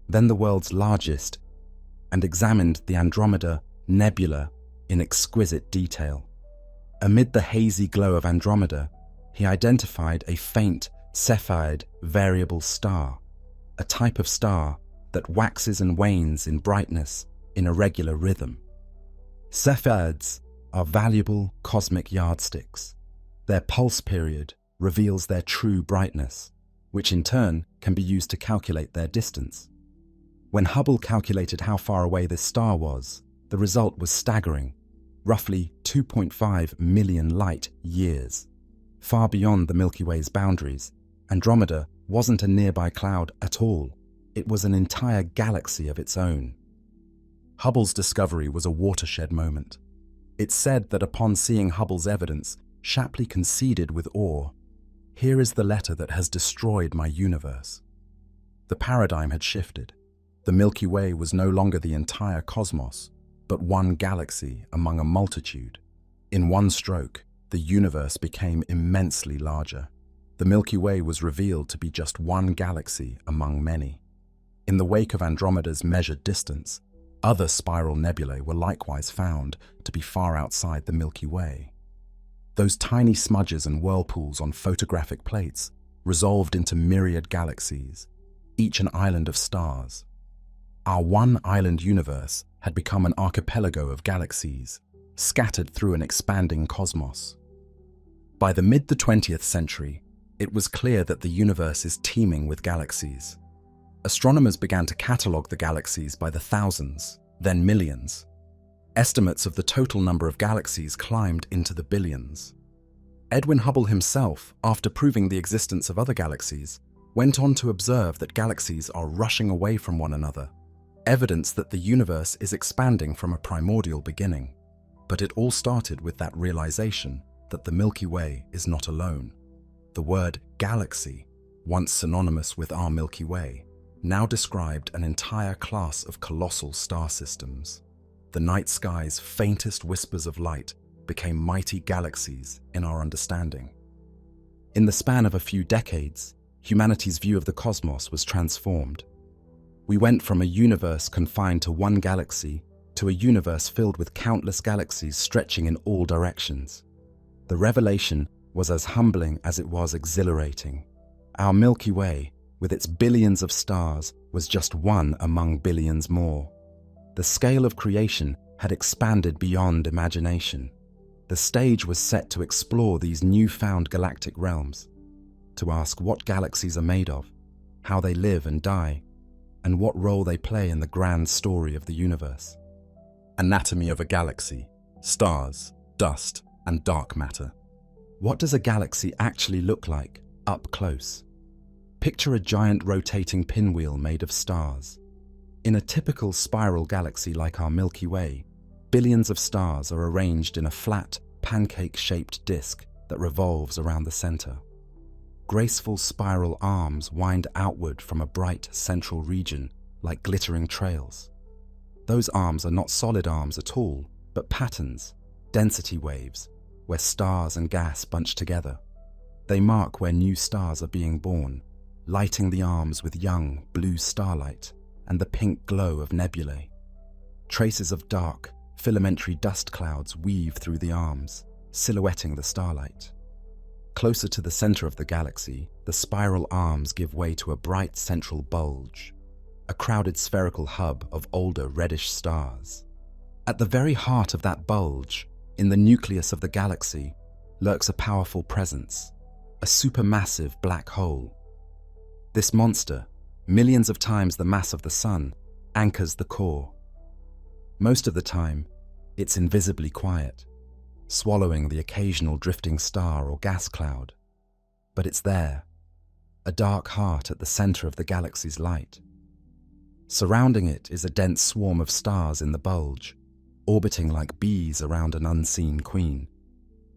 Speaker 1: then the world's largest, and examined the Andromeda nebula in exquisite detail. Amid the hazy glow of Andromeda, he identified a faint, Cepheid variable star, a type of star that waxes and wanes in brightness in irregular rhythm. Cepheids are valuable cosmic yardsticks. Their pulse period reveals their true brightness, which in turn can be used to calculate their distance. When Hubble calculated how far away this star was, the result was staggering, roughly 2.5 million light years. Far beyond the Milky Way's boundaries, Andromeda wasn't a nearby cloud at all. It was an entire galaxy of its own. Hubble's discovery was a watershed moment. It's said that upon seeing Hubble's evidence, Shapley conceded with awe, "Here is the letter that has destroyed my universe." The paradigm had shifted. The Milky Way was no longer the entire cosmos, but one galaxy among a multitude. In one stroke, the universe became immensely larger. The Milky Way was revealed to be just one galaxy among many. In the wake of Andromeda's measured distance, other spiral nebulae were likewise found to be far outside the Milky Way. Those tiny smudges and whirlpools on photographic plates resolved into myriad galaxies, each an island of stars. Our one-island universe had become an archipelago of galaxies, scattered through an expanding cosmos. By the mid-20th century, it was clear that the universe is teeming with galaxies. Astronomers began to catalogue the galaxies by the thousands, then millions. Estimates of the total number of galaxies climbed into the billions. Edwin Hubble himself, after proving the existence of other galaxies, went on to observe that galaxies are rushing away from one another, evidence that the universe is expanding from a primordial beginning. But it all started with that realization that the Milky Way is not alone. The word galaxy, once synonymous with our Milky Way, now described an entire class of colossal star systems. The night sky's faintest whispers of light became mighty galaxies in our understanding. In the span of a few decades, humanity's view of the cosmos was transformed. We went from a universe confined to one galaxy to a universe filled with countless galaxies stretching in all directions. The revelation was as humbling as it was exhilarating. Our Milky Way, with its billions of stars, was just one among billions more. The scale of creation had expanded beyond imagination. The stage was set to explore these newfound galactic realms. to ask what galaxies are made of, how they live and die, and what role they play in the grand story of the universe. Anatomy of a galaxy, stars, dust, and dark matter. What does a galaxy actually look like, up close? Picture a giant rotating pinwheel made of stars. In a typical spiral galaxy like our Milky Way, billions of stars are arranged in a flat, pancake-shaped disk that revolves around the center. Graceful spiral arms wind outward from a bright central region like glittering trails. Those arms are not solid arms at all, but patterns, density waves, where stars and gas bunch together. They mark where new stars are being born, lighting the arms with young, blue starlight and the pink glow of nebulae. Traces of dark, filamentary dust clouds weave through the arms, silhouetting the starlight. Closer to the center of the galaxy, the spiral arms give way to a bright central bulge, a crowded spherical hub of older reddish stars. At the very heart of that bulge, in the nucleus of the galaxy, lurks a powerful presence, a supermassive black hole. This monster, millions of times the mass of the Sun, anchors the core. Most of the time, it's invisibly quiet, swallowing the occasional drifting star or gas cloud. But it's there, a dark heart at the center of the galaxy's light. Surrounding it is a dense swarm of stars in the bulge, orbiting like bees around an unseen queen.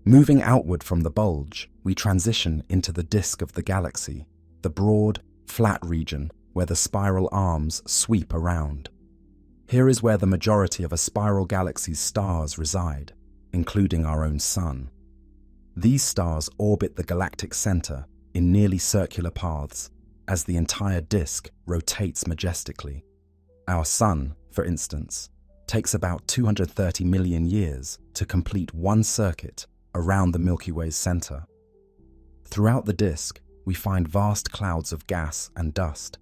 Speaker 1: Moving outward from the bulge, we transition into the disk of the galaxy, the broad, flat region where the spiral arms sweep around. Here is where the majority of a spiral galaxy's stars reside, including our own Sun. These stars orbit the galactic center in nearly circular paths as the entire disk rotates majestically. Our Sun, for instance, takes about 230 million years to complete one circuit around the Milky Way's center. Throughout the disk, we find vast clouds of gas and dust,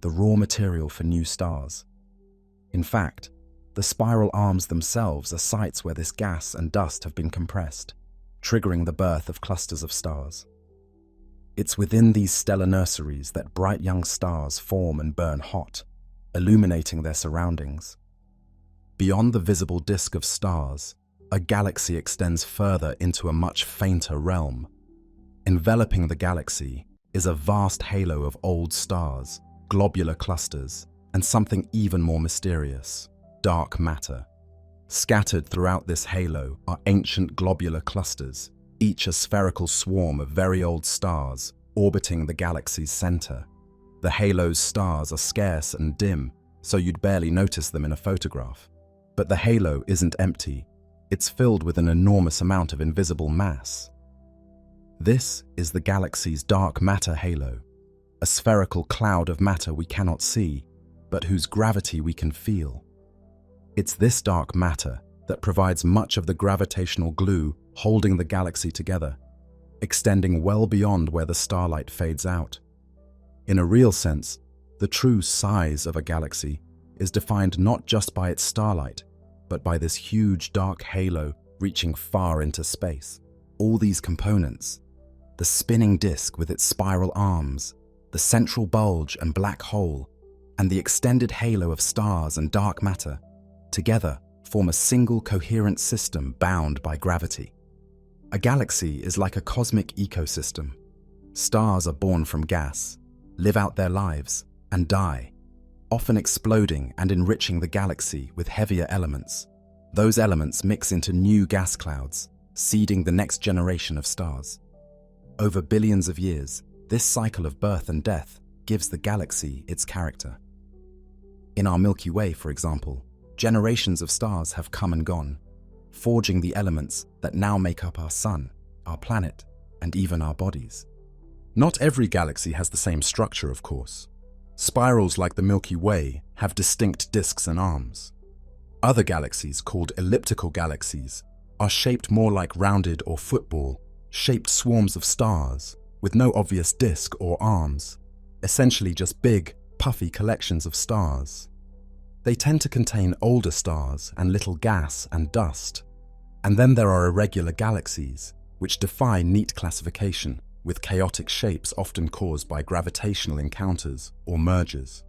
Speaker 1: the raw material for new stars. In fact, the spiral arms themselves are sites where this gas and dust have been compressed, triggering the birth of clusters of stars. It's within these stellar nurseries that bright young stars form and burn hot, illuminating their surroundings. Beyond the visible disk of stars, a galaxy extends further into a much fainter realm. Enveloping the galaxy is a vast halo of old stars, globular clusters, and something even more mysterious, dark matter. Scattered throughout this halo are ancient globular clusters, each a spherical swarm of very old stars orbiting the galaxy's center. The halo's stars are scarce and dim, so you'd barely notice them in a photograph. But the halo isn't empty. It's filled with an enormous amount of invisible mass. This is the galaxy's dark matter halo, a spherical cloud of matter we cannot see, but whose gravity we can feel. It's this dark matter that provides much of the gravitational glue holding the galaxy together, extending well beyond where the starlight fades out. In a real sense, the true size of a galaxy is defined not just by its starlight, but by this huge dark halo reaching far into space. All these components, the spinning disk with its spiral arms, the central bulge and black hole, and the extended halo of stars and dark matter, together form a single coherent system bound by gravity. A galaxy is like a cosmic ecosystem. Stars are born from gas, live out their lives, and die, often exploding and enriching the galaxy with heavier elements. Those elements mix into new gas clouds, seeding the next generation of stars. Over billions of years, this cycle of birth and death gives the galaxy its character. In our Milky Way, for example, generations of stars have come and gone, forging the elements that now make up our Sun, our planet, and even our bodies. Not every galaxy has the same structure, of course. Spirals like the Milky Way have distinct disks and arms. Other galaxies, called elliptical galaxies, are shaped more like rounded or football-shaped swarms of stars with no obvious disk or arms, essentially just big, puffy collections of stars. They tend to contain older stars and little gas and dust. And then there are irregular galaxies, which defy neat classification, with chaotic shapes often caused by gravitational encounters or mergers.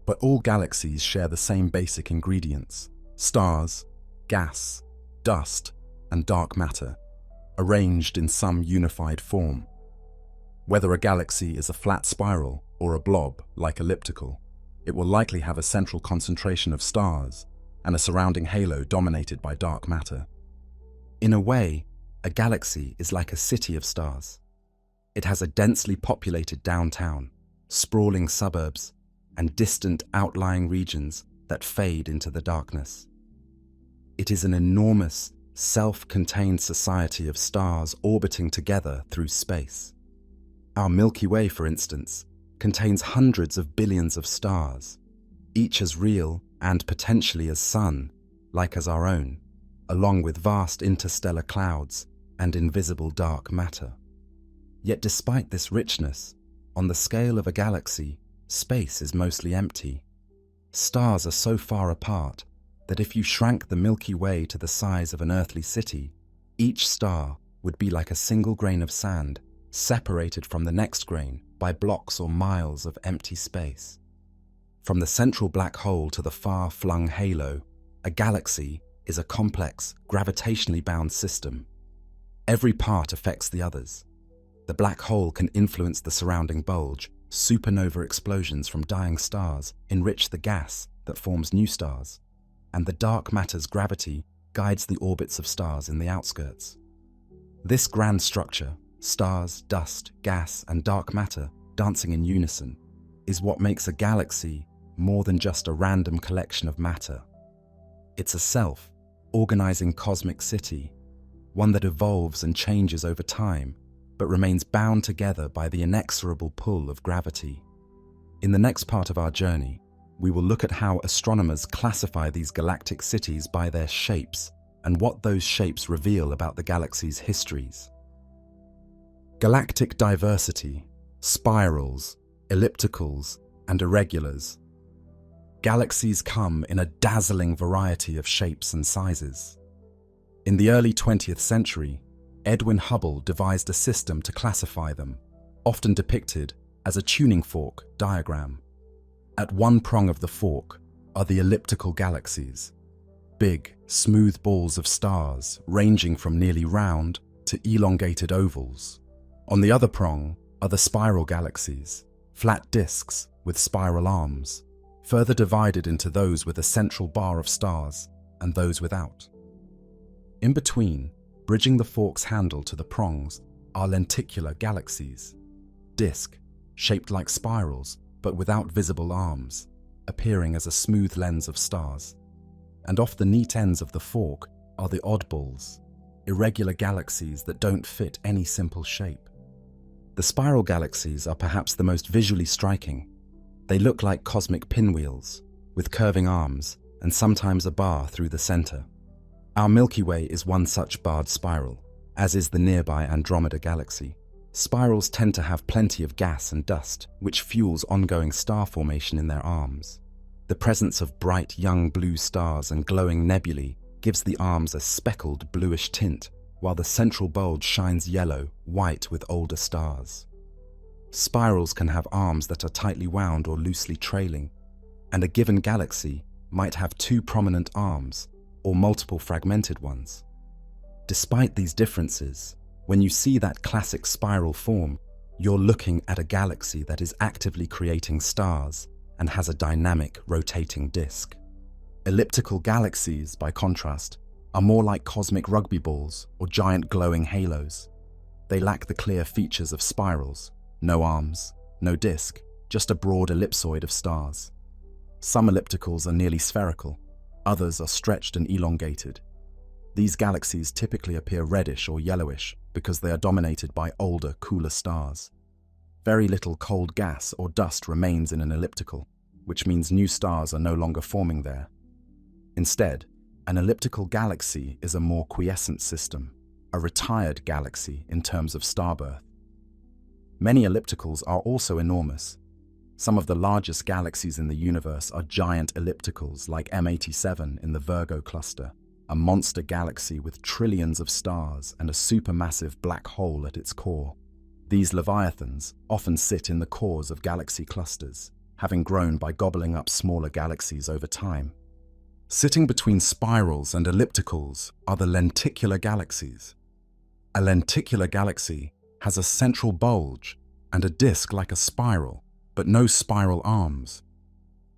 Speaker 1: But all galaxies share the same basic ingredients: stars, gas, dust, and dark matter, arranged in some unified form. Whether a galaxy is a flat spiral or a blob like Elliptical, it will likely have a central concentration of stars and a surrounding halo dominated by dark matter. In a way, a galaxy is like a city of stars. It has a densely populated downtown, sprawling suburbs, and distant outlying regions that fade into the darkness. It is an enormous, self-contained society of stars orbiting together through space. Our Milky Way, for instance, contains hundreds of billions of stars, each as real and potentially as sun-like as our own, along with vast interstellar clouds and invisible dark matter. Yet despite this richness, on the scale of a galaxy, space is mostly empty. Stars are so far apart that if you shrank the Milky Way to the size of an earthly city, each star would be like a single grain of sand, separated from the next grain by blocks or miles of empty space. From the central black hole to the far-flung halo, a galaxy is a complex, gravitationally bound system. Every part affects the others. The black hole can influence the surrounding bulge. Supernova explosions from dying stars enrich the gas that forms new stars, and the dark matter's gravity guides the orbits of stars in the outskirts. This grand structure, stars, dust, gas, and dark matter dancing in unison, is what makes a galaxy more than just a random collection of matter. It's a self-organizing cosmic city, one that evolves and changes over time, but remains bound together by the inexorable pull of gravity. In the next part of our journey, we will look at how astronomers classify these galactic cities by their shapes and what those shapes reveal about the galaxy's histories. Galactic diversity, spirals, ellipticals, and irregulars. Galaxies come in a dazzling variety of shapes and sizes. In the early 20th century, Edwin Hubble devised a system to classify them, often depicted as a tuning fork diagram. At one prong of the fork are the elliptical galaxies, big, smooth balls of stars ranging from nearly round to elongated ovals. On the other prong are the spiral galaxies, flat disks with spiral arms, further divided into those with a central bar of stars and those without. In between, bridging the fork's handle to the prongs, are lenticular galaxies, disk, shaped like spirals but without visible arms, appearing as a smooth lens of stars. And off the neat ends of the fork are the oddballs, irregular galaxies that don't fit any simple shape. The spiral galaxies are perhaps the most visually striking. They look like cosmic pinwheels, with curving arms and sometimes a bar through the center. Our Milky Way is one such barred spiral, as is the nearby Andromeda galaxy. Spirals tend to have plenty of gas and dust, which fuels ongoing star formation in their arms. The presence of bright young blue stars and glowing nebulae gives the arms a speckled bluish tint, while the central bulge shines yellow, white with older stars. Spirals can have arms that are tightly wound or loosely trailing, and a given galaxy might have two prominent arms, or multiple fragmented ones. Despite these differences, when you see that classic spiral form, you're looking at a galaxy that is actively creating stars and has a dynamic, rotating disk. Elliptical galaxies, by contrast, are more like cosmic rugby balls or giant glowing halos. They lack the clear features of spirals: no arms, no disk, just a broad ellipsoid of stars. Some ellipticals are nearly spherical, others are stretched and elongated. These galaxies typically appear reddish or yellowish because they are dominated by older, cooler stars. Very little cold gas or dust remains in an elliptical, which means new stars are no longer forming there. Instead, an elliptical galaxy is a more quiescent system, a retired galaxy in terms of starbirth. Many ellipticals are also enormous. Some of the largest galaxies in the universe are giant ellipticals like M87 in the Virgo cluster, a monster galaxy with trillions of stars and a supermassive black hole at its core. These leviathans often sit in the cores of galaxy clusters, having grown by gobbling up smaller galaxies over time. Sitting between spirals and ellipticals are the lenticular galaxies. A lenticular galaxy has a central bulge and a disk like a spiral, but no spiral arms.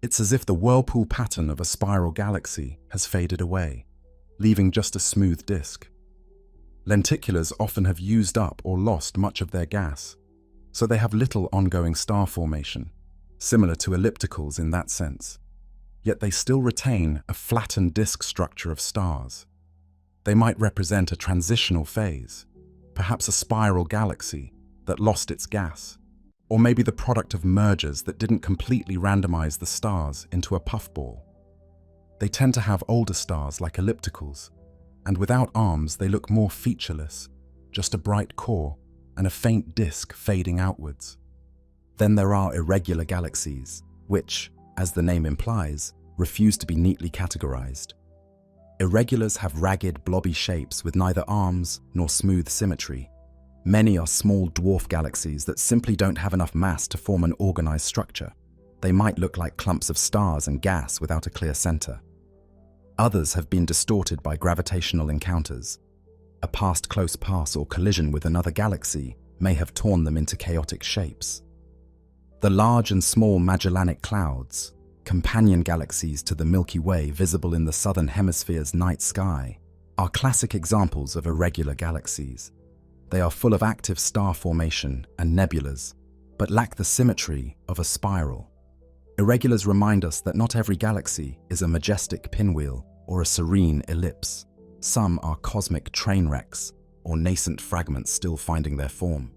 Speaker 1: It's as if the whirlpool pattern of a spiral galaxy has faded away, leaving just a smooth disk. Lenticulars often have used up or lost much of their gas, so they have little ongoing star formation, similar to ellipticals in that sense. Yet they still retain a flattened disk structure of stars. They might represent a transitional phase, perhaps a spiral galaxy that lost its gas, or maybe the product of mergers that didn't completely randomize the stars into a puffball. They tend to have older stars like ellipticals, and without arms they look more featureless, just a bright core and a faint disk fading outwards. Then there are irregular galaxies, which, as the name implies, refuse to be neatly categorized. Irregulars have ragged, blobby shapes with neither arms nor smooth symmetry. Many are small dwarf galaxies that simply don't have enough mass to form an organized structure. They might look like clumps of stars and gas without a clear center. Others have been distorted by gravitational encounters. A past close pass or collision with another galaxy may have torn them into chaotic shapes. The large and small Magellanic Clouds, companion galaxies to the Milky Way visible in the southern hemisphere's night sky, are classic examples of irregular galaxies. They are full of active star formation and nebulas, but lack the symmetry of a spiral. Irregulars remind us that not every galaxy is a majestic pinwheel or a serene ellipse. Some are cosmic train wrecks or nascent fragments still finding their form.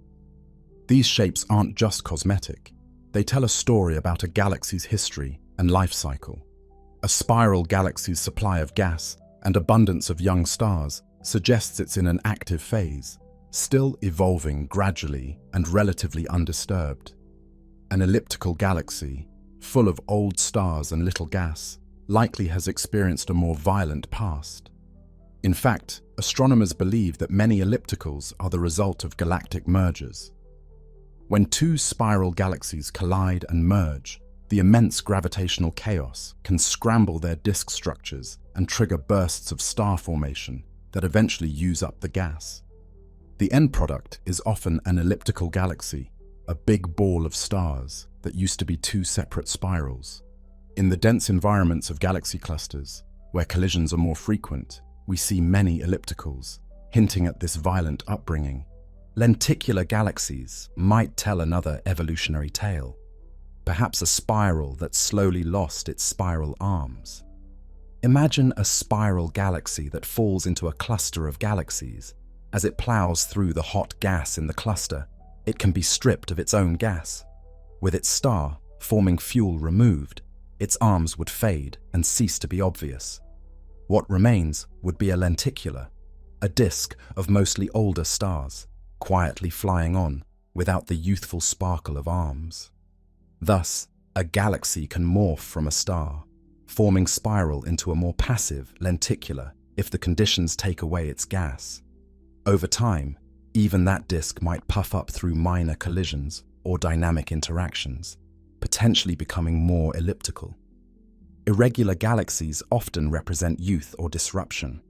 Speaker 1: These shapes aren't just cosmetic. They tell a story about a galaxy's history and life cycle. A spiral galaxy's supply of gas and abundance of young stars suggests it's in an active phase, still evolving gradually and relatively undisturbed. An elliptical galaxy, full of old stars and little gas, likely has experienced a more violent past. In fact, astronomers believe that many ellipticals are the result of galactic mergers. When two spiral galaxies collide and merge, the immense gravitational chaos can scramble their disk structures and trigger bursts of star formation that eventually use up the gas. The end product is often an elliptical galaxy, a big ball of stars that used to be two separate spirals. In the dense environments of galaxy clusters, where collisions are more frequent, we see many ellipticals, hinting at this violent upbringing. Lenticular galaxies might tell another evolutionary tale, perhaps a spiral that slowly lost its spiral arms. Imagine a spiral galaxy that falls into a cluster of galaxies. As it plows through the hot gas in the cluster, it can be stripped of its own gas. With its star, forming fuel removed, its arms would fade and cease to be obvious. What remains would be a lenticular, a disk of mostly older stars, quietly flying on without the youthful sparkle of arms. Thus, a galaxy can morph from a star, forming spiral into a more passive lenticular if the conditions take away its gas. Over time, even that disk might puff up through minor collisions or dynamic interactions, potentially becoming more elliptical. Irregular galaxies often represent youth or disruption.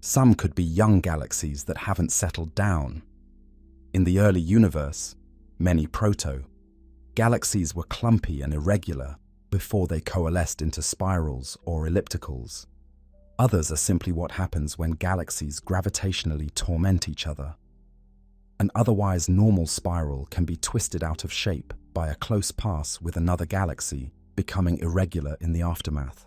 Speaker 1: Some could be young galaxies that haven't settled down. In the early universe, many galaxies were clumpy and irregular before they coalesced into spirals or ellipticals. Others are simply what happens when galaxies gravitationally torment each other. An otherwise normal spiral can be twisted out of shape by a close pass with another galaxy, becoming irregular in the aftermath.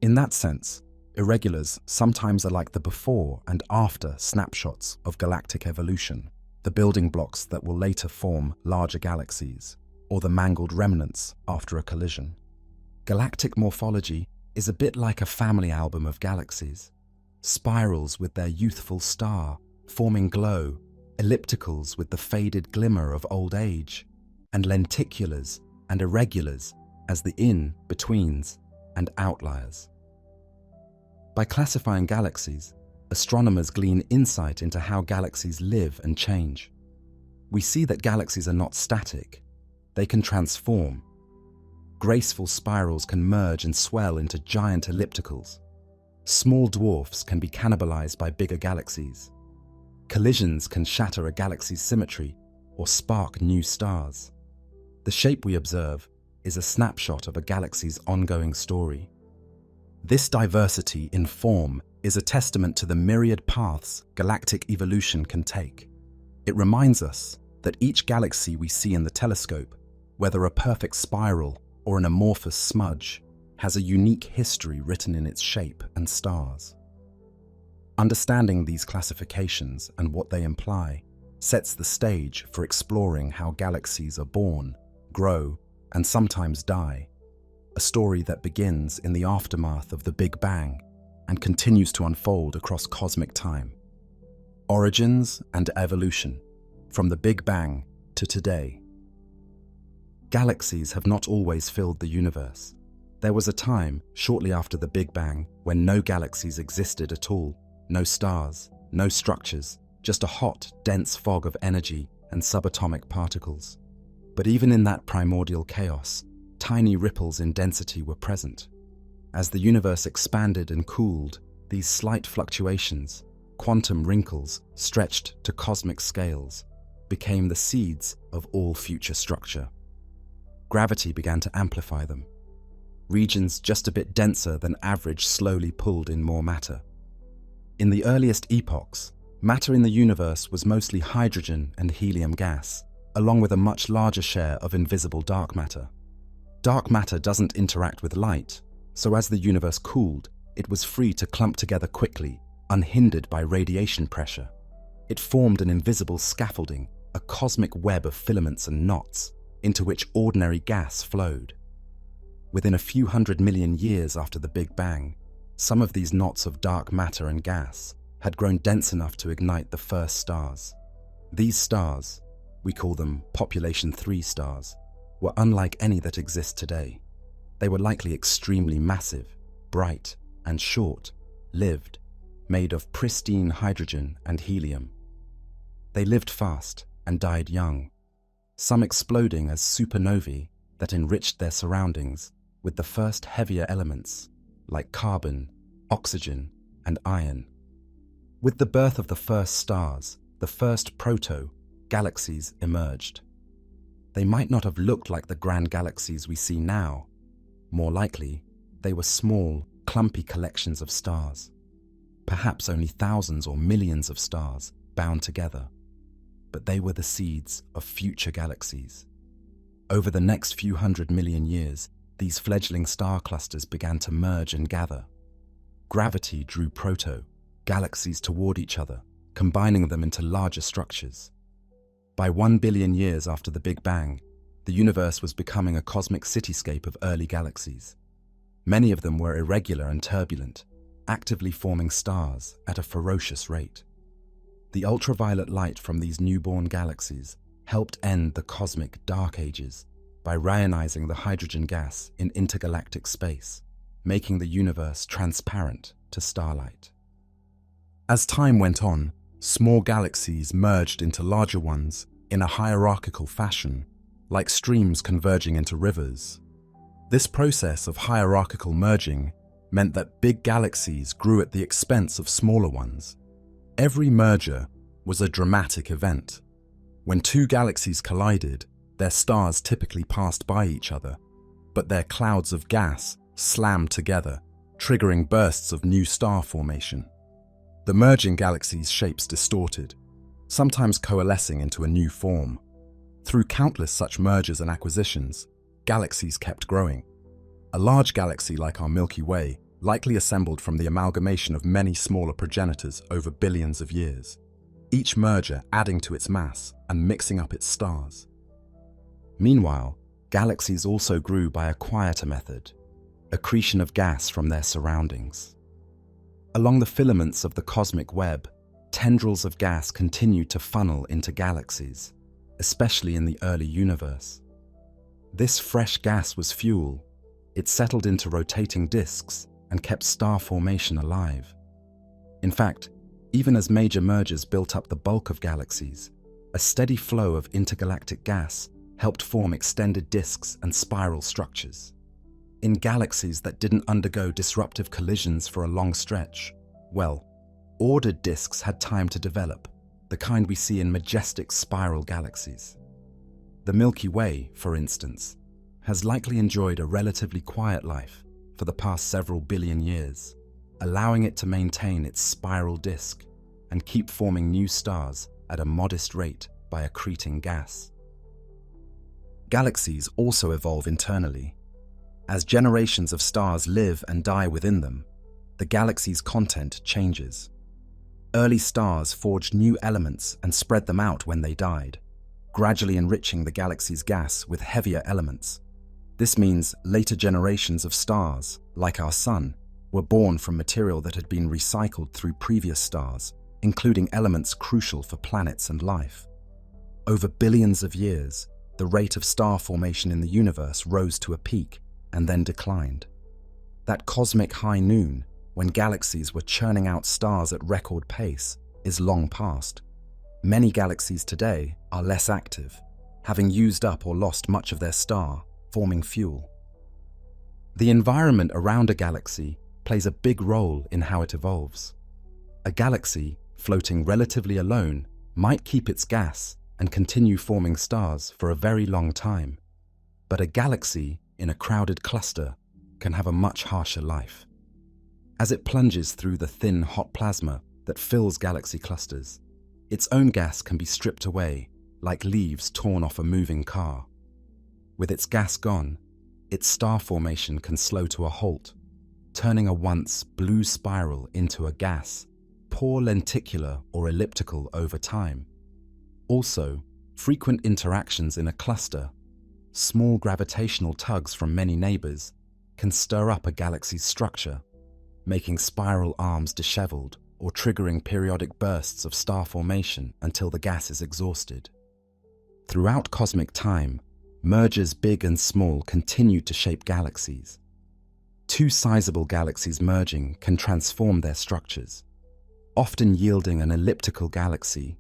Speaker 1: In that sense, irregulars sometimes are like the before and after snapshots of galactic evolution, the building blocks that will later form larger galaxies, or the mangled remnants after a collision. Galactic morphology is a bit like a family album of galaxies. Spirals with their youthful star, forming glow, ellipticals with the faded glimmer of old age, and lenticulars and irregulars as the in-betweens and outliers. By classifying galaxies, astronomers glean insight into how galaxies live and change. we see that galaxies are not static. They can transform. Graceful spirals can merge and swell into giant ellipticals. Small dwarfs can be cannibalized by bigger galaxies. Collisions can shatter a galaxy's symmetry or spark new stars. The shape we observe is a snapshot of a galaxy's ongoing story. This diversity in form is a testament to the myriad paths galactic evolution can take. It reminds us that each galaxy we see in the telescope, whether a perfect spiral or an amorphous smudge, has a unique history written in its shape and stars. Understanding these classifications and what they imply sets the stage for exploring how galaxies are born, grow, and sometimes die, a story that begins in the aftermath of the Big Bang and continues to unfold across cosmic time. Origins and evolution, from the Big Bang to today. Galaxies have not always filled the universe. There was a time, shortly after the Big Bang, when no galaxies existed at all, no stars, no structures, just a hot, dense fog of energy and subatomic particles. But even in that primordial chaos, tiny ripples in density were present. As the universe expanded and cooled, these slight fluctuations, quantum wrinkles stretched to cosmic scales, became the seeds of all future structure. Gravity began to amplify them. Regions just a bit denser than average slowly pulled in more matter. In the earliest epochs, matter in the universe was mostly hydrogen and helium gas, along with a much larger share of invisible dark matter. Dark matter doesn't interact with light, so as the universe cooled, it was free to clump together quickly, unhindered by radiation pressure. It formed an invisible scaffolding, a cosmic web of filaments and knots, into which ordinary gas flowed. Within a few 100 million years after the Big Bang, some of these knots of dark matter and gas had grown dense enough to ignite the first stars. These stars, we call them population 3 stars, were unlike any that exist today. They were likely extremely massive, bright, and short-lived, made of pristine hydrogen and helium. They lived fast and died young, some exploding as supernovae that enriched their surroundings with the first heavier elements like carbon, oxygen, and iron. With the birth of the first stars, the first proto-galaxies emerged. They might not have looked like the grand galaxies we see now. More likely, they were small, clumpy collections of stars. Perhaps only thousands or millions of stars bound together. But they were the seeds of future galaxies. Over the next few 100 million years, these fledgling star clusters began to merge and gather. Gravity drew proto-galaxies toward each other, combining them into larger structures. By 1 billion years after the Big Bang, the universe was becoming a cosmic cityscape of early galaxies. Many of them were irregular and turbulent, actively forming stars at a ferocious rate. The ultraviolet light from these newborn galaxies helped end the cosmic dark ages by reionizing the hydrogen gas in intergalactic space, making the universe transparent to starlight. As time went on, small galaxies merged into larger ones in a hierarchical fashion, like streams converging into rivers. This process of hierarchical merging meant that big galaxies grew at the expense of smaller ones. Every merger was a dramatic event. When two galaxies collided, their stars typically passed by each other, but their clouds of gas slammed together, triggering bursts of new star formation. The merging galaxies' shapes distorted, sometimes coalescing into a new form. Through countless such mergers and acquisitions, galaxies kept growing. A large galaxy like our Milky Way likely assembled from the amalgamation of many smaller progenitors over billions of years, each merger adding to its mass and mixing up its stars. Meanwhile, galaxies also grew by a quieter method, accretion of gas from their surroundings. Along the filaments of the cosmic web, tendrils of gas continued to funnel into galaxies, especially in the early universe. This fresh gas was fuel. It settled into rotating disks and kept star formation alive. In fact, even as major mergers built up the bulk of galaxies, a steady flow of intergalactic gas helped form extended disks and spiral structures. In galaxies that didn't undergo disruptive collisions for a long stretch, well, ordered disks had time to develop, the kind we see in majestic spiral galaxies. The Milky Way, for instance, has likely enjoyed a relatively quiet life for the past several billion years, allowing it to maintain its spiral disk and keep forming new stars at a modest rate by accreting gas. Galaxies also evolve internally. As generations of stars live and die within them, the galaxy's content changes. Early stars forged new elements and spread them out when they died, gradually enriching the galaxy's gas with heavier elements. This means later generations of stars, like our Sun, were born from material that had been recycled through previous stars, including elements crucial for planets and life. Over billions of years, the rate of star formation in the universe rose to a peak and then declined. That cosmic high noon, when galaxies were churning out stars at record pace, is long past. Many galaxies today are less active, having used up or lost much of their star, forming fuel. The environment around a galaxy plays a big role in how it evolves. A galaxy, floating relatively alone, might keep its gas and continue forming stars for a very long time. But a galaxy in a crowded cluster can have a much harsher life. As it plunges through the thin, hot plasma that fills galaxy clusters, its own gas can be stripped away like leaves torn off a moving car. With its gas gone, its star formation can slow to a halt, turning a once blue spiral into a gas, poor lenticular or elliptical over time. Also, frequent interactions in a cluster, small gravitational tugs from many neighbors, can stir up a galaxy's structure, making spiral arms disheveled or triggering periodic bursts of star formation until the gas is exhausted. Throughout cosmic time, mergers big and small continue to shape galaxies. Two sizable galaxies merging can transform their structures, often yielding an elliptical galaxy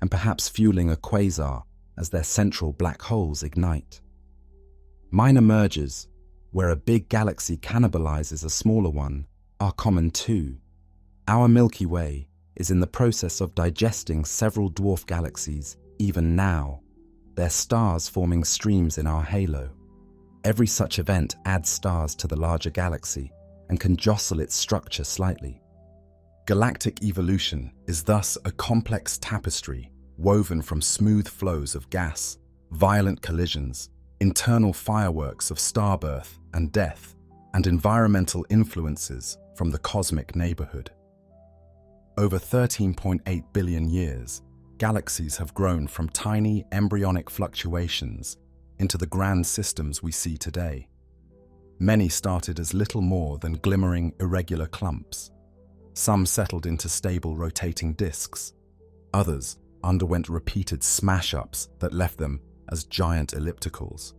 Speaker 1: and perhaps fueling a quasar as their central black holes ignite. Minor mergers, where a big galaxy cannibalizes a smaller one, are common too. Our Milky Way is in the process of digesting several dwarf galaxies even now, their stars forming streams in our halo. Every such event adds stars to the larger galaxy and can jostle its structure slightly. Galactic evolution is thus a complex tapestry woven from smooth flows of gas, violent collisions, internal fireworks of star birth and death, and environmental influences from the cosmic neighborhood. Over 13.8 billion years, galaxies have grown from tiny embryonic fluctuations into the grand systems we see today. Many started as little more than glimmering irregular clumps. Some settled into stable rotating disks. Others underwent repeated smash-ups that left them as giant ellipticals.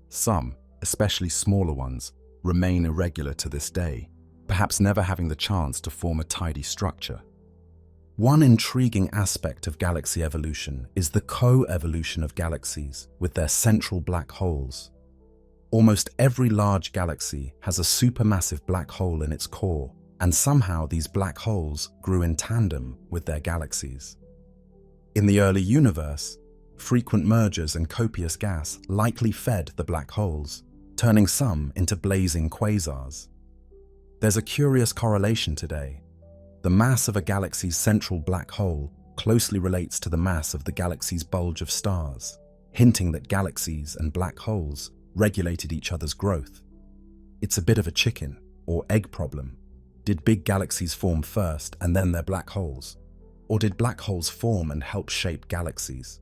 Speaker 1: Some, especially smaller ones, remain irregular to this day, perhaps never having the chance to form a tidy structure. One intriguing aspect of galaxy evolution is the co-evolution of galaxies with their central black holes. Almost every large galaxy has a supermassive black hole in its core, and somehow these black holes grew in tandem with their galaxies. In the early universe, frequent mergers and copious gas likely fed the black holes, turning some into blazing quasars. There's a curious correlation today. The mass of a galaxy's central black hole closely relates to the mass of the galaxy's bulge of stars, hinting that galaxies and black holes regulated each other's growth. It's a bit of a chicken or egg problem. Did big galaxies form first and then their black holes? Or did black holes form and help shape galaxies?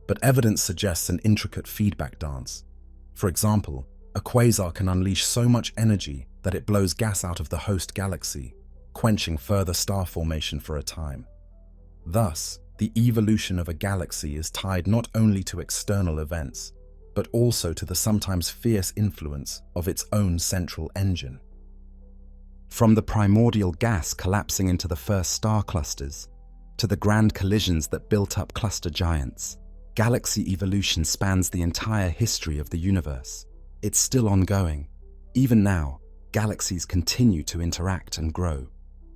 Speaker 1: But evidence suggests an intricate feedback dance. For example, a quasar can unleash so much energy that it blows gas out of the host galaxy, quenching further star formation for a time. Thus, the evolution of a galaxy is tied not only to external events, but also to the sometimes fierce influence of its own central engine. From the primordial gas collapsing into the first star clusters, to the grand collisions that built up cluster giants, galaxy evolution spans the entire history of the universe. It's still ongoing. Even now, galaxies continue to interact and grow.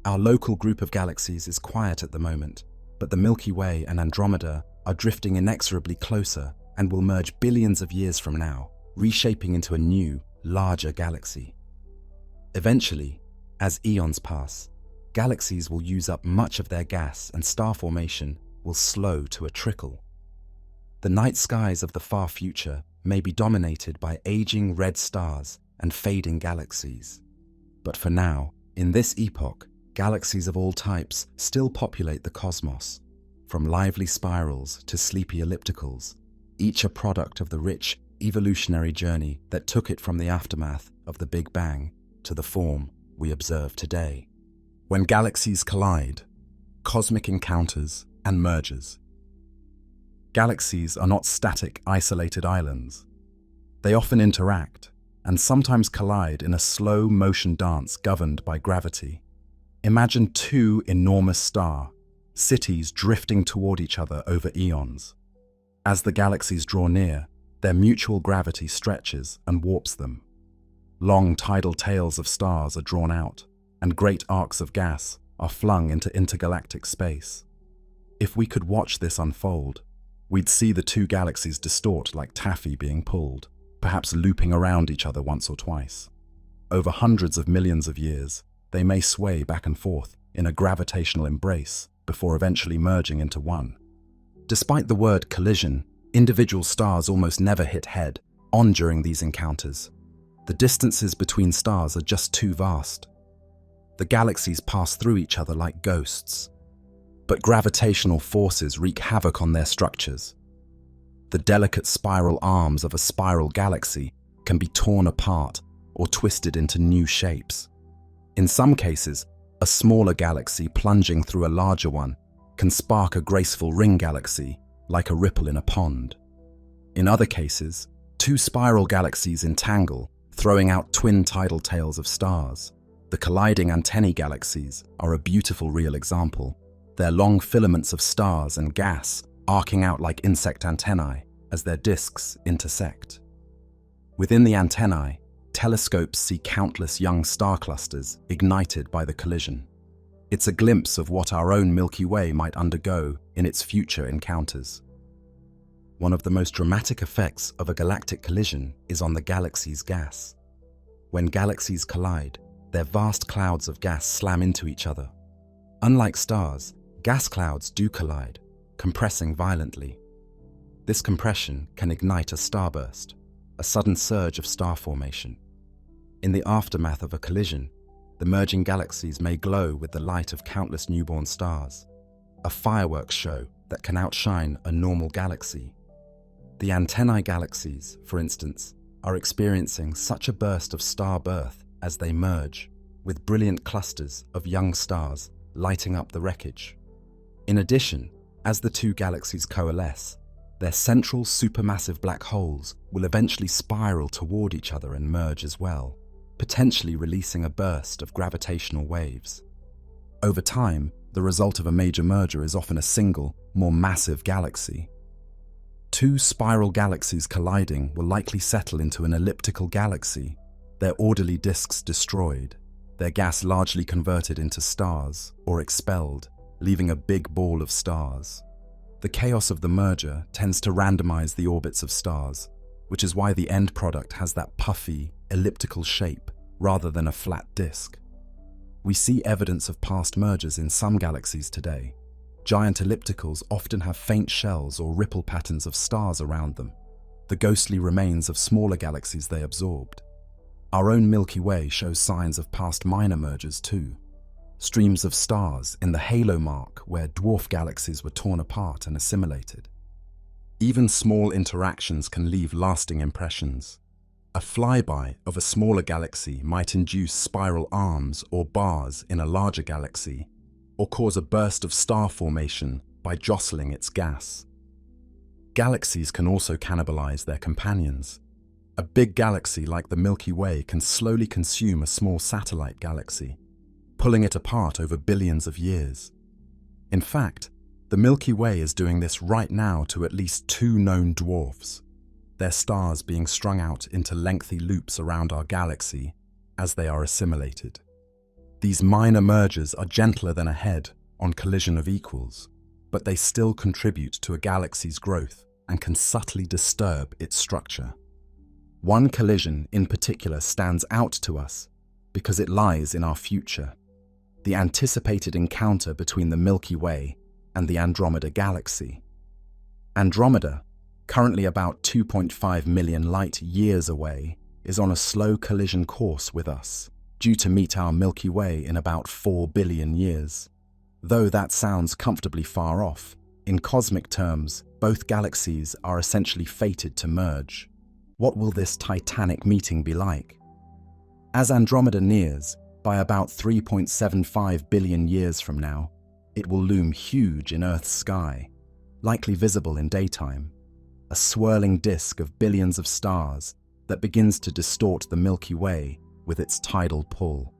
Speaker 1: Our local group of galaxies is quiet at the moment, but the Milky Way and Andromeda are drifting inexorably closer and will merge billions of years from now, reshaping into a new, larger galaxy. Eventually, as eons pass, galaxies will use up much of their gas and star formation will slow to a trickle. The night skies of the far future may be dominated by aging red stars and fading galaxies. But for now, in this epoch, galaxies of all types still populate the cosmos, from lively spirals to sleepy ellipticals, each a product of the rich evolutionary journey that took it from the aftermath of the Big Bang to the form we observe today. When galaxies collide, cosmic encounters and mergers. Galaxies are not static, isolated islands. They often interact and sometimes collide in a slow motion dance governed by gravity. Imagine two enormous cities drifting toward each other over eons. As the galaxies draw near, their mutual gravity stretches and warps them. Long tidal tails of stars are drawn out, and great arcs of gas are flung into intergalactic space. If we could watch this unfold, we'd see the two galaxies distort like taffy being pulled, perhaps looping around each other once or twice. Over hundreds of millions of years, they may sway back and forth in a gravitational embrace before eventually merging into one. Despite the word collision, individual stars almost never hit head-on during these encounters. The distances between stars are just too vast. The galaxies pass through each other like ghosts, but gravitational forces wreak havoc on their structures. The delicate spiral arms of a spiral galaxy can be torn apart or twisted into new shapes. In some cases, a smaller galaxy plunging through a larger one can spark a graceful ring galaxy like a ripple in a pond. In other cases, two spiral galaxies entangle, throwing out twin tidal tails of stars. The colliding antennae galaxies are a beautiful real example, their long filaments of stars and gas arcing out like insect antennae as their disks intersect. Within the antennae, telescopes see countless young star clusters ignited by the collision. It's a glimpse of what our own Milky Way might undergo in its future encounters. One of the most dramatic effects of a galactic collision is on the galaxy's gas. When galaxies collide, their vast clouds of gas slam into each other. Unlike stars, gas clouds do collide, compressing violently. This compression can ignite a starburst, a sudden surge of star formation. In the aftermath of a collision, the merging galaxies may glow with the light of countless newborn stars, a fireworks show that can outshine a normal galaxy. The antennae galaxies, for instance, are experiencing such a burst of star birth as they merge, with brilliant clusters of young stars lighting up the wreckage. In addition, as the two galaxies coalesce, their central supermassive black holes will eventually spiral toward each other and merge as well, potentially releasing a burst of gravitational waves. Over time, the result of a major merger is often a single, more massive galaxy. Two spiral galaxies colliding will likely settle into an elliptical galaxy, their orderly disks destroyed, their gas largely converted into stars or expelled, leaving a big ball of stars. The chaos of the merger tends to randomize the orbits of stars, which is why the end product has that puffy, elliptical shape rather than a flat disk. We see evidence of past mergers in some galaxies today. Giant ellipticals often have faint shells or ripple patterns of stars around them, the ghostly remains of smaller galaxies they absorbed. Our own Milky Way shows signs of past minor mergers too. Streams of stars in the halo mark where dwarf galaxies were torn apart and assimilated. Even small interactions can leave lasting impressions. A flyby of a smaller galaxy might induce spiral arms or bars in a larger galaxy, or cause a burst of star formation by jostling its gas. Galaxies can also cannibalize their companions. A big galaxy like the Milky Way can slowly consume a small satellite galaxy, pulling it apart over billions of years. In fact, The Milky Way is doing this right now to at least 2 known dwarfs, their stars being strung out into lengthy loops around our galaxy as they are assimilated. These minor mergers are gentler than a head on collision of equals, but they still contribute to a galaxy's growth and can subtly disturb its structure. One collision in particular stands out to us because it lies in our future: the anticipated encounter between the Milky Way and the Andromeda galaxy. Andromeda, currently about 2.5 million light years away, is on a slow collision course with us, due to meet our Milky Way in about 4 billion years. Though that sounds comfortably far off, in cosmic terms, both galaxies are essentially fated to merge. What will this titanic meeting be like? As Andromeda nears, by about 3.75 billion years from now, it will loom huge in Earth's sky, likely visible in daytime, a swirling disk of billions of stars that begins to distort the Milky Way with its tidal pull.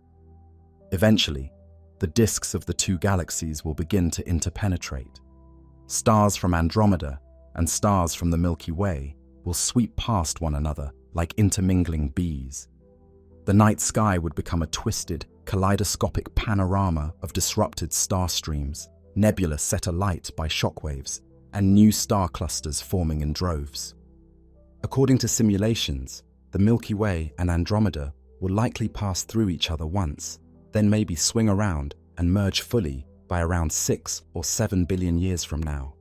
Speaker 1: Eventually, the disks of the two galaxies will begin to interpenetrate. Stars from Andromeda and stars from the Milky Way will sweep past one another like intermingling bees. The night sky would become a twisted, kaleidoscopic panorama of disrupted star streams, nebula set alight by shockwaves, and new star clusters forming in droves. According to simulations, the Milky Way and Andromeda will likely pass through each other once, then maybe swing around and merge fully by around 6 or 7 billion years from now.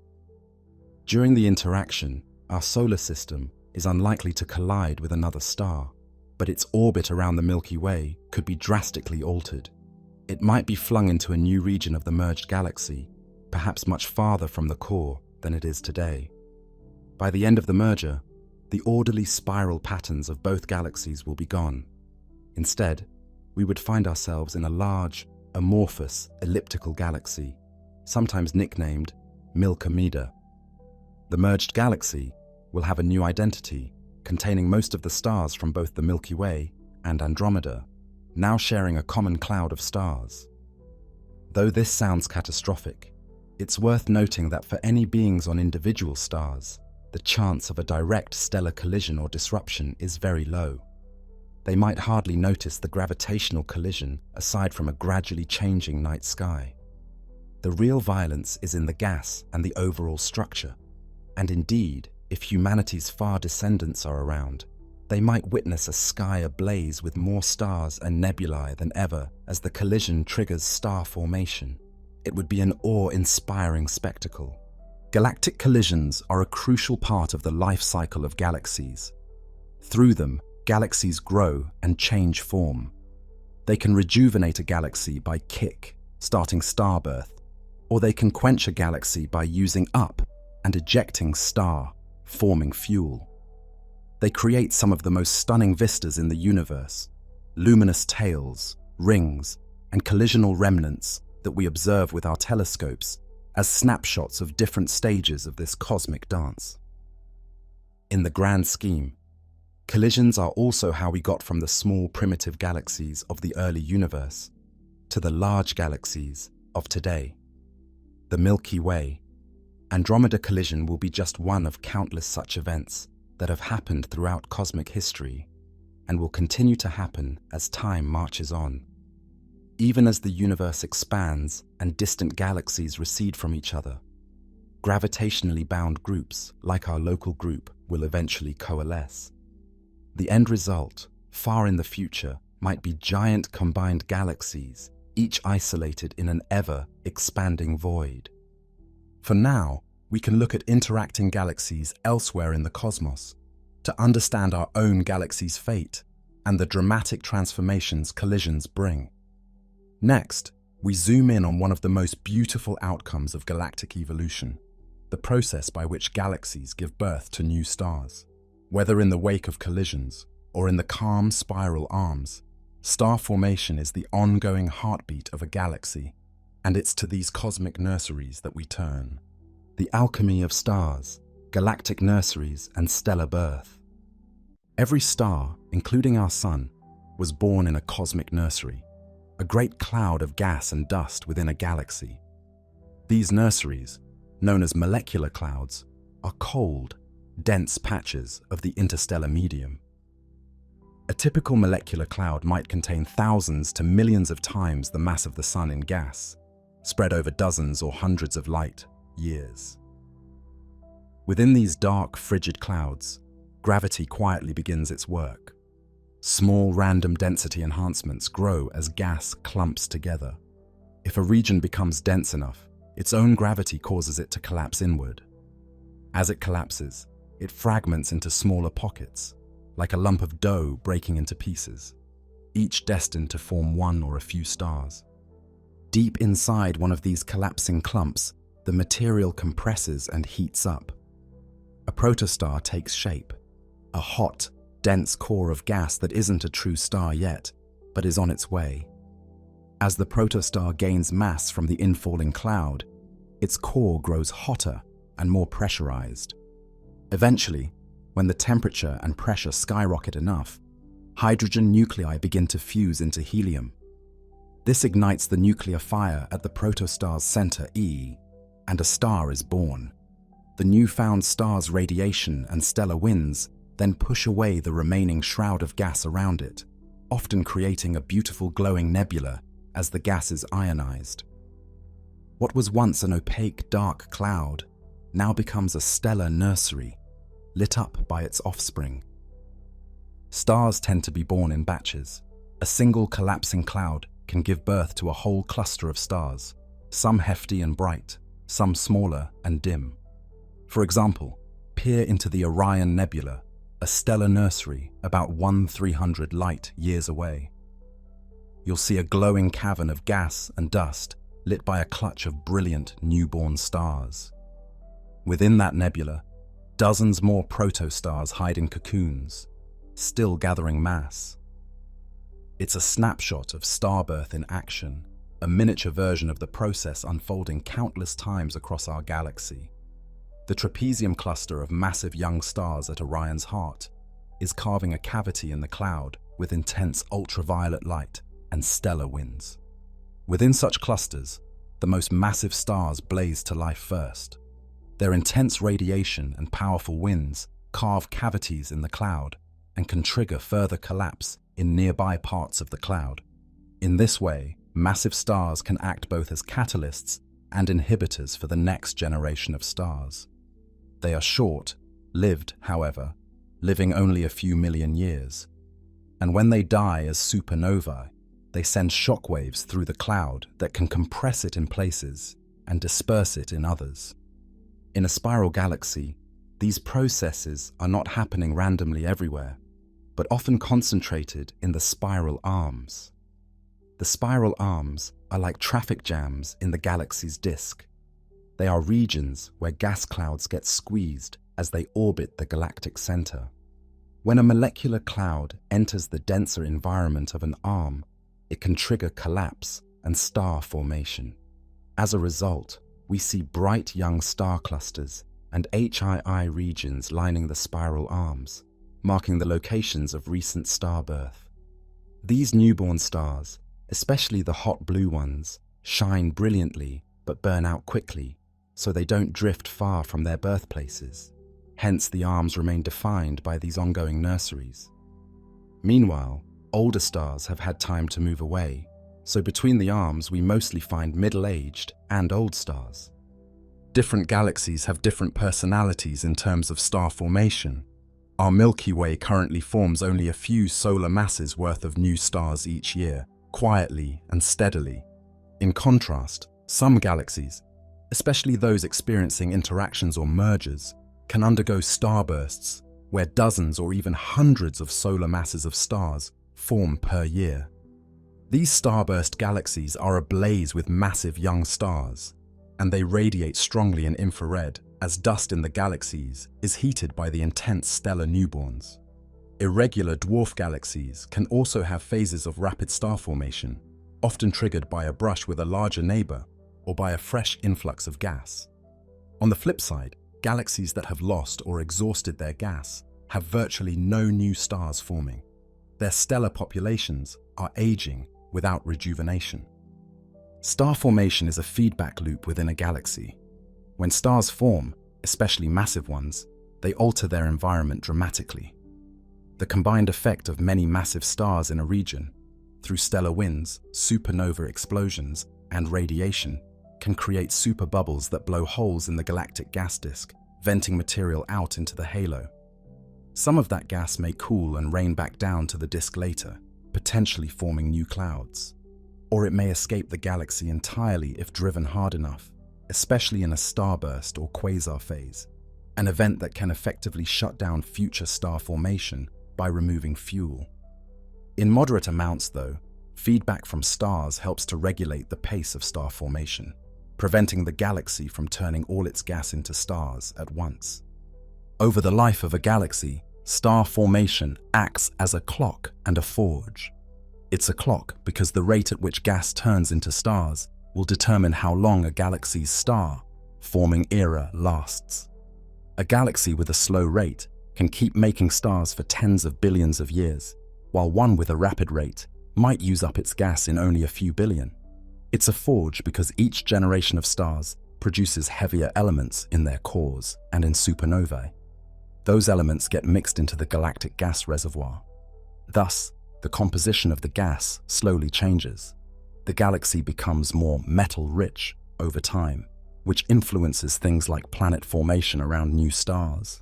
Speaker 1: During the interaction, our solar system is unlikely to collide with another star, but its orbit around the Milky Way could be drastically altered. It might be flung into a new region of the merged galaxy, perhaps much farther from the core than it is today. By the end of the merger, the orderly spiral patterns of both galaxies will be gone. Instead, we would find ourselves in a large, amorphous, elliptical galaxy, sometimes nicknamed Milkomeda. The merged galaxy will have a new identity, containing most of the stars from both the Milky Way and Andromeda, now sharing a common cloud of stars. Though this sounds catastrophic, it's worth noting that for any beings on individual stars, the chance of a direct stellar collision or disruption is very low. They might hardly notice the gravitational collision aside from a gradually changing night sky. The real violence is in the gas and the overall structure, and indeed, if humanity's far descendants are around, they might witness a sky ablaze with more stars and nebulae than ever as the collision triggers star formation. It would be an awe-inspiring spectacle. Galactic collisions are a crucial part of the life cycle of galaxies. Through them, galaxies grow and change form. They can rejuvenate a galaxy by kick, starting starbirth, or they can quench a galaxy by using up and ejecting star, forming fuel. They create some of the most stunning vistas in the universe, luminous tails, rings, and collisional remnants that we observe with our telescopes as snapshots of different stages of this cosmic dance. In the grand scheme, collisions are also how we got from the small primitive galaxies of the early universe to the large galaxies of today. The Milky Way. Andromeda collision will be just one of countless such events that have happened throughout cosmic history and will continue to happen as time marches on. Even as the universe expands and distant galaxies recede from each other, gravitationally bound groups like our local group will eventually coalesce. The end result, far in the future, might be giant combined galaxies, each isolated in an ever-expanding void. For now, we can look at interacting galaxies elsewhere in the cosmos to understand our own galaxy's fate and the dramatic transformations collisions bring. Next, we zoom in on one of the most beautiful outcomes of galactic evolution, the process by which galaxies give birth to new stars. Whether in the wake of collisions or in the calm spiral arms, star formation is the ongoing heartbeat of a galaxy, and it's to these cosmic nurseries that we turn. The alchemy of stars, galactic nurseries, and stellar birth. Every star, including our sun, was born in a cosmic nursery, a great cloud of gas and dust within a galaxy. These nurseries, known as molecular clouds, are cold, dense patches of the interstellar medium. A typical molecular cloud might contain thousands to millions of times the mass of the Sun in gas, spread over dozens or hundreds of light years. Within these dark, frigid clouds, gravity quietly begins its work. Small, random density enhancements grow as gas clumps together. If a region becomes dense enough, its own gravity causes it to collapse inward. As it collapses, it fragments into smaller pockets, like a lump of dough breaking into pieces, each destined to form one or a few stars. Deep inside one of these collapsing clumps, the material compresses and heats up. A protostar takes shape, a hot, dense core of gas that isn't a true star yet, but is on its way. As the protostar gains mass from the infalling cloud, its core grows hotter and more pressurized. Eventually, when the temperature and pressure skyrocket enough, hydrogen nuclei begin to fuse into helium. This ignites the nuclear fire at the protostar's center E, and a star is born. The newfound star's radiation and stellar winds then push away the remaining shroud of gas around it, often creating a beautiful glowing nebula as the gas is ionized. What was once an opaque, dark cloud now becomes a stellar nursery, lit up by its offspring. Stars tend to be born in batches. A single collapsing cloud can give birth to a whole cluster of stars, some hefty and bright, some smaller and dim. For example, peer into the Orion Nebula, a stellar nursery about 1/300 light years away. You'll see a glowing cavern of gas and dust lit by a clutch of brilliant newborn stars. Within that nebula, dozens more protostars hide in cocoons, still gathering mass. It's a snapshot of starbirth in action, a miniature version of the process unfolding countless times across our galaxy. The trapezium cluster of massive young stars at Orion's heart is carving a cavity in the cloud with intense ultraviolet light and stellar winds. Within such clusters, the most massive stars blaze to life first. Their intense radiation and powerful winds carve cavities in the cloud and can trigger further collapse in nearby parts of the cloud. In this way, massive stars can act both as catalysts and inhibitors for the next generation of stars. They are short-lived, however, living only a few million years. And when they die as supernovae, they send shockwaves through the cloud that can compress it in places and disperse it in others. In a spiral galaxy, these processes are not happening randomly everywhere, but often concentrated in the spiral arms. The spiral arms are like traffic jams in the galaxy's disk. They are regions where gas clouds get squeezed as they orbit the galactic center. When a molecular cloud enters the denser environment of an arm, it can trigger collapse and star formation. As a result, we see bright young star clusters and HII regions lining the spiral arms, marking the locations of recent star birth. These newborn stars, especially the hot blue ones, shine brilliantly but burn out quickly, so they don't drift far from their birthplaces. Hence, the arms remain defined by these ongoing nurseries. Meanwhile, older stars have had time to move away, so between the arms we mostly find middle-aged and old stars. Different galaxies have different personalities in terms of star formation. Our Milky Way currently forms only a few solar masses worth of new stars each year, quietly and steadily. In contrast, some galaxies, especially those experiencing interactions or mergers, can undergo starbursts where dozens or even hundreds of solar masses of stars form per year. These starburst galaxies are ablaze with massive young stars, and they radiate strongly in infrared as dust in the galaxies is heated by the intense stellar newborns. Irregular dwarf galaxies can also have phases of rapid star formation, often triggered by a brush with a larger neighbor or by a fresh influx of gas. On the flip side, galaxies that have lost or exhausted their gas have virtually no new stars forming. Their stellar populations are aging without rejuvenation. Star formation is a feedback loop within a galaxy. When stars form, especially massive ones, they alter their environment dramatically. The combined effect of many massive stars in a region, through stellar winds, supernova explosions, and radiation, can create superbubbles that blow holes in the galactic gas disk, venting material out into the halo. Some of that gas may cool and rain back down to the disk later, potentially forming new clouds. Or it may escape the galaxy entirely if driven hard enough, especially in a starburst or quasar phase, an event that can effectively shut down future star formation by removing fuel. In moderate amounts, though, feedback from stars helps to regulate the pace of star formation, preventing the galaxy from turning all its gas into stars at once. Over the life of a galaxy, star formation acts as a clock and a forge. It's a clock because the rate at which gas turns into stars will determine how long a galaxy's star-forming era lasts. A galaxy with a slow rate can keep making stars for tens of billions of years, while one with a rapid rate might use up its gas in only a few billion. It's a forge because each generation of stars produces heavier elements in their cores and in supernovae. Those elements get mixed into the galactic gas reservoir. Thus, the composition of the gas slowly changes. The galaxy becomes more metal-rich over time, which influences things like planet formation around new stars.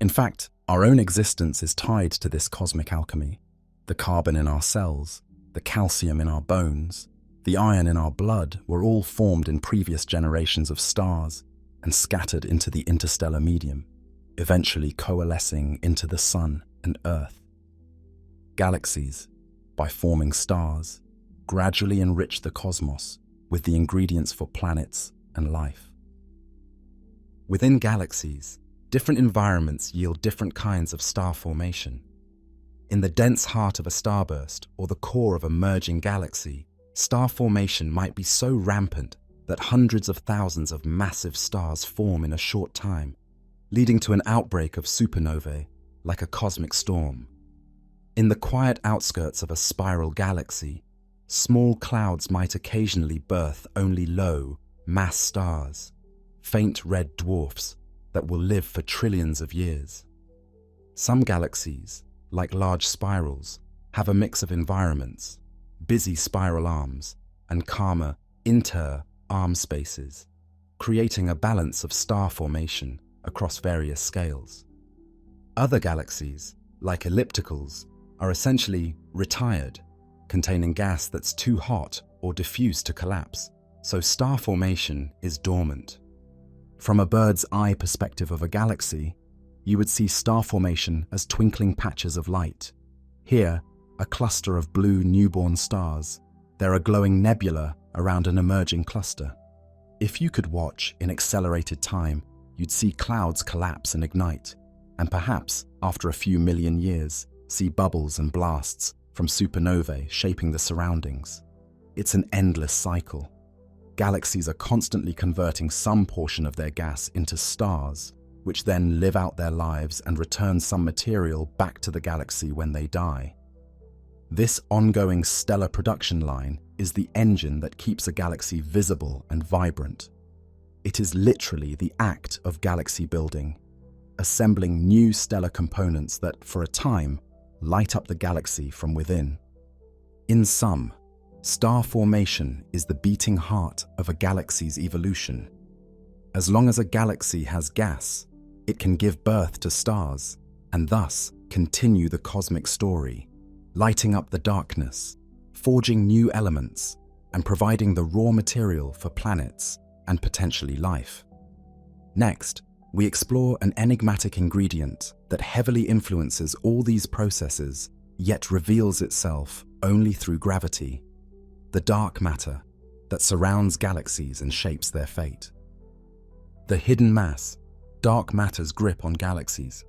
Speaker 1: In fact, our own existence is tied to this cosmic alchemy. The carbon in our cells, the calcium in our bones, the iron in our blood were all formed in previous generations of stars and scattered into the interstellar medium, eventually coalescing into the Sun and Earth. Galaxies, by forming stars, gradually enrich the cosmos with the ingredients for planets and life. Within galaxies, different environments yield different kinds of star formation. In the dense heart of a starburst or the core of a merging galaxy, star formation might be so rampant that hundreds of thousands of massive stars form in a short time, leading to an outbreak of supernovae, like a cosmic storm. In the quiet outskirts of a spiral galaxy, small clouds might occasionally birth only low, mass stars, faint red dwarfs that will live for trillions of years. Some galaxies, like large spirals, have a mix of environments, busy spiral arms and calmer inter-arm spaces, creating a balance of star formation across various scales. Other galaxies, like ellipticals, are essentially retired, containing gas that's too hot or diffuse to collapse, so star formation is dormant. From a bird's eye perspective of a galaxy, you would see star formation as twinkling patches of light. Here, a cluster of blue newborn stars. There a glowing nebula around an emerging cluster. If you could watch in accelerated time, you'd see clouds collapse and ignite, and perhaps, after a few million years, see bubbles and blasts from supernovae shaping the surroundings. It's an endless cycle. Galaxies are constantly converting some portion of their gas into stars, which then live out their lives and return some material back to the galaxy when they die. This ongoing stellar production line is the engine that keeps a galaxy visible and vibrant. It is literally the act of galaxy building, assembling new stellar components that, for a time, light up the galaxy from within. In sum, star formation is the beating heart of a galaxy's evolution. As long as a galaxy has gas, it can give birth to stars and thus continue the cosmic story, lighting up the darkness, forging new elements, and providing the raw material for planets and potentially life. Next, we explore an enigmatic ingredient that heavily influences all these processes, yet reveals itself only through gravity: the dark matter that surrounds galaxies and shapes their fate. The hidden mass, dark matter's grip on galaxies.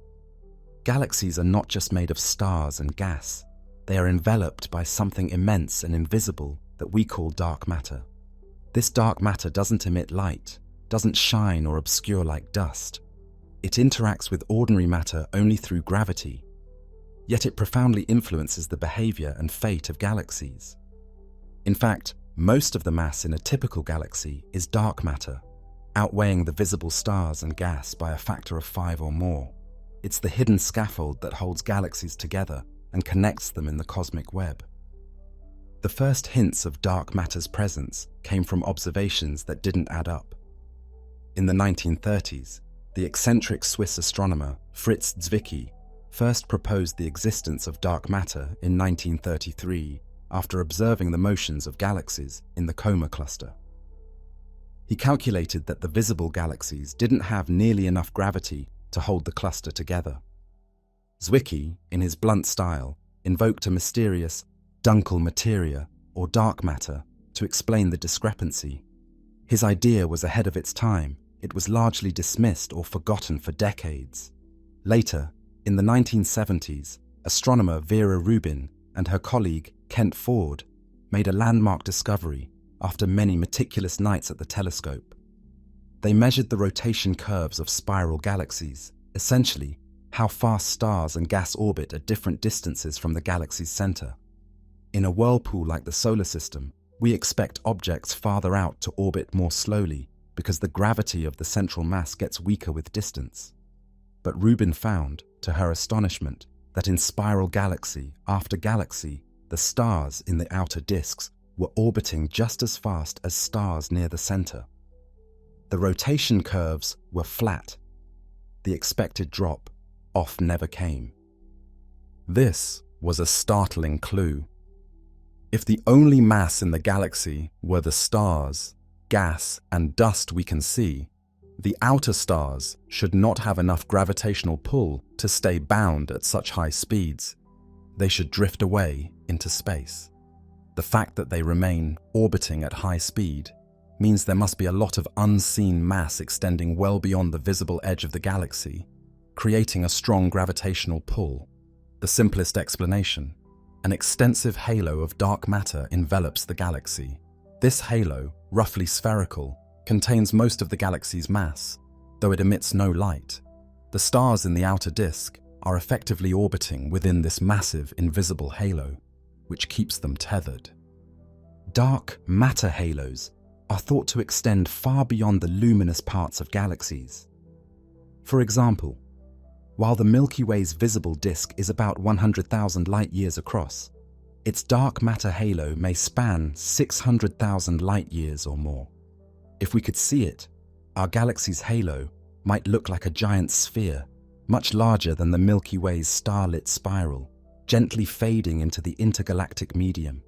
Speaker 1: Galaxies are not just made of stars and gas. They are enveloped by something immense and invisible that we call dark matter. This dark matter doesn't emit light, doesn't shine or obscure like dust. It interacts with ordinary matter only through gravity, yet it profoundly influences the behavior and fate of galaxies. In fact, most of the mass in a typical galaxy is dark matter, outweighing the visible stars and gas by a factor of 5 or more. It's the hidden scaffold that holds galaxies together and connects them in the cosmic web. The first hints of dark matter's presence came from observations that didn't add up. In the 1930s, the eccentric Swiss astronomer Fritz Zwicky first proposed the existence of dark matter in 1933 after observing the motions of galaxies in the Coma cluster. He calculated that the visible galaxies didn't have nearly enough gravity to hold the cluster together. Zwicky, in his blunt style, invoked a mysterious dunkel materia, or dark matter, to explain the discrepancy. His idea was ahead of its time. It was largely dismissed or forgotten for decades. Later, in the 1970s, astronomer Vera Rubin and her colleague Kent Ford made a landmark discovery after many meticulous nights at the telescope. They measured the rotation curves of spiral galaxies, essentially how fast stars and gas orbit at different distances from the galaxy's center. In a whirlpool like the solar system, we expect objects farther out to orbit more slowly because the gravity of the central mass gets weaker with distance. But Rubin found, to her astonishment, that in spiral galaxy after galaxy, the stars in the outer disks were orbiting just as fast as stars near the center. The rotation curves were flat. The expected drop off never came. This was a startling clue. If the only mass in the galaxy were the stars, gas, and dust we can see, the outer stars should not have enough gravitational pull to stay bound at such high speeds. They should drift away into space. The fact that they remain orbiting at high speed means there must be a lot of unseen mass extending well beyond the visible edge of the galaxy, creating a strong gravitational pull. The simplest explanation: an extensive halo of dark matter envelops the galaxy. This halo, roughly spherical, contains most of the galaxy's mass, though it emits no light. The stars in the outer disk are effectively orbiting within this massive invisible halo, which keeps them tethered. Dark matter halos are thought to extend far beyond the luminous parts of galaxies. For example, while the Milky Way's visible disk is about 100,000 light-years across, its dark matter halo may span 600,000 light-years or more. If we could see it, our galaxy's halo might look like a giant sphere, much larger than the Milky Way's starlit spiral, gently fading into the intergalactic medium.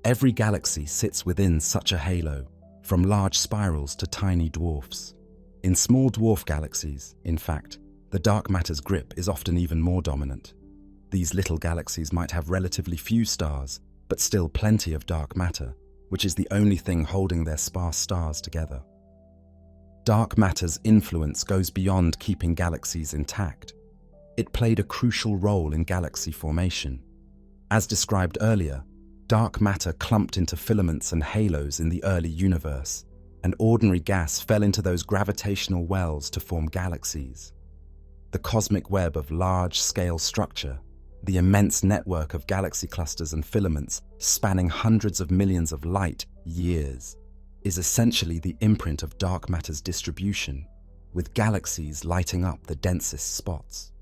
Speaker 1: Every galaxy sits within such a halo, from large spirals to tiny dwarfs. In small dwarf galaxies, in fact, the dark matter's grip is often even more dominant. These little galaxies might have relatively few stars, but still plenty of dark matter, which is the only thing holding their sparse stars together. Dark matter's influence goes beyond keeping galaxies intact. It played a crucial role in galaxy formation. As described earlier, dark matter clumped into filaments and halos in the early universe, and ordinary gas fell into those gravitational wells to form galaxies. The cosmic web of large-scale structure, the immense network of galaxy clusters and filaments spanning hundreds of millions of light-years, is essentially the imprint of dark matter's distribution, with galaxies lighting up the densest spots.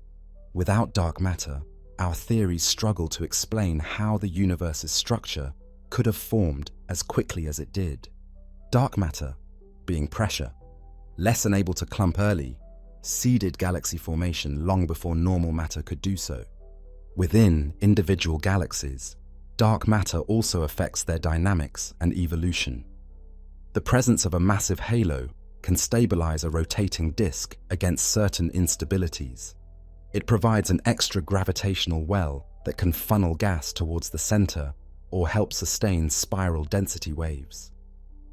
Speaker 1: Without dark matter, our theories struggle to explain how the universe's structure could have formed as quickly as it did. Dark matter, being pressure, less unable to clump early, seeded galaxy formation long before normal matter could do so. Within individual galaxies, dark matter also affects their dynamics and evolution. The presence of a massive halo can stabilize a rotating disk against certain instabilities. It provides an extra gravitational well that can funnel gas towards the center or help sustain spiral density waves.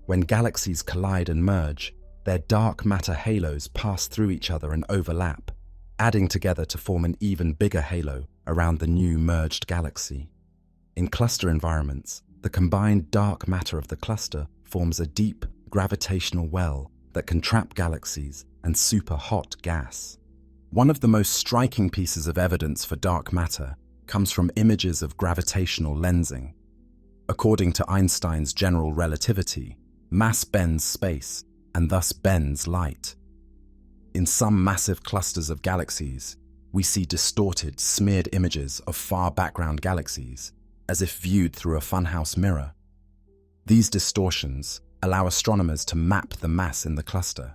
Speaker 1: When galaxies collide and merge, their dark matter halos pass through each other and overlap, adding together to form an even bigger halo around the new merged galaxy. In cluster environments, the combined dark matter of the cluster forms a deep gravitational well that can trap galaxies and super-hot gas. One of the most striking pieces of evidence for dark matter comes from images of gravitational lensing. According to Einstein's general relativity, mass bends space, and thus bends light. In some massive clusters of galaxies, we see distorted, smeared images of far background galaxies, as if viewed through a funhouse mirror. These distortions allow astronomers to map the mass in the cluster.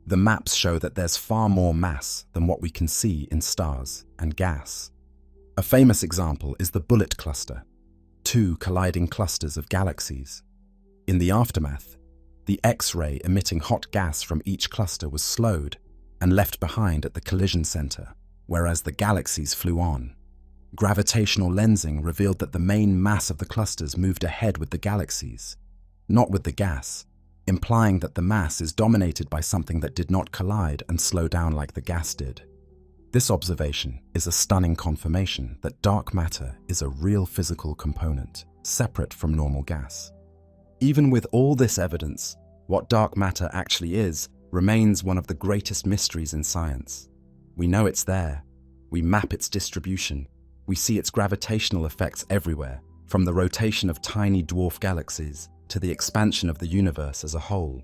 Speaker 1: The maps show that there's far more mass than what we can see in stars and gas. A famous example is the Bullet Cluster, two colliding clusters of galaxies. In the aftermath, the X-ray emitting hot gas from each cluster was slowed and left behind at the collision center, whereas the galaxies flew on. Gravitational lensing revealed that the main mass of the clusters moved ahead with the galaxies, not with the gas, implying that the mass is dominated by something that did not collide and slow down like the gas did. This observation is a stunning confirmation that dark matter is a real physical component, separate from normal gas. Even with all this evidence, what dark matter actually is remains one of the greatest mysteries in science. We know it's there. We map its distribution. We see its gravitational effects everywhere, from the rotation of tiny dwarf galaxies to the expansion of the universe as a whole.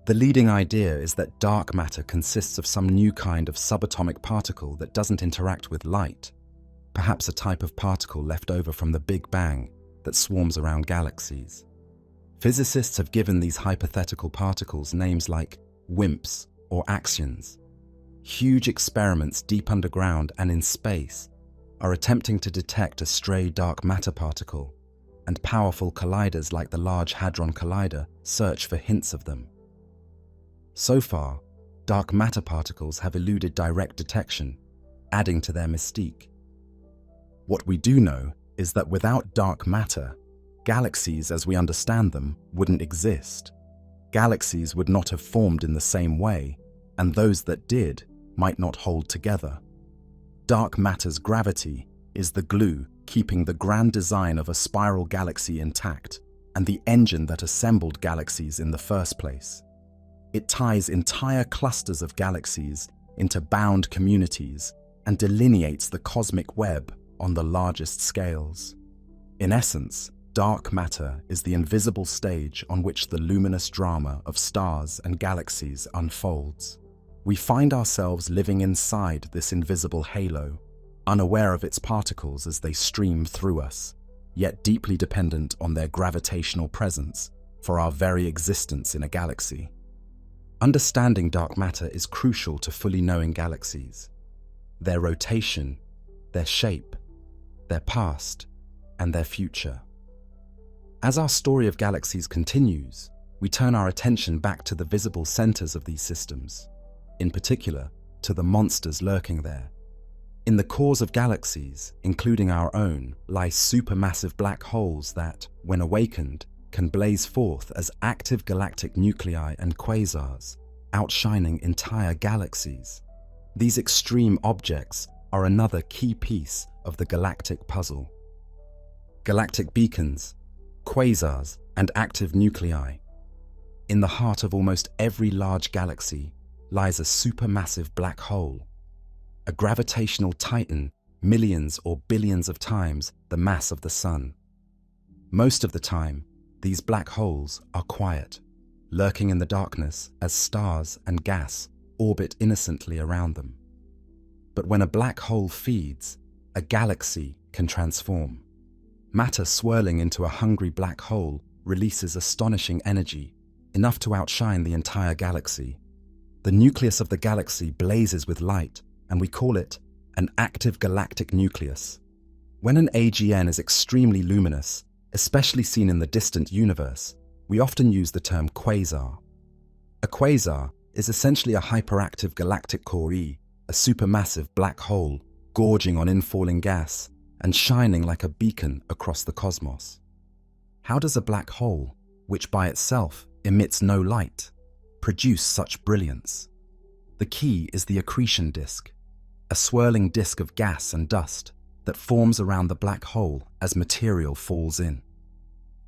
Speaker 1: The leading idea is that dark matter consists of some new kind of subatomic particle that doesn't interact with light, perhaps a type of particle left over from the Big Bang that swarms around galaxies. Physicists have given these hypothetical particles names like WIMPs or AGNs. Huge experiments deep underground and in space are attempting to detect a stray dark matter particle, and powerful colliders like the Large Hadron Collider search for hints of them. So far, dark matter particles have eluded direct detection, adding to their mystique. What we do know is that without dark matter, galaxies as we understand them wouldn't exist. Galaxies would not have formed in the same way, and those that did might not hold together. Dark matter's gravity is the glue keeping the grand design of a spiral galaxy intact and the engine that assembled galaxies in the first place. It ties entire clusters of galaxies into bound communities and delineates the cosmic web on the largest scales. In essence, dark matter is the invisible stage on which the luminous drama of stars and galaxies unfolds. We find ourselves living inside this invisible halo, unaware of its particles as they stream through us, yet deeply dependent on their gravitational presence for our very existence in a galaxy. Understanding dark matter is crucial to fully knowing galaxies, their rotation, their shape, their past, and their future. As our story of galaxies continues, we turn our attention back to the visible centers of these systems, in particular to the monsters lurking there. In the cores of galaxies, including our own, lie supermassive black holes that, when awakened, can blaze forth as active galactic nuclei and quasars, outshining entire galaxies. These extreme objects are another key piece of the galactic puzzle. Galactic beacons, quasars, and active nuclei. In the heart of almost every large galaxy lies a supermassive black hole, a gravitational titan millions or billions of times the mass of the Sun. Most of the time, these black holes are quiet, lurking in the darkness as stars and gas orbit innocently around them. But when a black hole feeds, a galaxy can transform. Matter swirling into a hungry black hole releases astonishing energy, enough to outshine the entire galaxy. The nucleus of the galaxy blazes with light, and we call it an active galactic nucleus. When an AGN is extremely luminous, especially seen in the distant universe, we often use the term quasar. A quasar is essentially a hyperactive galactic core E, a supermassive black hole, gorging on infalling gas and shining like a beacon across the cosmos. How does a black hole, which by itself emits no light, produce such brilliance? The key is the accretion disk, a swirling disk of gas and dust that forms around the black hole as material falls in.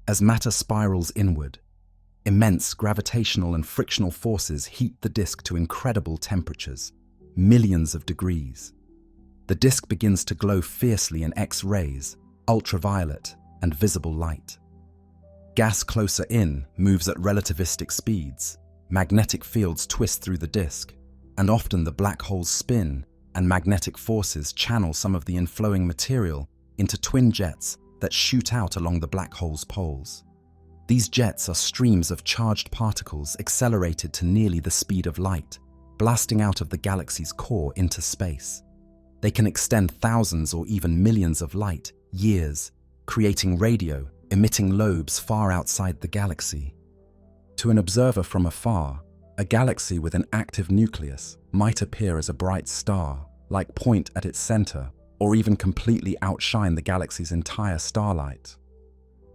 Speaker 1: As matter spirals inward, immense gravitational and frictional forces heat the disk to incredible temperatures, millions of degrees. The disk begins to glow fiercely in X-rays, ultraviolet, and visible light. Gas closer in moves at relativistic speeds, magnetic fields twist through the disk, and often the black holes spin and magnetic forces channel some of the inflowing material into twin jets that shoot out along the black hole's poles. These jets are streams of charged particles accelerated to nearly the speed of light, blasting out of the galaxy's core into space. They can extend thousands or even millions of light years, creating radio, emitting lobes far outside the galaxy. To an observer from afar, a galaxy with an active nucleus might appear as a bright star, like point at its center, or even completely outshine the galaxy's entire starlight.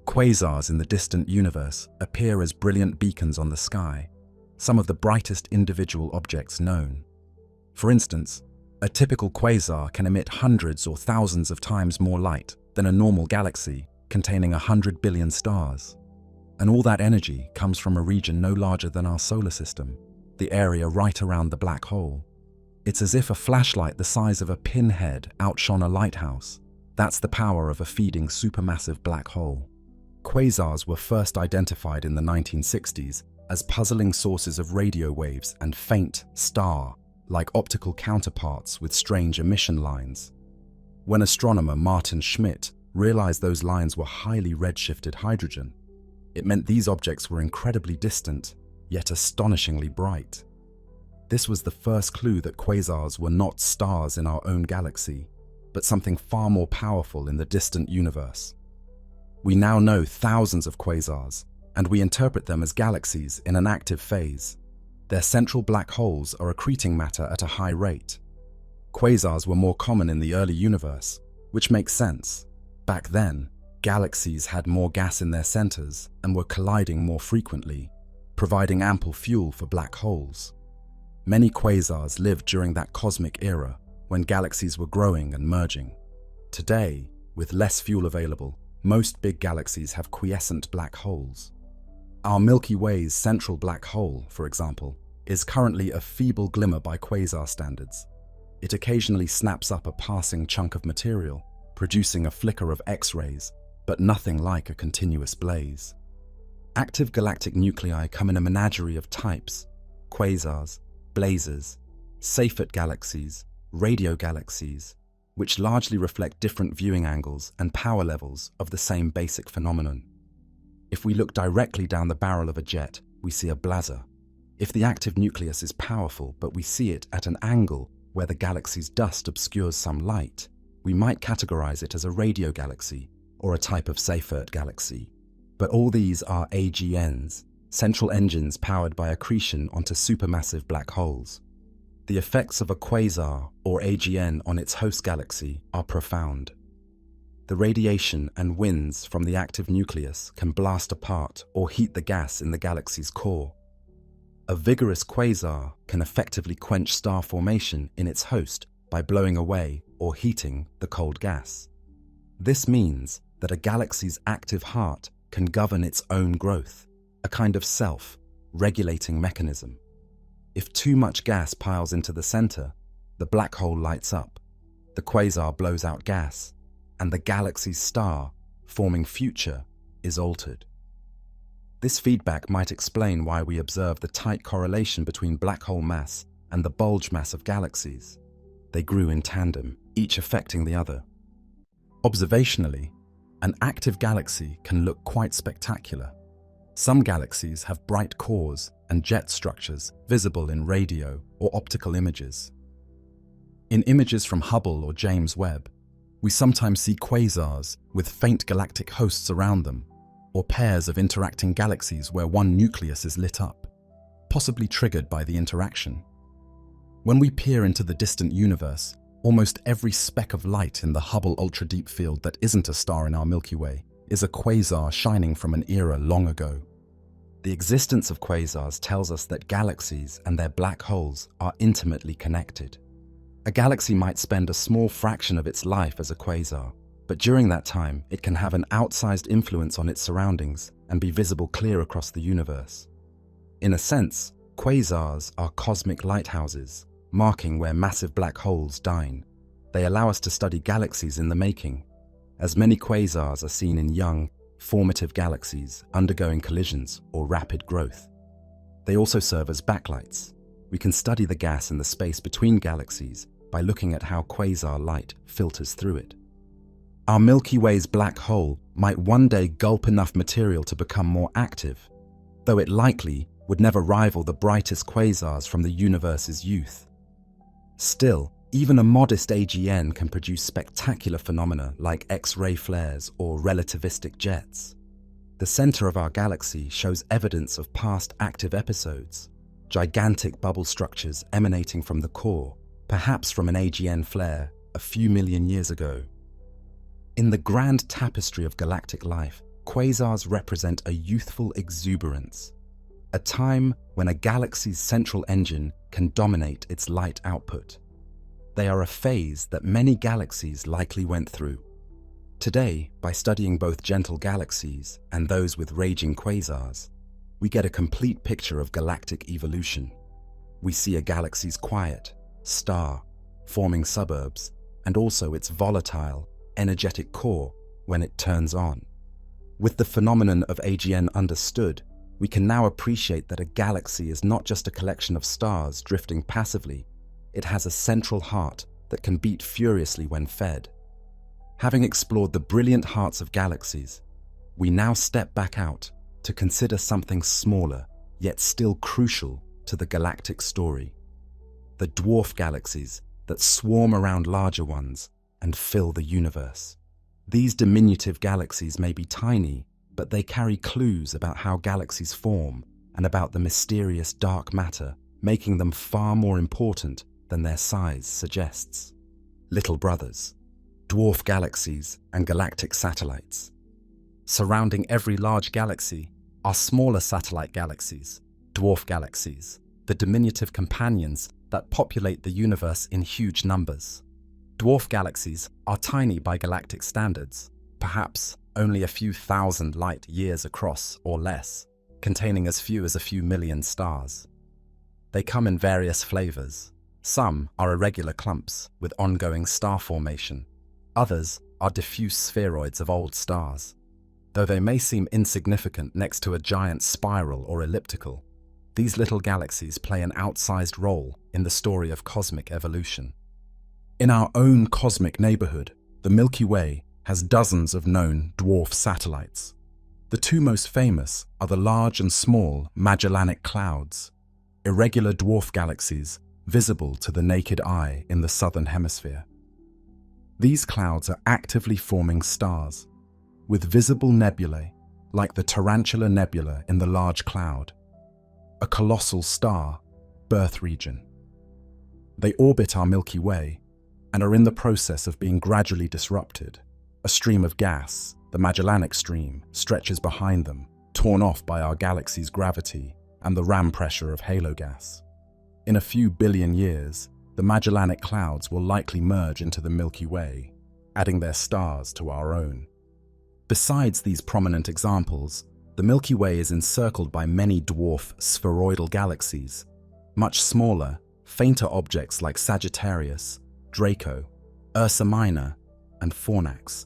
Speaker 1: Quasars in the distant universe appear as brilliant beacons on the sky, some of the brightest individual objects known. For instance, a typical quasar can emit hundreds or thousands of times more light than a normal galaxy containing 100 billion stars. And all that energy comes from a region no larger than our solar system, the area right around the black hole. It's as if a flashlight the size of a pinhead outshone a lighthouse. That's the power of a feeding supermassive black hole. Quasars were first identified in the 1960s as puzzling sources of radio waves and faint, star-like optical counterparts with strange emission lines. When astronomer Martin Schmidt realized those lines were highly redshifted hydrogen, it meant these objects were incredibly distant, yet astonishingly bright. This was the first clue that quasars were not stars in our own galaxy, but something far more powerful in the distant universe. We now know thousands of quasars, and we interpret them as galaxies in an active phase. Their central black holes are accreting matter at a high rate. Quasars were more common in the early universe, which makes sense. Back then, galaxies had more gas in their centers and were colliding more frequently, providing ample fuel for black holes. Many quasars lived during that cosmic era when galaxies were growing and merging. Today, with less fuel available, most big galaxies have quiescent black holes. Our Milky Way's central black hole, for example, is currently a feeble glimmer by quasar standards. It occasionally snaps up a passing chunk of material, producing a flicker of X-rays, but nothing like a continuous blaze. Active galactic nuclei come in a menagerie of types: quasars, blazars, Seyfert galaxies, radio galaxies, which largely reflect different viewing angles and power levels of the same basic phenomenon. If we look directly down the barrel of a jet, we see a blazar. If the active nucleus is powerful, but we see it at an angle where the galaxy's dust obscures some light, we might categorize it as a radio galaxy or a type of Seyfert galaxy. But all these are AGNs, central engines powered by accretion onto supermassive black holes. The effects of a quasar or AGN on its host galaxy are profound. The radiation and winds from the active nucleus can blast apart or heat the gas in the galaxy's core. A vigorous quasar can effectively quench star formation in its host by blowing away or heating the cold gas. This means that a galaxy's active heart can govern its own growth, a kind of self-regulating mechanism. If too much gas piles into the center, the black hole lights up, the quasar blows out gas, and the galaxy's star, forming future, is altered. This feedback might explain why we observe the tight correlation between black hole mass and the bulge mass of galaxies. They grew in tandem, each affecting the other. Observationally, an active galaxy can look quite spectacular. Some galaxies have bright cores and jet structures visible in radio or optical images. In images from Hubble or James Webb, we sometimes see quasars with faint galactic hosts around them, or pairs of interacting galaxies where one nucleus is lit up, possibly triggered by the interaction. When we peer into the distant universe, almost every speck of light in the Hubble ultra-deep field that isn't a star in our Milky Way is a quasar shining from an era long ago. The existence of quasars tells us that galaxies and their black holes are intimately connected. A galaxy might spend a small fraction of its life as a quasar, but during that time it can have an outsized influence on its surroundings and be visible clear across the universe. In a sense, quasars are cosmic lighthouses, marking where massive black holes dine. They allow us to study galaxies in the making. As many quasars are seen in young, formative galaxies undergoing collisions or rapid growth. They also serve as backlights. We can study the gas in the space between galaxies by looking at how quasar light filters through it. Our Milky Way's black hole might one day gulp enough material to become more active, though it likely would never rival the brightest quasars from the universe's youth. Still, even a modest AGN can produce spectacular phenomena like X-ray flares or relativistic jets. The center of our galaxy shows evidence of past active episodes, gigantic bubble structures emanating from the core, perhaps from an AGN flare a few million years ago. In the grand tapestry of galactic life, quasars represent a youthful exuberance, a time when a galaxy's central engine can dominate its light output. They are a phase that many galaxies likely went through. Today, by studying both gentle galaxies and those with raging quasars, we get a complete picture of galactic evolution. We see a galaxy's quiet, star, forming suburbs, and also its volatile, energetic core when it turns on. With the phenomenon of AGN understood, we can now appreciate that a galaxy is not just a collection of stars drifting passively. It has a central heart that can beat furiously when fed. Having explored the brilliant hearts of galaxies, we now step back out to consider something smaller, yet still crucial to the galactic story: the dwarf galaxies that swarm around larger ones and fill the universe. These diminutive galaxies may be tiny, but they carry clues about how galaxies form and about the mysterious dark matter, making them far more important than their size suggests. Little brothers, dwarf galaxies and galactic satellites. Surrounding every large galaxy are smaller satellite galaxies, dwarf galaxies, the diminutive companions that populate the universe in huge numbers. Dwarf galaxies are tiny by galactic standards, perhaps only a few thousand light years across or less, containing as few as a few million stars. They come in various flavors. Some are irregular clumps with ongoing star formation. Others are diffuse spheroids of old stars. Though they may seem insignificant next to a giant spiral or elliptical, these little galaxies play an outsized role in the story of cosmic evolution. In our own cosmic neighborhood, the Milky Way has dozens of known dwarf satellites. The two most famous are the large and small Magellanic Clouds, irregular dwarf galaxies visible to the naked eye in the southern hemisphere. These clouds are actively forming stars, with visible nebulae like the Tarantula Nebula in the Large Cloud, a colossal star birth region. They orbit our Milky Way and are in the process of being gradually disrupted. A stream of gas, the Magellanic Stream, stretches behind them, torn off by our galaxy's gravity and the ram pressure of halo gas. In a few billion years, the Magellanic Clouds will likely merge into the Milky Way, adding their stars to our own. Besides these prominent examples, the Milky Way is encircled by many dwarf spheroidal galaxies, much smaller, fainter objects like Sagittarius, Draco, Ursa Minor, and Fornax.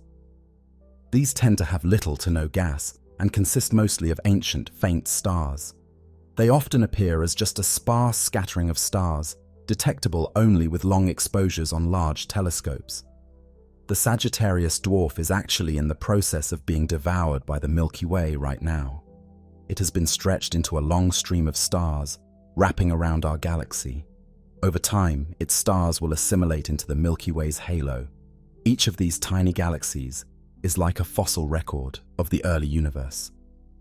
Speaker 1: These tend to have little to no gas and consist mostly of ancient, faint stars. They often appear as just a sparse scattering of stars, detectable only with long exposures on large telescopes. The Sagittarius dwarf is actually in the process of being devoured by the Milky Way right now. It has been stretched into a long stream of stars, wrapping around our galaxy. Over time, its stars will assimilate into the Milky Way's halo. Each of these tiny galaxies is like a fossil record of the early universe.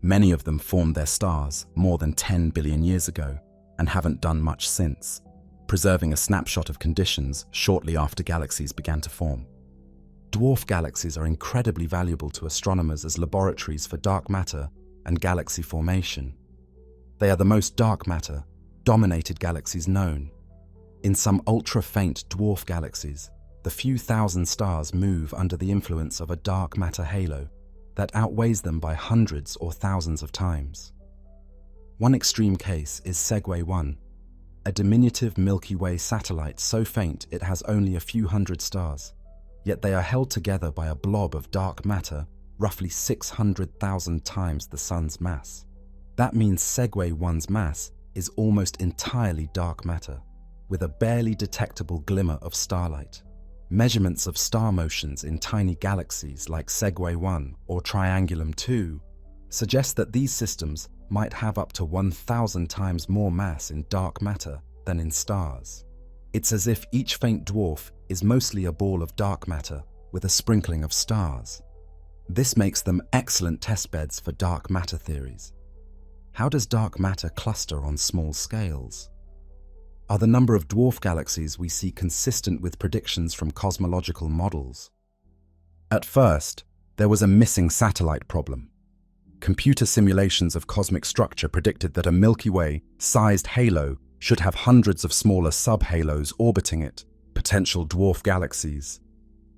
Speaker 1: Many of them formed their stars more than 10 billion years ago and haven't done much since, preserving a snapshot of conditions shortly after galaxies began to form. Dwarf galaxies are incredibly valuable to astronomers as laboratories for dark matter and galaxy formation. They are the most dark matter-dominated galaxies known. In some ultra-faint dwarf galaxies, the few thousand stars move under the influence of a dark matter halo that outweighs them by hundreds or thousands of times. One extreme case is Segway 1, a diminutive Milky Way satellite so faint it has only a few hundred stars, yet they are held together by a blob of dark matter roughly 600,000 times the Sun's mass. That means Segway 1's mass is almost entirely dark matter, with a barely detectable glimmer of starlight. Measurements of star motions in tiny galaxies like Segway 1 or Triangulum 2 suggest that these systems might have up to 1,000 times more mass in dark matter than in stars. It's as if each faint dwarf is mostly a ball of dark matter with a sprinkling of stars. This makes them excellent testbeds for dark matter theories. How does dark matter cluster on small scales? Are the number of dwarf galaxies we see consistent with predictions from cosmological models? At first, there was a missing satellite problem. Computer simulations of cosmic structure predicted that a Milky Way-sized halo should have hundreds of smaller sub-halos orbiting it, potential dwarf galaxies.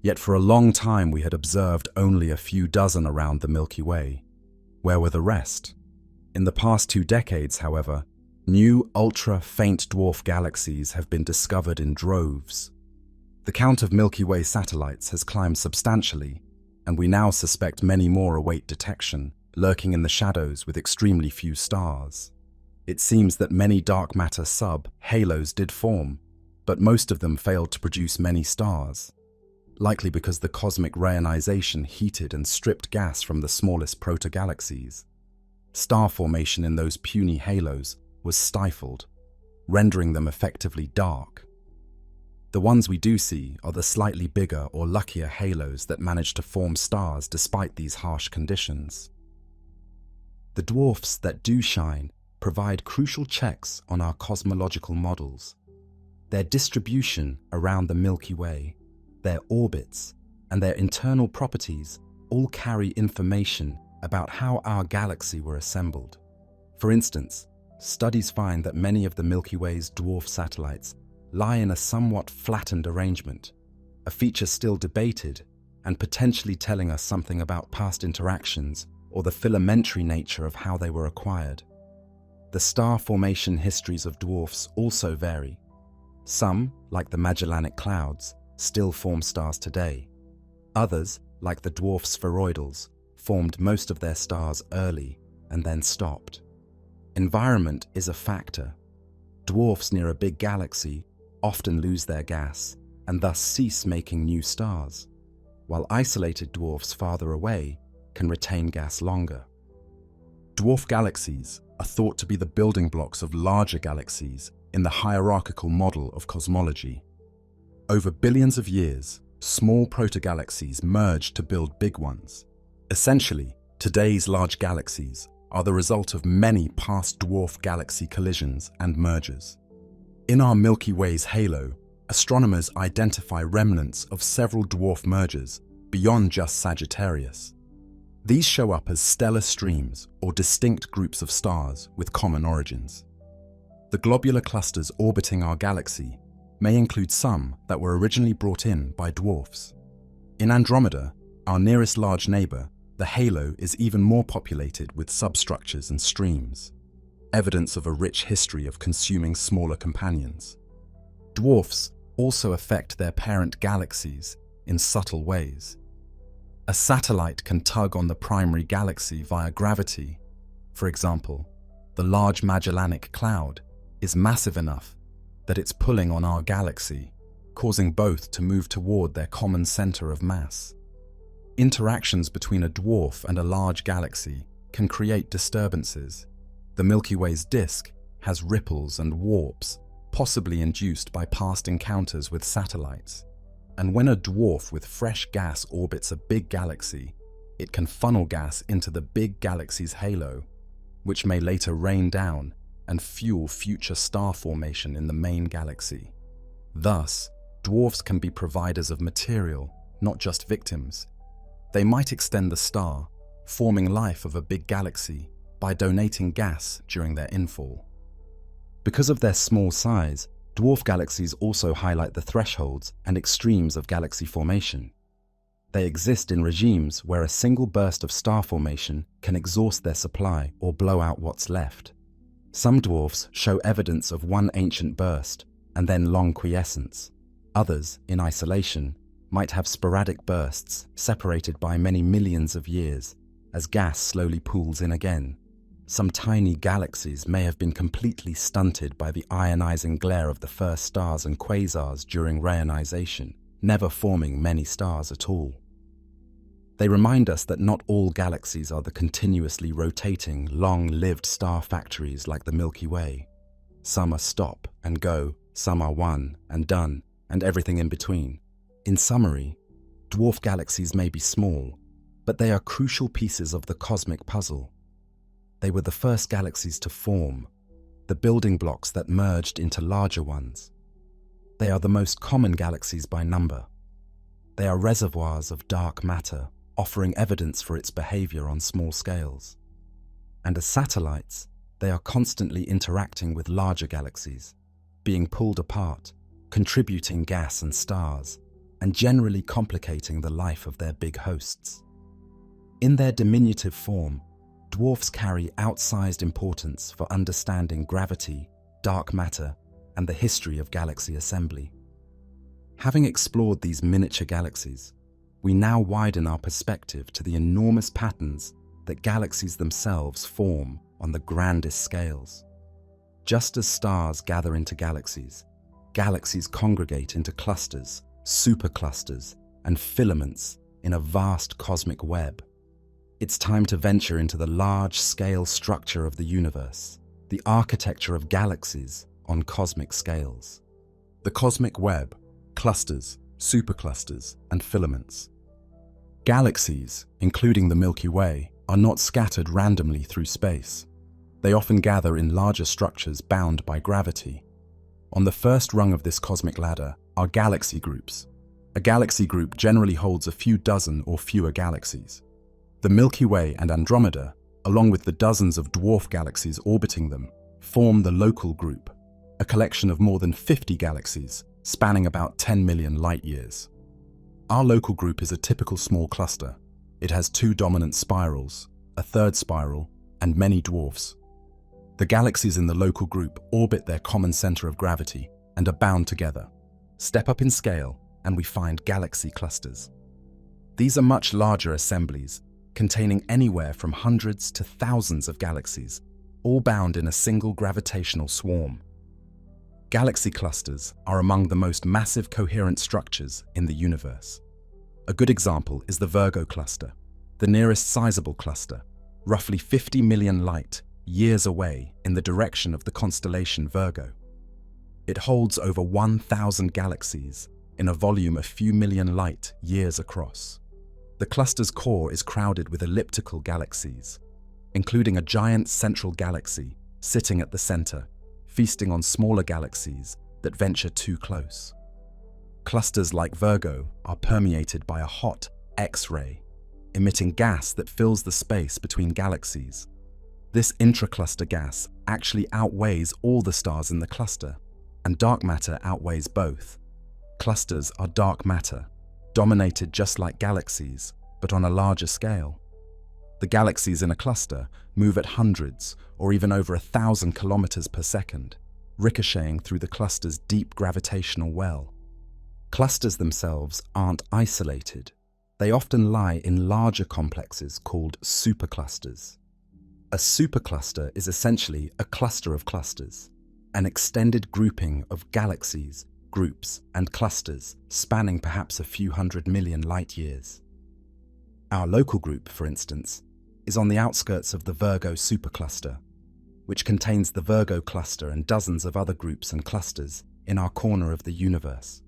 Speaker 1: Yet for a long time we had observed only a few dozen around the Milky Way. Where were the rest? In the past 2 decades, however, new ultra-faint dwarf galaxies have been discovered in droves. The count of Milky Way satellites has climbed substantially, and we now suspect many more await detection, lurking in the shadows with extremely few stars. It seems that many dark matter sub-halos did form, but most of them failed to produce many stars, likely because the cosmic reionization heated and stripped gas from the smallest protogalaxies. Star formation in those puny halos was stifled, rendering them effectively dark. The ones we do see are the slightly bigger or luckier halos that manage to form stars despite these harsh conditions. The dwarfs that do shine provide crucial checks on our cosmological models. Their distribution around the Milky Way, their orbits, and their internal properties all carry information about how our galaxy were assembled. For instance, studies find that many of the Milky Way's dwarf satellites lie in a somewhat flattened arrangement, a feature still debated and potentially telling us something about past interactions or the filamentary nature of how they were acquired. The star formation histories of dwarfs also vary. Some, like the Magellanic Clouds, still form stars today. Others, like the dwarf spheroidals, formed most of their stars early and then stopped. Environment is a factor. Dwarfs near a big galaxy often lose their gas and thus cease making new stars, while isolated dwarfs farther away can retain gas longer. Dwarf galaxies are thought to be the building blocks of larger galaxies in the hierarchical model of cosmology. Over billions of years, small protogalaxies merged to build big ones. Essentially, today's large galaxies are the result of many past dwarf galaxy collisions and mergers. In our Milky Way's halo, astronomers identify remnants of several dwarf mergers beyond just Sagittarius. These show up as stellar streams or distinct groups of stars with common origins. The globular clusters orbiting our galaxy may include some that were originally brought in by dwarfs. In Andromeda, our nearest large neighbor, the halo is even more populated with substructures and streams, evidence of a rich history of consuming smaller companions. Dwarfs also affect their parent galaxies in subtle ways. A satellite can tug on the primary galaxy via gravity. For example, the Large Magellanic Cloud is massive enough that it's pulling on our galaxy, causing both to move toward their common center of mass. Interactions between a dwarf and a large galaxy can create disturbances. The Milky Way's disk has ripples and warps, possibly induced by past encounters with satellites. And when a dwarf with fresh gas orbits a big galaxy, it can funnel gas into the big galaxy's halo, which may later rain down and fuel future star formation in the main galaxy. Thus, dwarfs can be providers of material, not just victims. They might extend the star, forming life of a big galaxy by donating gas during their infall. Because of their small size, dwarf galaxies also highlight the thresholds and extremes of galaxy formation. They exist in regimes where a single burst of star formation can exhaust their supply or blow out what's left. Some dwarfs show evidence of one ancient burst and then long quiescence. Others, in isolation, might have sporadic bursts separated by many millions of years as gas slowly pools in again. Some tiny galaxies may have been completely stunted by the ionizing glare of the first stars and quasars during reionization, never forming many stars at all. They remind us that not all galaxies are the continuously rotating, long-lived star factories like the Milky Way. Some are stop and go, some are one and done, and everything in between. In summary, dwarf galaxies may be small, but they are crucial pieces of the cosmic puzzle. They were the first galaxies to form, the building blocks that merged into larger ones. They are the most common galaxies by number. They are reservoirs of dark matter, offering evidence for its behavior on small scales. And as satellites, they are constantly interacting with larger galaxies, being pulled apart, contributing gas and stars, and generally complicating the life of their big hosts. In their diminutive form, dwarfs carry outsized importance for understanding gravity, dark matter, and the history of galaxy assembly. Having explored these miniature galaxies, we now widen our perspective to the enormous patterns that galaxies themselves form on the grandest scales. Just as stars gather into galaxies, galaxies congregate into clusters, superclusters, and filaments in a vast cosmic web. It's time to venture into the large-scale structure of the universe, the architecture of galaxies on cosmic scales. The cosmic web, clusters, superclusters, and filaments. Galaxies, including the Milky Way, are not scattered randomly through space. They often gather in larger structures bound by gravity. On the first rung of this cosmic ladder are galaxy groups. A galaxy group generally holds a few dozen or fewer galaxies. The Milky Way and Andromeda, along with the dozens of dwarf galaxies orbiting them, form the local group, a collection of more than 50 galaxies spanning about 10 million light-years. Our local group is a typical small cluster. It has two dominant spirals, a third spiral, and many dwarfs. The galaxies in the local group orbit their common center of gravity and are bound together. Step up in scale, and we find galaxy clusters. These are much larger assemblies, containing anywhere from hundreds to thousands of galaxies, all bound in a single gravitational swarm. Galaxy clusters are among the most massive coherent structures in the universe. A good example is the Virgo cluster, the nearest sizable cluster, roughly 50 million light-years away in the direction of the constellation Virgo. It holds over 1,000 galaxies in a volume a few million light-years across. The cluster's core is crowded with elliptical galaxies, including a giant central galaxy sitting at the center, feasting on smaller galaxies that venture too close. Clusters like Virgo are permeated by a hot X-ray, emitting gas that fills the space between galaxies. This intracluster gas actually outweighs all the stars in the cluster, and dark matter outweighs both. Clusters are dark matter, dominated just like galaxies, but on a larger scale. The galaxies in a cluster move at hundreds or even over 1,000 kilometers per second, ricocheting through the cluster's deep gravitational well. Clusters themselves aren't isolated. They often lie in larger complexes called superclusters. A supercluster is essentially a cluster of clusters, an extended grouping of galaxies, groups, and clusters spanning perhaps a few 100 million light-years. Our local group, for instance, is on the outskirts of the Virgo supercluster, which contains the Virgo cluster and dozens of other groups and clusters in our corner of the universe.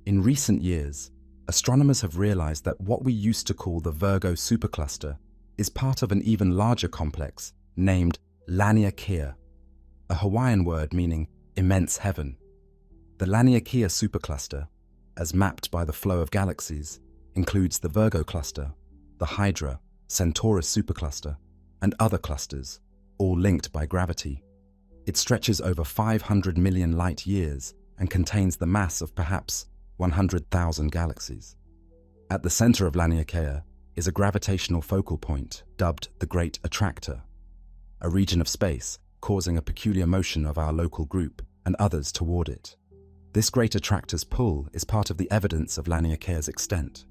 Speaker 1: In recent years, astronomers have realized that what we used to call the Virgo supercluster is part of an even larger complex named Laniakea, a Hawaiian word meaning immense heaven. The Laniakea supercluster, as mapped by the flow of galaxies, includes the Virgo cluster, the Hydra, Centaurus supercluster, and other clusters, all linked by gravity. It stretches over 500 million light-years and contains the mass of perhaps 100,000 galaxies. At the center of Laniakea is a gravitational focal point dubbed the Great Attractor, a region of space causing a peculiar motion of our local group and others toward it. This great attractor's pull is part of the evidence of Laniakea's extent.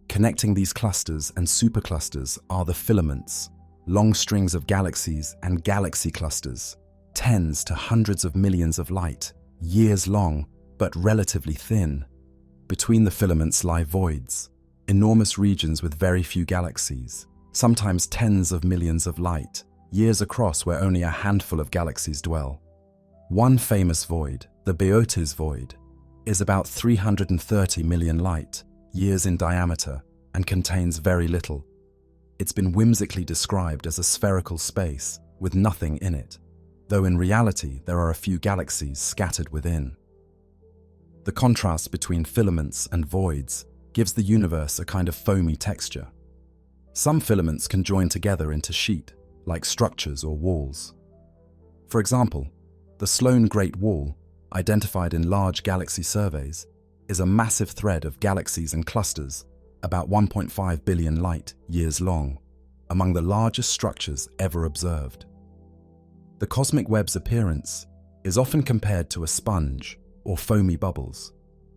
Speaker 1: Connecting these clusters and superclusters are the filaments, long strings of galaxies and galaxy clusters, tens to hundreds of millions of light, years long, but relatively thin. Between the filaments lie voids, enormous regions with very few galaxies, sometimes tens of millions of light, years across where only a handful of galaxies dwell. One famous void, the Boötes void, is about 330 million light years in diameter and contains very little. It's been whimsically described as a spherical space with nothing in it, though in reality there are a few galaxies scattered within. The contrast between filaments and voids gives the universe a kind of foamy texture. Some filaments can join together into sheet, like structures or walls. For example, the Sloan Great Wall, identified in large galaxy surveys, is a massive thread of galaxies and clusters, about 1.5 billion light years long, among the largest structures ever observed. The cosmic web's appearance is often compared to a sponge or foamy bubbles,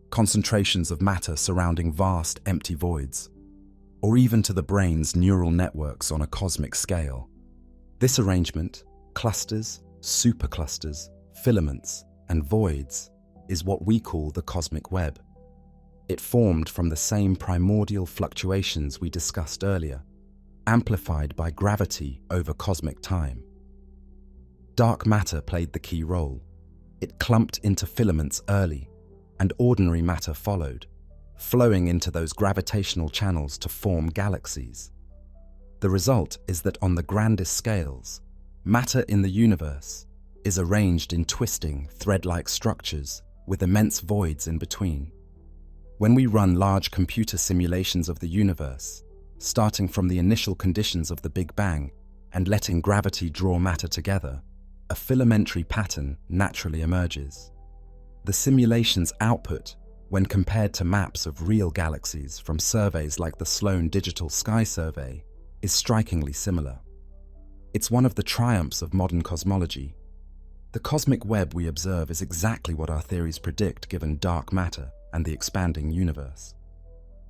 Speaker 1: concentrations of matter surrounding vast empty voids, or even to the brain's neural networks on a cosmic scale. This arrangement, clusters, superclusters, filaments, and voids, is what we call the cosmic web. It formed from the same primordial fluctuations we discussed earlier, amplified by gravity over cosmic time. Dark matter played the key role. It clumped into filaments early, and ordinary matter followed, flowing into those gravitational channels to form galaxies. The result is that on the grandest scales, matter in the universe is arranged in twisting, thread-like structures with immense voids in between. When we run large computer simulations of the universe, starting from the initial conditions of the Big Bang and letting gravity draw matter together, a filamentary pattern naturally emerges. The simulation's output, when compared to maps of real galaxies from surveys like the Sloan Digital Sky Survey, is strikingly similar. It's one of the triumphs of modern cosmology. The cosmic web we observe is exactly what our theories predict given dark matter and the expanding universe.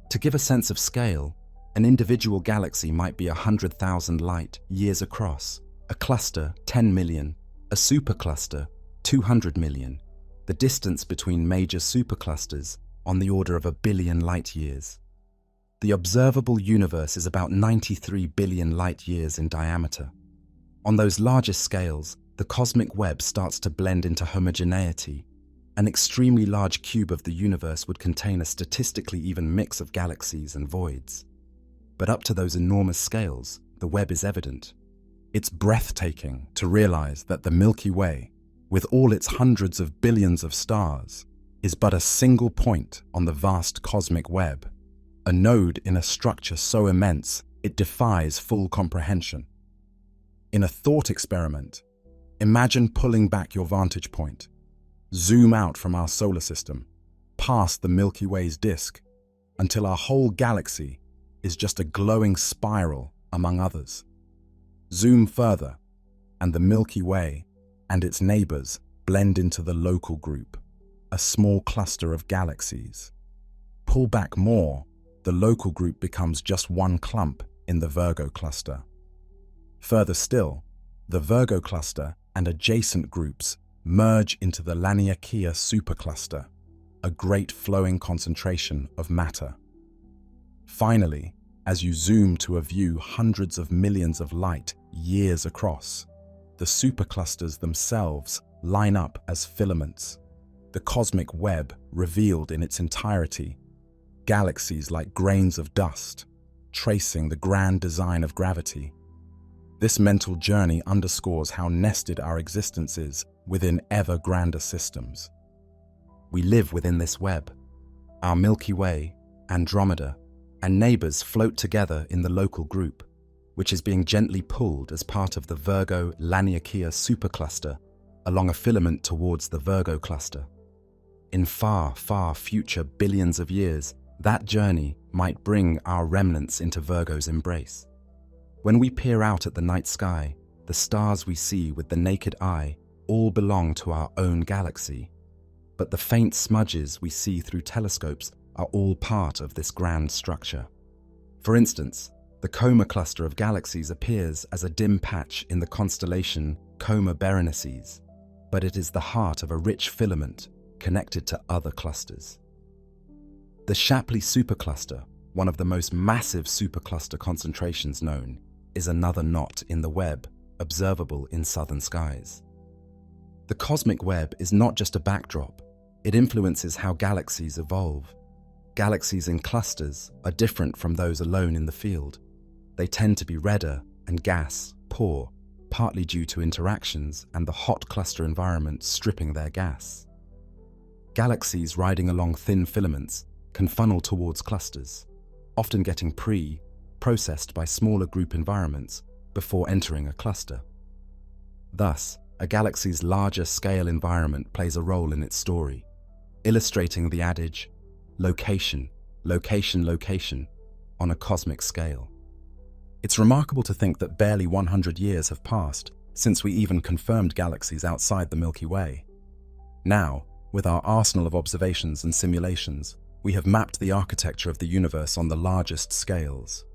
Speaker 1: To give a sense of scale, an individual galaxy might be 100,000 light years across, a cluster 10 million, a supercluster 200 million, the distance between major superclusters on the order of 1 billion light years. The observable universe is about 93 billion light years in diameter. On those largest scales, the cosmic web starts to blend into homogeneity. An extremely large cube of the universe would contain a statistically even mix of galaxies and voids. But up to those enormous scales, the web is evident. It's breathtaking to realize that the Milky Way, with all its hundreds of billions of stars, is but a single point on the vast cosmic web, a node in a structure so immense it defies full comprehension. In a thought experiment, imagine pulling back your vantage point. Zoom out from our solar system, past the Milky Way's disk, until our whole galaxy is just a glowing spiral among others. Zoom further, and the Milky Way and its neighbors blend into the local group, a small cluster of galaxies. Pull back more, the local group becomes just one clump in the Virgo cluster. Further still, the Virgo cluster and adjacent groups merge into the Laniakea supercluster, a great flowing concentration of matter. Finally, as you zoom to a view hundreds of millions of light years across, the superclusters themselves line up as filaments, the cosmic web revealed in its entirety, galaxies like grains of dust, tracing the grand design of gravity. This mental journey underscores how nested our existence is within ever grander systems. We live within this web. Our Milky Way, Andromeda, and neighbors float together in the local group, which is being gently pulled as part of the Virgo Laniakea supercluster along a filament towards the Virgo cluster. In far, far future billions of years, that journey might bring our remnants into Virgo's embrace. When we peer out at the night sky, the stars we see with the naked eye all belong to our own galaxy. but the faint smudges we see through telescopes are all part of this grand structure. For instance, the Coma cluster of galaxies appears as a dim patch in the constellation Coma Berenices, but it is the heart of a rich filament connected to other clusters. The Shapley supercluster, one of the most massive supercluster concentrations known, is another knot in the web observable in southern skies. The cosmic web is not just a backdrop, it influences how galaxies evolve. Galaxies in clusters are different from those alone in the field. They tend to be redder and gas-poor, partly due to interactions and the hot cluster environment stripping their gas. Galaxies riding along thin filaments can funnel towards clusters, often getting processed by smaller group environments before entering a cluster. Thus, a galaxy's larger scale environment plays a role in its story, illustrating the adage, location, location, location, on a cosmic scale. It's remarkable to think that barely 100 years have passed since we even confirmed galaxies outside the Milky Way. Now, with our arsenal of observations and simulations, we have mapped the architecture of the universe on the largest scales.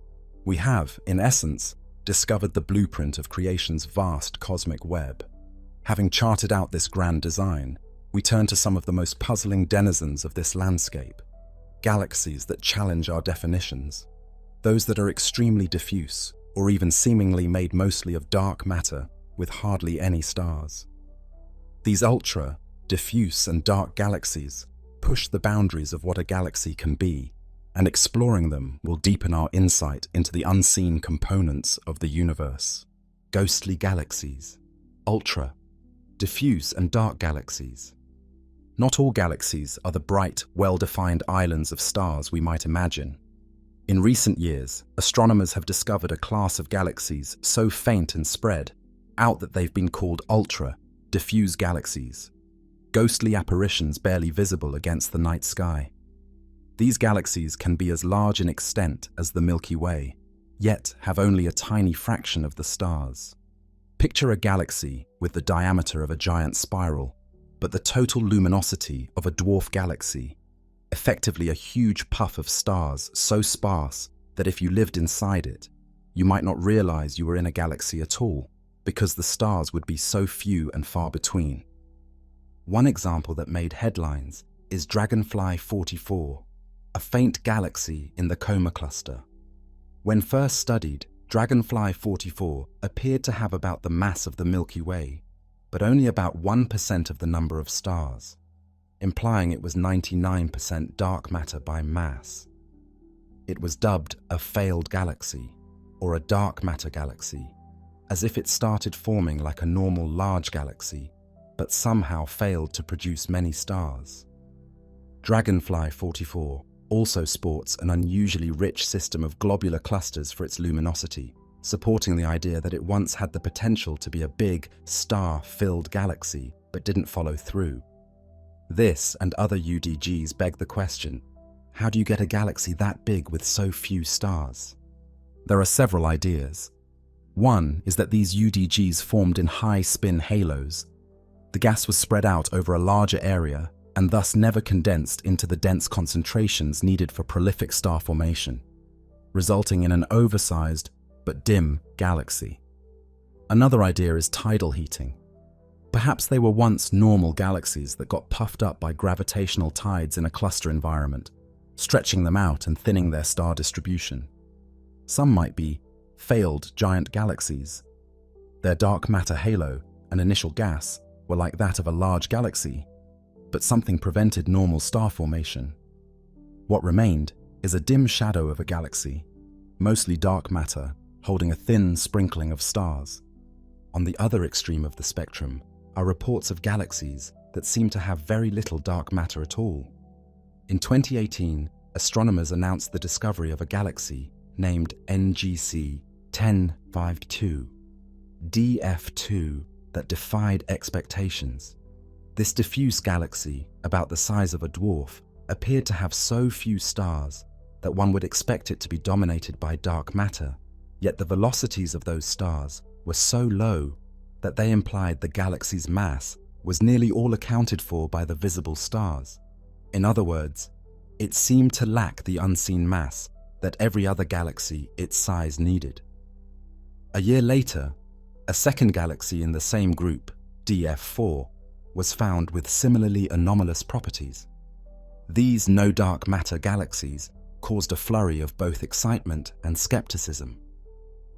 Speaker 1: We have, in essence, discovered the blueprint of creation's vast cosmic web. Having charted out this grand design, we turn to some of the most puzzling denizens of this landscape, galaxies that challenge our definitions, those that are extremely diffuse or even seemingly made mostly of dark matter with hardly any stars. These ultra, diffuse and dark galaxies push the boundaries of what a galaxy can be, and exploring them will deepen our insight into the unseen components of the universe. Ghostly galaxies, ultra, diffuse and dark galaxies. Not all galaxies are the bright, well-defined islands of stars we might imagine. In recent years, astronomers have discovered a class of galaxies so faint and spread out that they've been called ultra, diffuse galaxies, ghostly apparitions barely visible against the night sky. These galaxies can be as large in extent as the Milky Way, yet have only a tiny fraction of the stars. Picture a galaxy with the diameter of a giant spiral, but the total luminosity of a dwarf galaxy, effectively a huge puff of stars so sparse that if you lived inside it, you might not realize you were in a galaxy at all, because the stars would be so few and far between. One example that made headlines is Dragonfly 44, a faint galaxy in the Coma cluster. When first studied, Dragonfly 44 appeared to have about the mass of the Milky Way, but only about 1% of the number of stars, implying it was 99% dark matter by mass. It was dubbed a failed galaxy, or a dark matter galaxy, as if it started forming like a normal large galaxy, but somehow failed to produce many stars. Dragonfly 44 also sports an unusually rich system of globular clusters for its luminosity, supporting the idea that it once had the potential to be a big, star-filled galaxy, but didn't follow through. This and other UDGs beg the question, how do you get a galaxy that big with so few stars? There are several ideas. One is that these UDGs formed in high-spin halos. The gas was spread out over a larger area and thus never condensed into the dense concentrations needed for prolific star formation, resulting in an oversized but dim galaxy. Another idea is tidal heating. Perhaps they were once normal galaxies that got puffed up by gravitational tides in a cluster environment, stretching them out and thinning their star distribution. Some might be failed giant galaxies. Their dark matter halo and initial gas were like that of a large galaxy, but something prevented normal star formation. What remained is a dim shadow of a galaxy, mostly dark matter, holding a thin sprinkling of stars. On the other extreme of the spectrum are reports of galaxies that seem to have very little dark matter at all. In 2018, astronomers announced the discovery of a galaxy named NGC 1052, DF2, that defied expectations. This diffuse galaxy, about the size of a dwarf, appeared to have so few stars that one would expect it to be dominated by dark matter, yet the velocities of those stars were so low that they implied the galaxy's mass was nearly all accounted for by the visible stars. In other words, it seemed to lack the unseen mass that every other galaxy its size needed. A year later, a second galaxy in the same group, DF4, was found with similarly anomalous properties. These no-dark matter galaxies caused a flurry of both excitement and skepticism.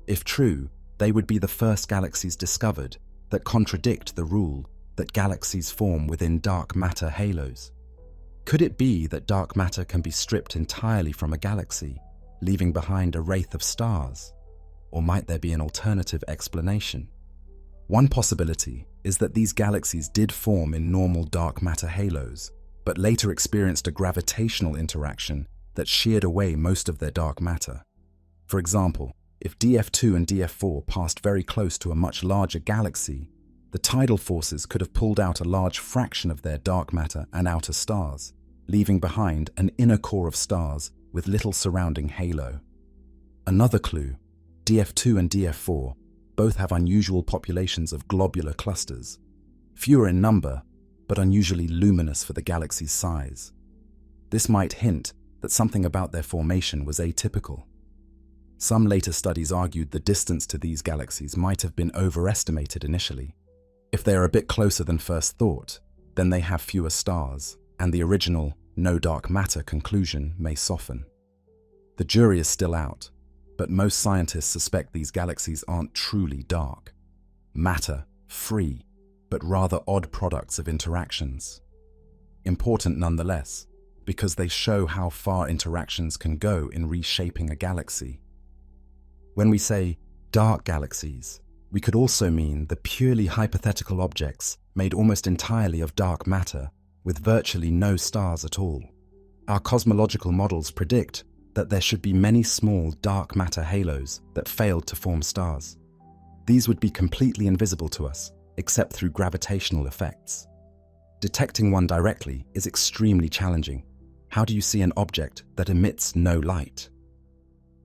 Speaker 1: If true, they would be the first galaxies discovered that contradict the rule that galaxies form within dark matter halos. Could it be that dark matter can be stripped entirely from a galaxy, leaving behind a wraith of stars? Or might there be an alternative explanation? One possibility is that these galaxies did form in normal dark matter halos, but later experienced a gravitational interaction that sheared away most of their dark matter. For example, if DF2 and DF4 passed very close to a much larger galaxy, the tidal forces could have pulled out a large fraction of their dark matter and outer stars, leaving behind an inner core of stars with little surrounding halo. Another clue, DF2 and DF4 both have unusual populations of globular clusters, fewer in number, but unusually luminous for the galaxy's size. This might hint that something about their formation was atypical. Some later studies argued the distance to these galaxies might have been overestimated initially. If they are a bit closer than first thought, then they have fewer stars, and the original no dark matter conclusion may soften. The jury is still out, but most scientists suspect these galaxies aren't truly dark, matter-free, but rather odd products of interactions. Important nonetheless, because they show how far interactions can go in reshaping a galaxy. When we say dark galaxies, we could also mean the purely hypothetical objects made almost entirely of dark matter, with virtually no stars at all. Our cosmological models predict that there should be many small dark matter halos that failed to form stars. These would be completely invisible to us, except through gravitational effects. Detecting one directly is extremely challenging. How do you see an object that emits no light?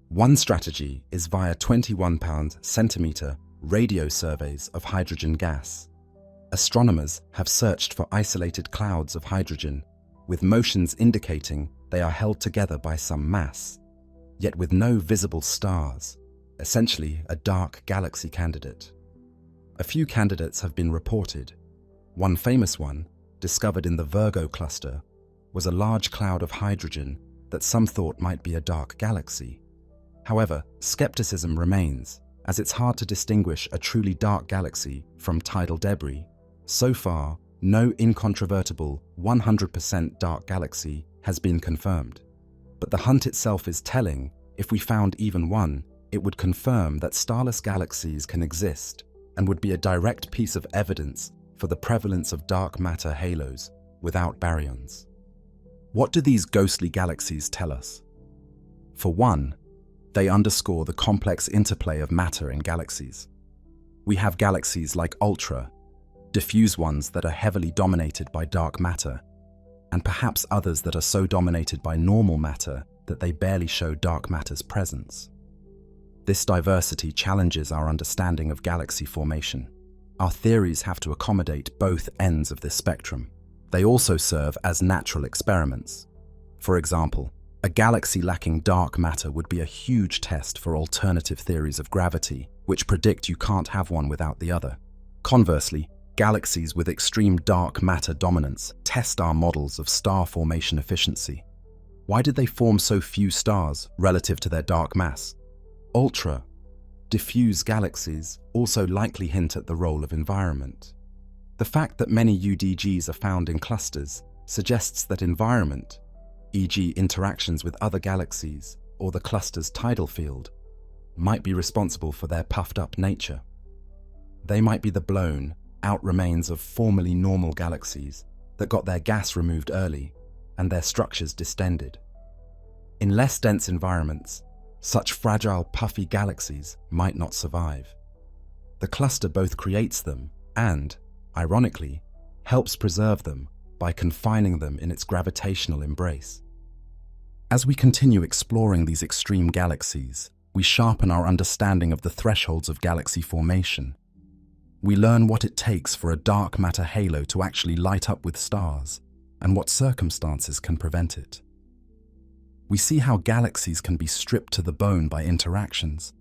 Speaker 1: One strategy is via 21 pound-centimeter radio surveys of hydrogen gas. Astronomers have searched for isolated clouds of hydrogen, with motions indicating they are held together by some mass, yet with no visible stars, essentially a dark galaxy candidate. A few candidates have been reported. One famous one, discovered in the Virgo cluster, was a large cloud of hydrogen that some thought might be a dark galaxy. However, skepticism remains, as it's hard to distinguish a truly dark galaxy from tidal debris. So far, no incontrovertible 100% dark galaxy has been confirmed. But the hunt itself is telling. If we found even one, it would confirm that starless galaxies can exist and would be a direct piece of evidence for the prevalence of dark matter halos without baryons. What do these ghostly galaxies tell us? For one, they underscore the complex interplay of matter in galaxies. We have galaxies like ultra, diffuse ones that are heavily dominated by dark matter, and perhaps others that are so dominated by normal matter that they barely show dark matter's presence. This diversity challenges our understanding of galaxy formation. Our theories have to accommodate both ends of this spectrum. They also serve as natural experiments. For example, a galaxy lacking dark matter would be a huge test for alternative theories of gravity, which predict you can't have one without the other. Conversely, galaxies with extreme dark matter dominance test our models of star formation efficiency. Why did they form so few stars relative to their dark mass? Ultra, diffuse galaxies also likely hint at the role of environment. The fact that many UDGs are found in clusters suggests that environment, e.g. interactions with other galaxies or the cluster's tidal field, might be responsible for their puffed-up nature. They might be the blown-out remains of formerly normal galaxies that got their gas removed early and their structures distended. In less dense environments, such fragile, puffy galaxies might not survive. The cluster both creates them and, ironically, helps preserve them by confining them in its gravitational embrace. As we continue exploring these extreme galaxies, we sharpen our understanding of the thresholds of galaxy formation. We learn what it takes for a dark matter halo to actually light up with stars, and what circumstances can prevent it. We see how galaxies can be stripped to the bone by interactions,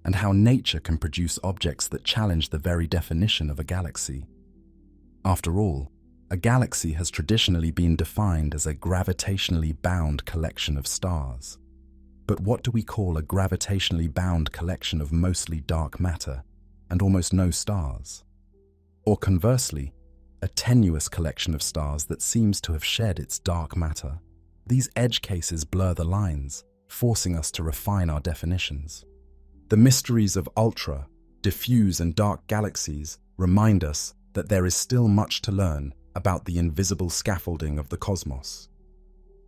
Speaker 1: and how nature can produce objects that challenge the very definition of a galaxy. After all, a galaxy has traditionally been defined as a gravitationally bound collection of stars. But what do we call a gravitationally bound collection of mostly dark matter and almost no stars? Or conversely, a tenuous collection of stars that seems to have shed its dark matter? These edge cases blur the lines, forcing us to refine our definitions. The mysteries of ultra, diffuse and dark galaxies remind us that there is still much to learn about the invisible scaffolding of the cosmos.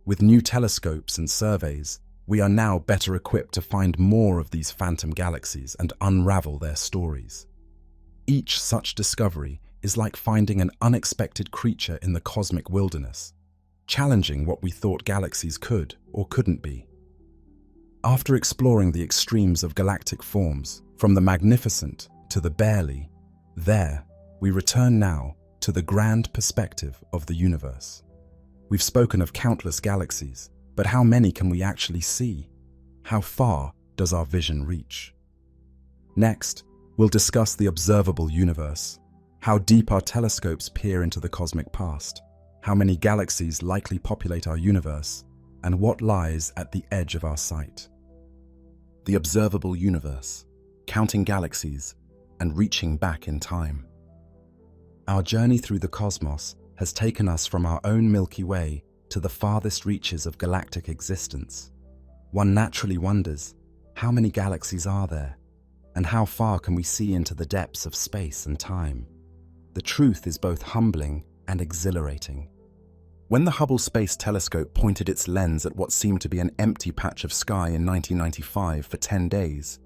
Speaker 1: With new telescopes and surveys, we are now better equipped to find more of these phantom galaxies and unravel their stories. Each such discovery is like finding an unexpected creature in the cosmic wilderness, challenging what we thought galaxies could or couldn't be. After exploring the extremes of galactic forms, from the magnificent to the barely, we return now to the grand perspective of the universe. We've spoken of countless galaxies, but how many can we actually see? How far does our vision reach? Next, we'll discuss the observable universe, how deep our telescopes peer into the cosmic past, how many galaxies likely populate our universe, and what lies at the edge of our sight. The observable universe, counting galaxies, and reaching back in time. Our journey through the cosmos has taken us from our own Milky Way to the farthest reaches of galactic existence. One naturally wonders, how many galaxies are there? And how far can we see into the depths of space and time? The truth is both humbling and exhilarating. When the Hubble Space Telescope pointed its lens at what seemed to be an empty patch of sky in 1995 for 10 days,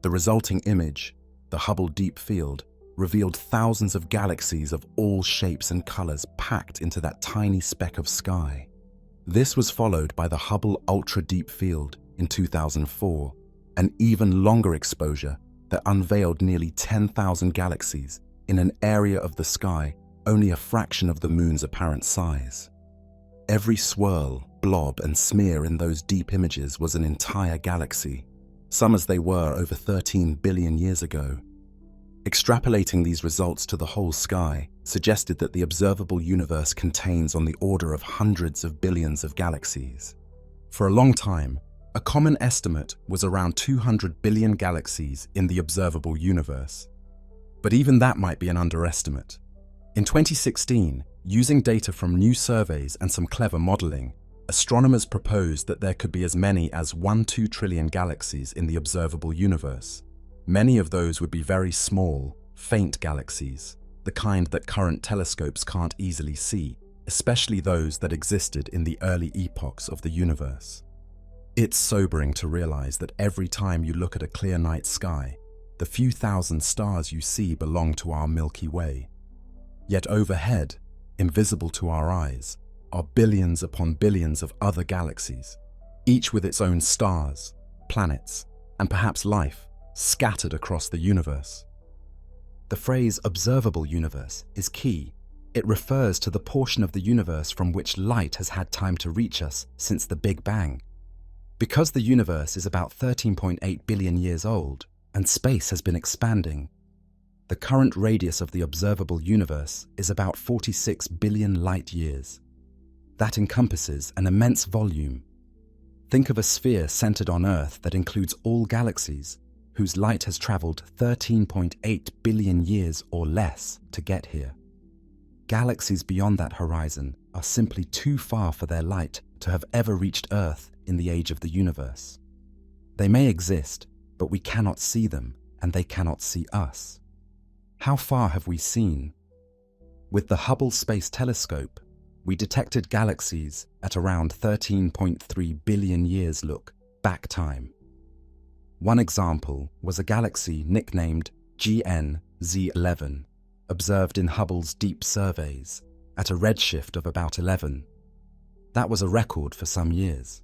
Speaker 1: the resulting image, the Hubble Deep Field, revealed thousands of galaxies of all shapes and colors packed into that tiny speck of sky. This was followed by the Hubble Ultra Deep Field in 2004, an even longer exposure that unveiled nearly 10,000 galaxies in an area of the sky only a fraction of the Moon's apparent size. Every swirl, blob, and smear in those deep images was an entire galaxy, some as they were over 13 billion years ago. Extrapolating these results to the whole sky suggested that the observable universe contains on the order of hundreds of billions of galaxies. For a long time, a common estimate was around 200 billion galaxies in the observable universe. But even that might be an underestimate. In 2016, using data from new surveys and some clever modeling, astronomers proposed that there could be as many as 1-2 trillion galaxies in the observable universe. Many of those would be very small, faint galaxies, the kind that current telescopes can't easily see, especially those that existed in the early epochs of the universe. It's sobering to realize that every time you look at a clear night sky, the few thousand stars you see belong to our Milky Way. Yet overhead, invisible to our eyes, are billions upon billions of other galaxies, each with its own stars, planets, and perhaps life, scattered across the universe. The phrase observable universe is key. It refers to the portion of the universe from which light has had time to reach us since the Big Bang. Because the universe is about 13.8 billion years old, and space has been expanding, the current radius of the observable universe is about 46 billion light years. That encompasses an immense volume. Think of a sphere centered on Earth that includes all galaxies, whose light has traveled 13.8 billion years or less to get here. Galaxies beyond that horizon are simply too far for their light to have ever reached Earth in the age of the universe. They may exist, but we cannot see them, and they cannot see us. How far have we seen? With the Hubble Space Telescope, we detected galaxies at around 13.3 billion years look back time. One example was a galaxy nicknamed GN-Z11, observed in Hubble's deep surveys at a redshift of about 11. That was a record for some years.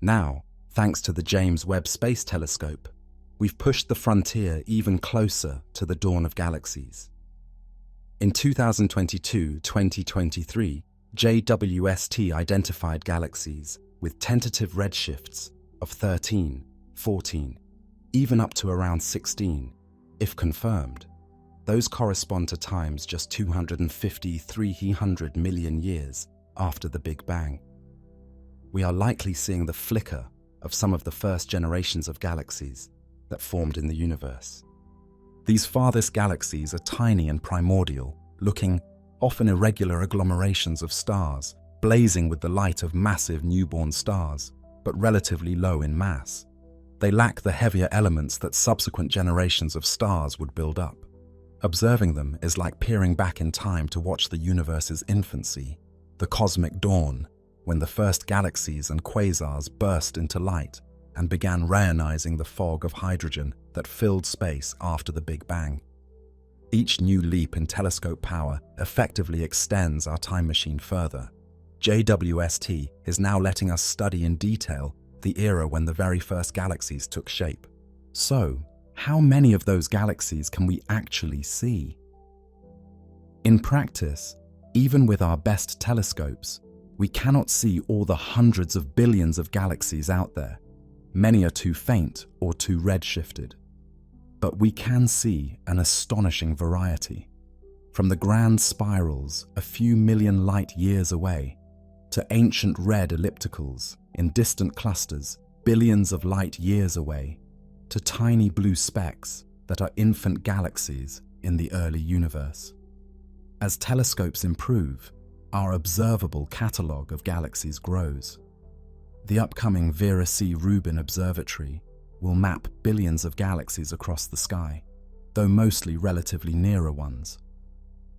Speaker 1: Now, thanks to the James Webb Space Telescope, we've pushed the frontier even closer to the dawn of galaxies. In 2022-2023, JWST identified galaxies with tentative redshifts of 13, 14, even up to around 16, if confirmed. Those correspond to times just 250-300 million years after the Big Bang. We are likely seeing the flicker of some of the first generations of galaxies that formed in the universe. These farthest galaxies are tiny and primordial, looking often irregular agglomerations of stars, blazing with the light of massive newborn stars, but relatively low in mass. They lack the heavier elements that subsequent generations of stars would build up. Observing them is like peering back in time to watch the universe's infancy, the cosmic dawn, when the first galaxies and quasars burst into light and began reionizing the fog of hydrogen that filled space after the Big Bang. Each new leap in telescope power effectively extends our time machine further. JWST is now letting us study in detail the era when the very first galaxies took shape. So, how many of those galaxies can we actually see? In practice, even with our best telescopes, we cannot see all the hundreds of billions of galaxies out there. Many are too faint or too redshifted. But we can see an astonishing variety. From the grand spirals a few million light years away, to ancient red ellipticals in distant clusters billions of light years away, to tiny blue specks that are infant galaxies in the early universe. As telescopes improve, our observable catalogue of galaxies grows. The upcoming Vera C. Rubin Observatory will map billions of galaxies across the sky, though mostly relatively nearer ones.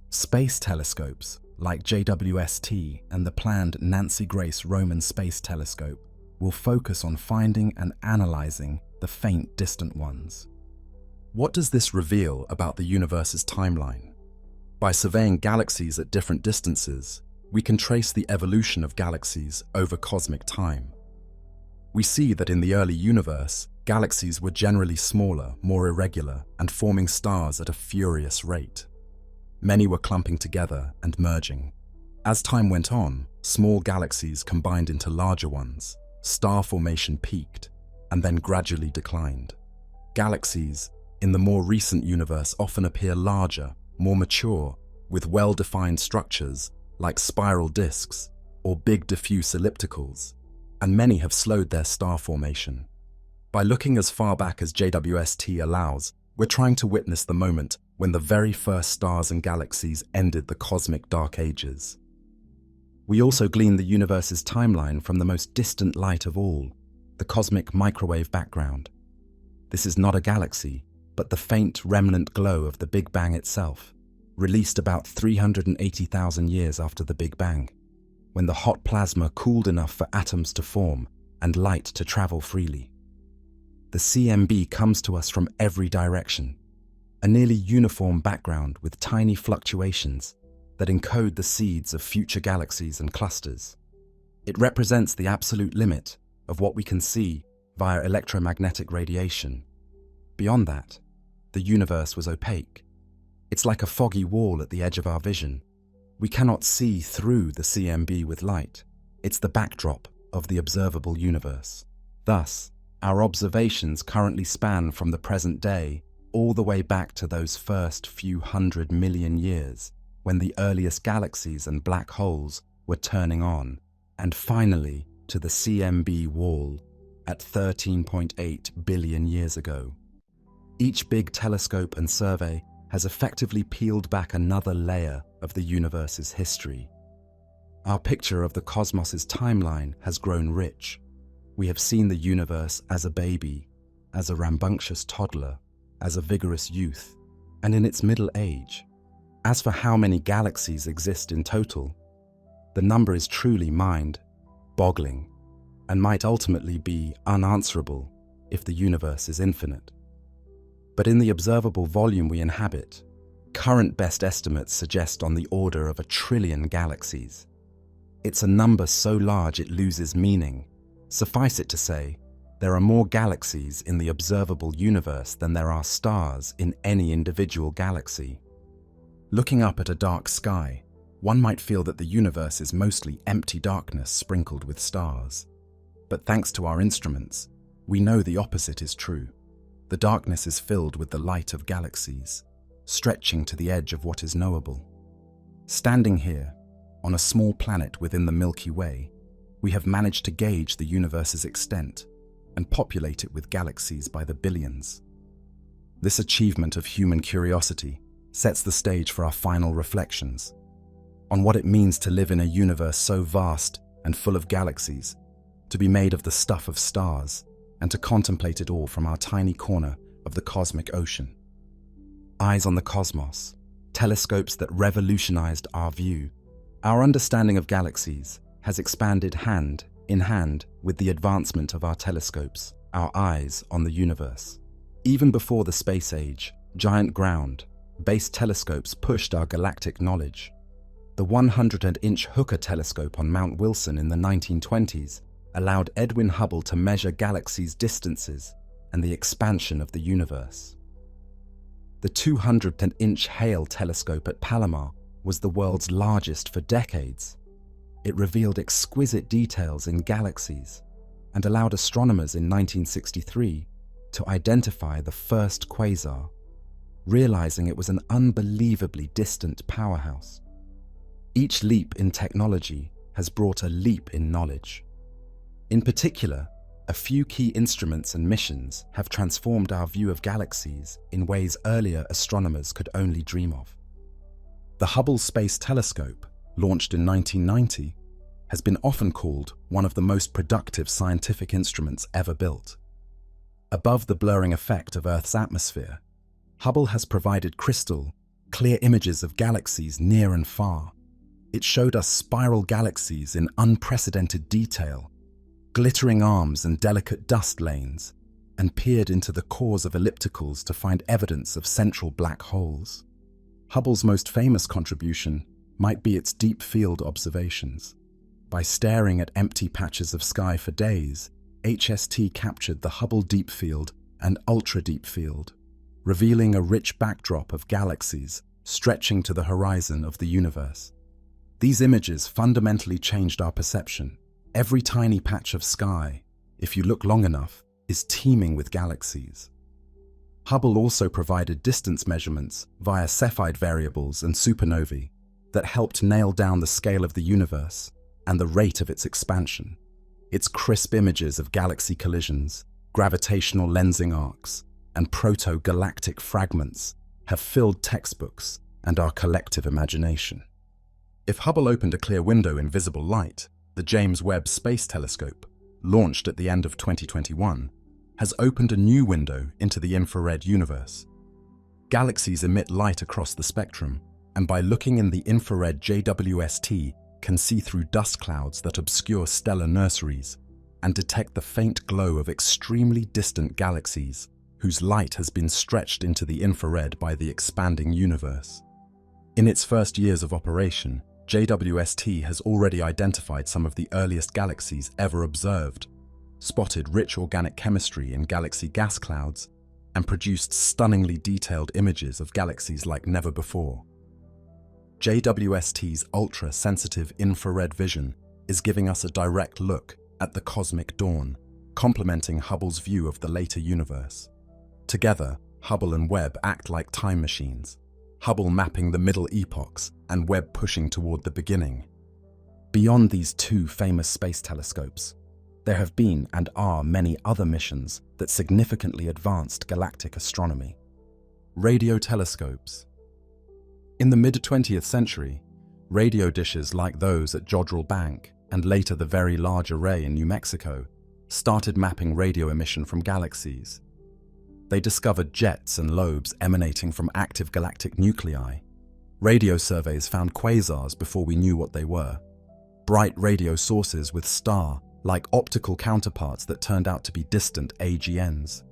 Speaker 1: Space telescopes like JWST and the planned Nancy Grace Roman Space Telescope will focus on finding and analyzing the faint distant ones. What does this reveal about the universe's timeline? By surveying galaxies at different distances, we can trace the evolution of galaxies over cosmic time. We see that in the early universe, galaxies were generally smaller, more irregular, and forming stars at a furious rate. Many were clumping together and merging. As time went on, small galaxies combined into larger ones, star formation peaked, and then gradually declined. Galaxies in the more recent universe often appear larger, more mature, with well-defined structures like spiral disks or big diffuse ellipticals, and many have slowed their star formation. By looking as far back as JWST allows, we're trying to witness the moment when the very first stars and galaxies ended the cosmic dark ages. We also glean the universe's timeline from the most distant light of all, the cosmic microwave background. This is not a galaxy, but the faint remnant glow of the Big Bang itself, released about 380,000 years after the Big Bang, when the hot plasma cooled enough for atoms to form and light to travel freely. The CMB comes to us from every direction, a nearly uniform background with tiny fluctuations that encode the seeds of future galaxies and clusters. It represents the absolute limit of what we can see via electromagnetic radiation. Beyond that, the universe was opaque. It's like a foggy wall at the edge of our vision. We cannot see through the CMB with light. It's the backdrop of the observable universe. Thus, our observations currently span from the present day all the way back to those first few 100 million years, when the earliest galaxies and black holes were turning on, and finally to the CMB wall at 13.8 billion years ago. Each big telescope and survey has effectively peeled back another layer of the universe's history. Our picture of the cosmos's timeline has grown rich. We have seen the universe as a baby, as a rambunctious toddler, as a vigorous youth, and in its middle age. As for how many galaxies exist in total, the number is truly mind-boggling and might ultimately be unanswerable if the universe is infinite. But in the observable volume we inhabit, current best estimates suggest on the order of 1 trillion galaxies. It's a number so large it loses meaning. Suffice it to say, there are more galaxies in the observable universe than there are stars in any individual galaxy. Looking up at a dark sky, one might feel that the universe is mostly empty darkness sprinkled with stars. But thanks to our instruments, we know the opposite is true. The darkness is filled with the light of galaxies, stretching to the edge of what is knowable. Standing here, on a small planet within the Milky Way, we have managed to gauge the universe's extent and populate it with galaxies by the billions. This achievement of human curiosity sets the stage for our final reflections on what it means to live in a universe so vast and full of galaxies, to be made of the stuff of stars, and to contemplate it all from our tiny corner of the cosmic ocean. Eyes on the cosmos, telescopes that revolutionized our view. Our understanding of galaxies has expanded hand in hand with the advancement of our telescopes, our eyes on the universe. Even before the space age, giant ground-based telescopes pushed our galactic knowledge. The 100-inch Hooker telescope on Mount Wilson in the 1920s allowed Edwin Hubble to measure galaxies' distances and the expansion of the universe. The 200-inch Hale telescope at Palomar was the world's largest for decades. It revealed exquisite details in galaxies and allowed astronomers in 1963 to identify the first quasar, realizing it was an unbelievably distant powerhouse. Each leap in technology has brought a leap in knowledge. In particular, a few key instruments and missions have transformed our view of galaxies in ways earlier astronomers could only dream of. The Hubble Space Telescope, launched in 1990, has been often called one of the most productive scientific instruments ever built. Above the blurring effect of Earth's atmosphere, Hubble has provided crystal, clear images of galaxies near and far. It showed us spiral galaxies in unprecedented detail, glittering arms and delicate dust lanes, and peered into the cores of ellipticals to find evidence of central black holes. Hubble's most famous contribution might be its deep field observations. By staring at empty patches of sky for days, HST captured the Hubble Deep Field and Ultra Deep Field, revealing a rich backdrop of galaxies stretching to the horizon of the universe. These images fundamentally changed our perception. Every tiny patch of sky, if you look long enough, is teeming with galaxies. Hubble also provided distance measurements via Cepheid variables and supernovae that helped nail down the scale of the universe and the rate of its expansion. Its crisp images of galaxy collisions, gravitational lensing arcs, and proto-galactic fragments have filled textbooks and our collective imagination. If Hubble opened a clear window in visible light, the James Webb Space Telescope, launched at the end of 2021, has opened a new window into the infrared universe. Galaxies emit light across the spectrum, and by looking in the infrared JWST, can see through dust clouds that obscure stellar nurseries and detect the faint glow of extremely distant galaxies whose light has been stretched into the infrared by the expanding universe. In its first years of operation, JWST has already identified some of the earliest galaxies ever observed, spotted rich organic chemistry in galaxy gas clouds, and produced stunningly detailed images of galaxies like never before. JWST's ultra-sensitive infrared vision is giving us a direct look at the cosmic dawn, complementing Hubble's view of the later universe. Together, Hubble and Webb act like time machines, Hubble mapping the middle epochs and Webb pushing toward the beginning. Beyond these two famous space telescopes, there have been and are many other missions that significantly advanced galactic astronomy. Radio telescopes. In the mid-20th century, radio dishes like those at Jodrell Bank and later the Very Large Array in New Mexico started mapping radio emission from galaxies. They discovered jets and lobes emanating from active galactic nuclei. Radio surveys found quasars before we knew what they were. Bright radio sources with star-like optical counterparts that turned out to be distant AGNs.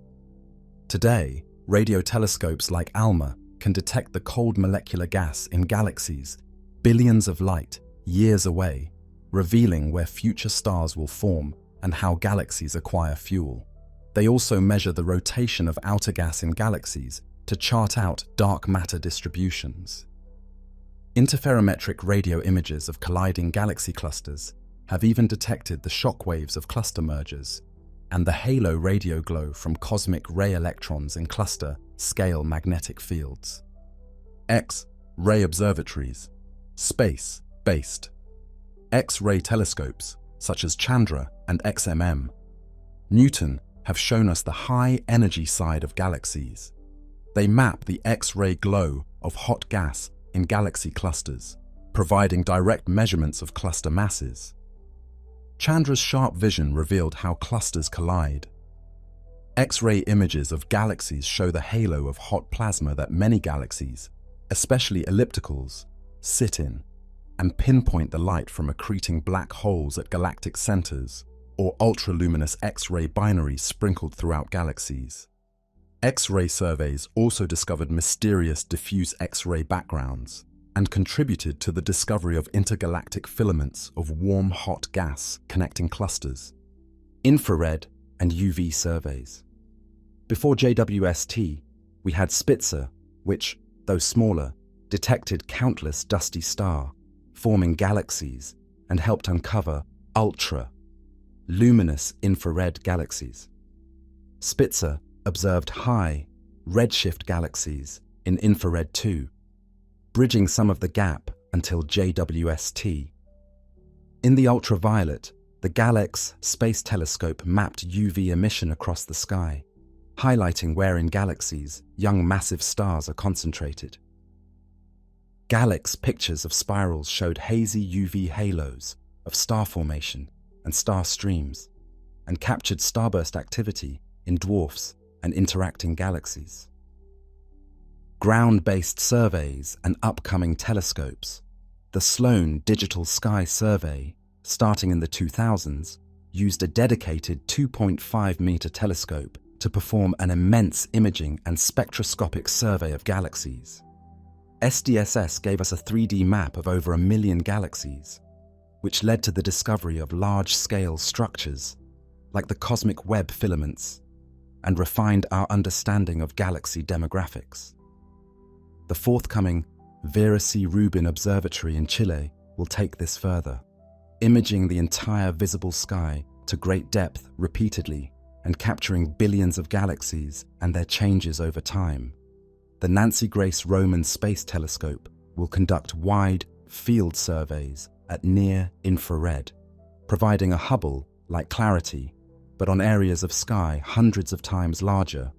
Speaker 1: Today, radio telescopes like ALMA can detect the cold molecular gas in galaxies billions of light years away, revealing where future stars will form and how galaxies acquire fuel. They also measure the rotation of outer gas in galaxies to chart out dark matter distributions. Interferometric radio images of colliding galaxy clusters have even detected the shock waves of cluster mergers and the halo radio glow from cosmic ray electrons in cluster-scale magnetic fields. X-ray observatories, space-based. X-ray telescopes, such as Chandra and XMM, Newton, have shown us the high-energy side of galaxies. They map the X-ray glow of hot gas in galaxy clusters, providing direct measurements of cluster masses. Chandra's sharp vision revealed how clusters collide. X-ray images of galaxies show the halo of hot plasma that many galaxies, especially ellipticals, sit in, and pinpoint the light from accreting black holes at galactic centers or ultraluminous X-ray binaries sprinkled throughout galaxies. X-ray surveys also discovered mysterious diffuse X-ray backgrounds and contributed to the discovery of intergalactic filaments of warm, hot gas connecting clusters. Infrared and UV surveys. Before JWST, we had Spitzer, which, though smaller, detected countless dusty star-forming galaxies and helped uncover ultra-luminous infrared galaxies. Spitzer observed high, redshift galaxies in infrared 2, bridging some of the gap until JWST. In the ultraviolet, the Galax Space Telescope mapped UV emission across the sky, highlighting where in galaxies young massive stars are concentrated. Galax pictures of spirals showed hazy UV halos of star formation and star streams, and captured starburst activity in dwarfs and interacting galaxies. Ground-based surveys and upcoming telescopes. The Sloan Digital Sky Survey, starting in the 2000s, used a dedicated 2.5-meter telescope to perform an immense imaging and spectroscopic survey of galaxies. SDSS gave us a 3D map of over 1 million galaxies, which led to the discovery of large-scale structures like the cosmic web filaments, and refined our understanding of galaxy demographics. The forthcoming Vera C. Rubin Observatory in Chile will take this further, imaging the entire visible sky to great depth repeatedly and capturing billions of galaxies and their changes over time. The Nancy Grace Roman Space Telescope will conduct wide field surveys at near infrared, providing a Hubble-like clarity, but on areas of sky hundreds of times larger,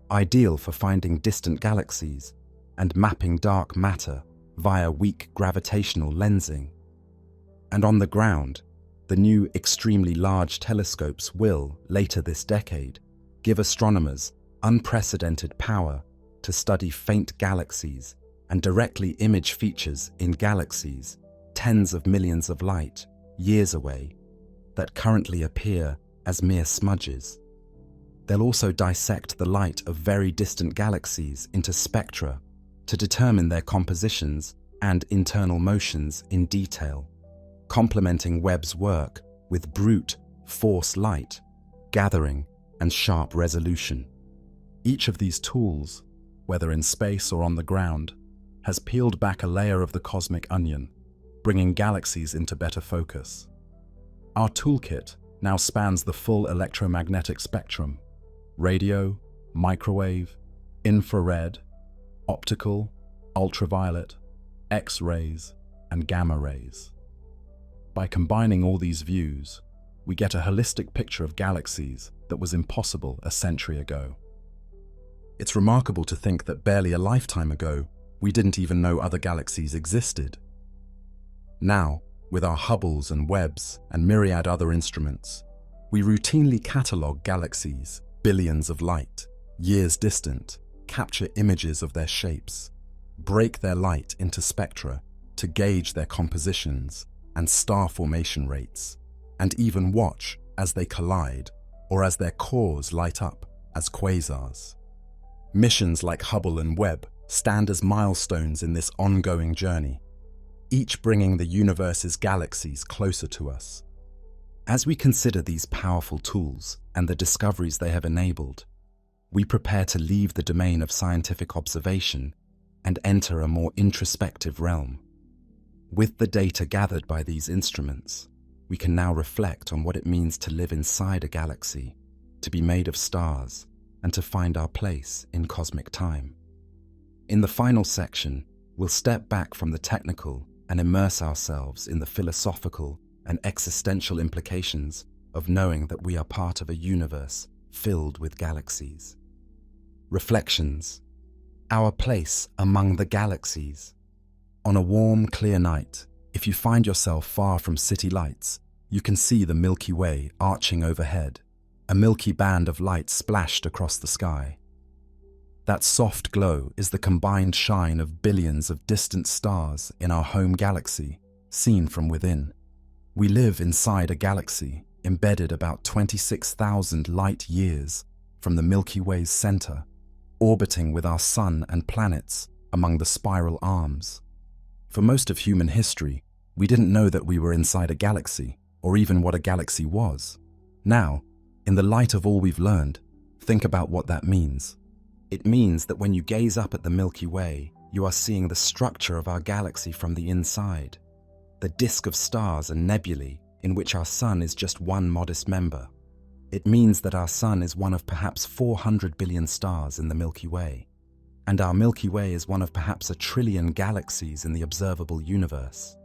Speaker 1: ideal for finding distant galaxies and mapping dark matter via weak gravitational lensing. And on the ground, the new extremely large telescopes will, later this decade, give astronomers unprecedented power to study faint galaxies and directly image features in galaxies tens of millions of light years away that currently appear as mere smudges. They'll also dissect the light of very distant galaxies into spectra to determine their compositions and internal motions in detail, complementing Webb's work with brute force light, gathering, and sharp resolution. Each of these tools, whether in space or on the ground, has peeled back a layer of the cosmic onion, bringing galaxies into better focus. Our toolkit now spans the full electromagnetic spectrum: radio, microwave, infrared, optical, ultraviolet, X-rays, and gamma rays. By combining all these views, we get a holistic picture of galaxies that was impossible a century ago. It's remarkable to think that barely a lifetime ago, we didn't even know other galaxies existed. Now, with our Hubbles and Webbs and myriad other instruments, we routinely catalogue galaxies, billions of light, years distant, capture images of their shapes, break their light into spectra to gauge their compositions and star formation rates, and even watch as they collide or as their cores light up as quasars. Missions like Hubble and Webb stand as milestones in this ongoing journey, each bringing the universe's galaxies closer to us. As we consider these powerful tools and the discoveries they have enabled, we prepare to leave the domain of scientific observation and enter a more introspective realm. With the data gathered by these instruments, we can now reflect on what it means to live inside a galaxy, to be made of stars, and to find our place in cosmic time. In the final section, we'll step back from the technical and immerse ourselves in the philosophical and existential implications of knowing that we are part of a universe filled with galaxies. Reflections. Our place among the galaxies. On a warm, clear night, if you find yourself far from city lights, you can see the Milky Way arching overhead, a milky band of light splashed across the sky. That soft glow is the combined shine of billions of distant stars in our home galaxy, seen from within. We live inside a galaxy embedded about 26,000 light years from the Milky Way's center, orbiting with our sun and planets among the spiral arms. For most of human history, we didn't know that we were inside a galaxy, or even what a galaxy was. Now, in the light of all we've learned, think about what that means. It means that when you gaze up at the Milky Way, you are seeing the structure of our galaxy from the inside, the disk of stars and nebulae in which our sun is just one modest member. It means that our sun is one of perhaps 400 billion stars in the Milky Way, and our Milky Way is one of perhaps 1 trillion galaxies in the observable universe.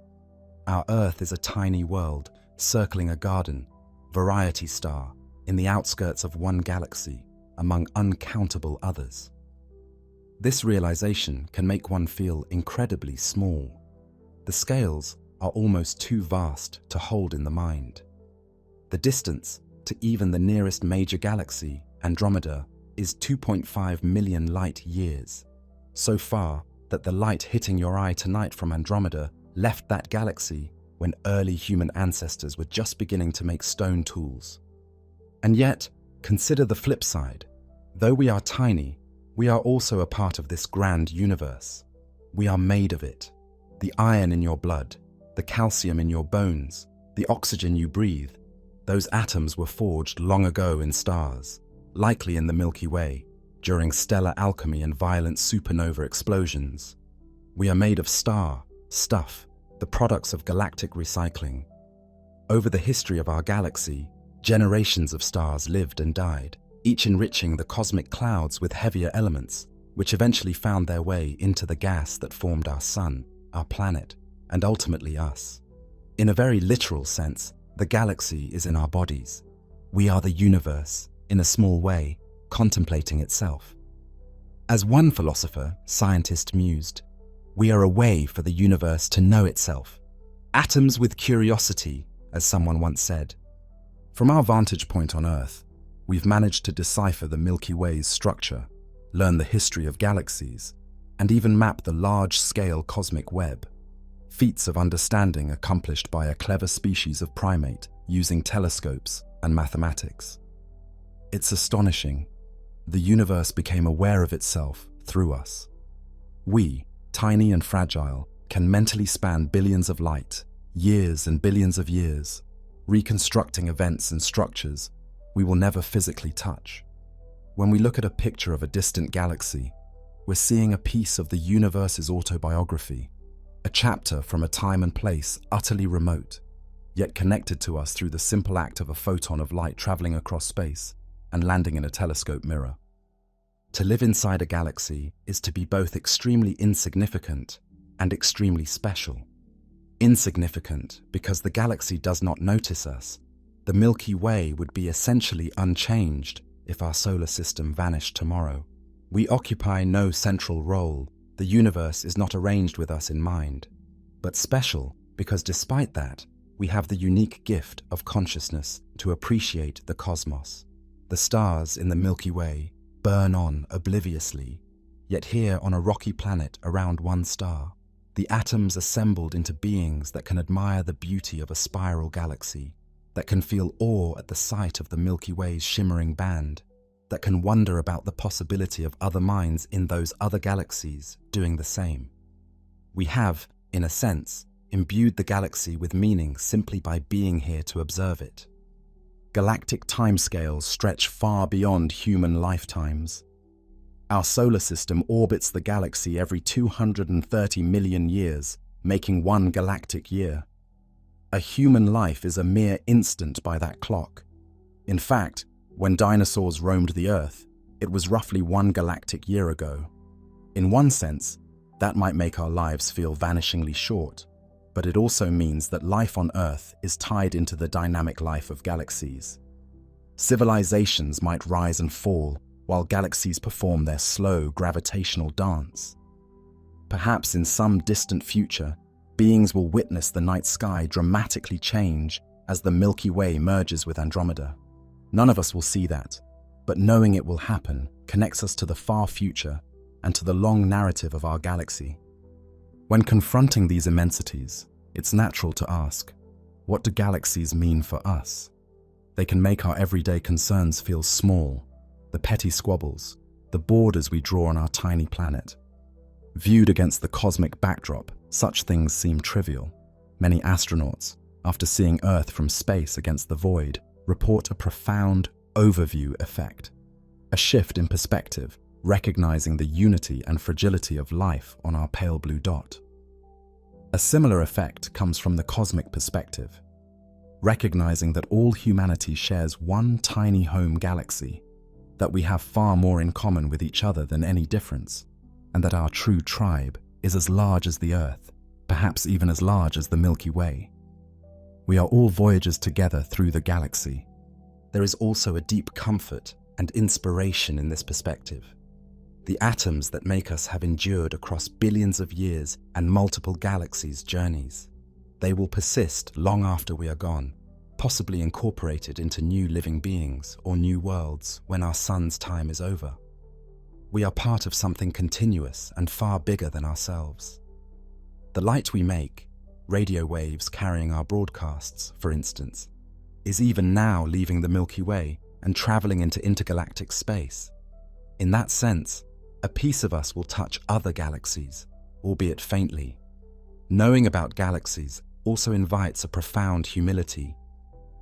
Speaker 1: Our Earth is a tiny world circling a garden, variety star, in the outskirts of one galaxy, among uncountable others. This realization can make one feel incredibly small. The scales are almost too vast to hold in the mind. The distance to even the nearest major galaxy, Andromeda, is 2.5 million light years, so far that the light hitting your eye tonight from Andromeda left that galaxy when early human ancestors were just beginning to make stone tools. And yet, consider the flip side. Though we are tiny, we are also a part of this grand universe. We are made of it. The iron in your blood, the calcium in your bones, the oxygen you breathe, those atoms were forged long ago in stars, likely in the Milky Way, during stellar alchemy and violent supernova explosions. We are made of stuff, the products of galactic recycling. Over the history of our galaxy, generations of stars lived and died, each enriching the cosmic clouds with heavier elements, which eventually found their way into the gas that formed our sun, our planet, and ultimately us. In a very literal sense, the galaxy is in our bodies. We are the universe, in a small way, contemplating itself. As one philosopher, scientist mused, we are a way for the universe to know itself. Atoms with curiosity, as someone once said. From our vantage point on Earth, we've managed to decipher the Milky Way's structure, learn the history of galaxies, and even map the large-scale cosmic web. Feats of understanding accomplished by a clever species of primate using telescopes and mathematics. It's astonishing. The universe became aware of itself through us. We, tiny and fragile, can mentally span billions of light, years and billions of years, reconstructing events and structures we will never physically touch. When we look at a picture of a distant galaxy, we're seeing a piece of the universe's autobiography, a chapter from a time and place utterly remote, yet connected to us through the simple act of a photon of light traveling across space and landing in a telescope mirror. To live inside a galaxy is to be both extremely insignificant and extremely special. Insignificant because the galaxy does not notice us. The Milky Way would be essentially unchanged if our solar system vanished tomorrow. We occupy no central role. The universe is not arranged with us in mind. But special because despite that, we have the unique gift of consciousness to appreciate the cosmos. The stars in the Milky Way burn on obliviously, yet here on a rocky planet around one star, the atoms assembled into beings that can admire the beauty of a spiral galaxy, that can feel awe at the sight of the Milky Way's shimmering band, that can wonder about the possibility of other minds in those other galaxies doing the same. We have, in a sense, imbued the galaxy with meaning simply by being here to observe it. Galactic timescales stretch far beyond human lifetimes. Our solar system orbits the galaxy every 230 million years, making one galactic year. A human life is a mere instant by that clock. In fact, when dinosaurs roamed the Earth, it was roughly one galactic year ago. In one sense, that might make our lives feel vanishingly short, but it also means that life on Earth is tied into the dynamic life of galaxies. Civilizations might rise and fall while galaxies perform their slow gravitational dance. Perhaps in some distant future, beings will witness the night sky dramatically change as the Milky Way merges with Andromeda. None of us will see that, but knowing it will happen connects us to the far future and to the long narrative of our galaxy. When confronting these immensities, it's natural to ask, what do galaxies mean for us? They can make our everyday concerns feel small, the petty squabbles, the borders we draw on our tiny planet. Viewed against the cosmic backdrop, such things seem trivial. Many astronauts, after seeing Earth from space against the void, report a profound overview effect, a shift in perspective, recognizing the unity and fragility of life on our pale blue dot. A similar effect comes from the cosmic perspective, recognizing that all humanity shares one tiny home galaxy, that we have far more in common with each other than any difference, and that our true tribe is as large as the Earth, perhaps even as large as the Milky Way. We are all voyagers together through the galaxy. There is also a deep comfort and inspiration in this perspective. The atoms that make us have endured across billions of years and multiple galaxies' journeys. They will persist long after we are gone, possibly incorporated into new living beings or new worlds when our sun's time is over. We are part of something continuous and far bigger than ourselves. The light we make, radio waves carrying our broadcasts, for instance, is even now leaving the Milky Way and traveling into intergalactic space. In that sense, a piece of us will touch other galaxies, albeit faintly. Knowing about galaxies also invites a profound humility.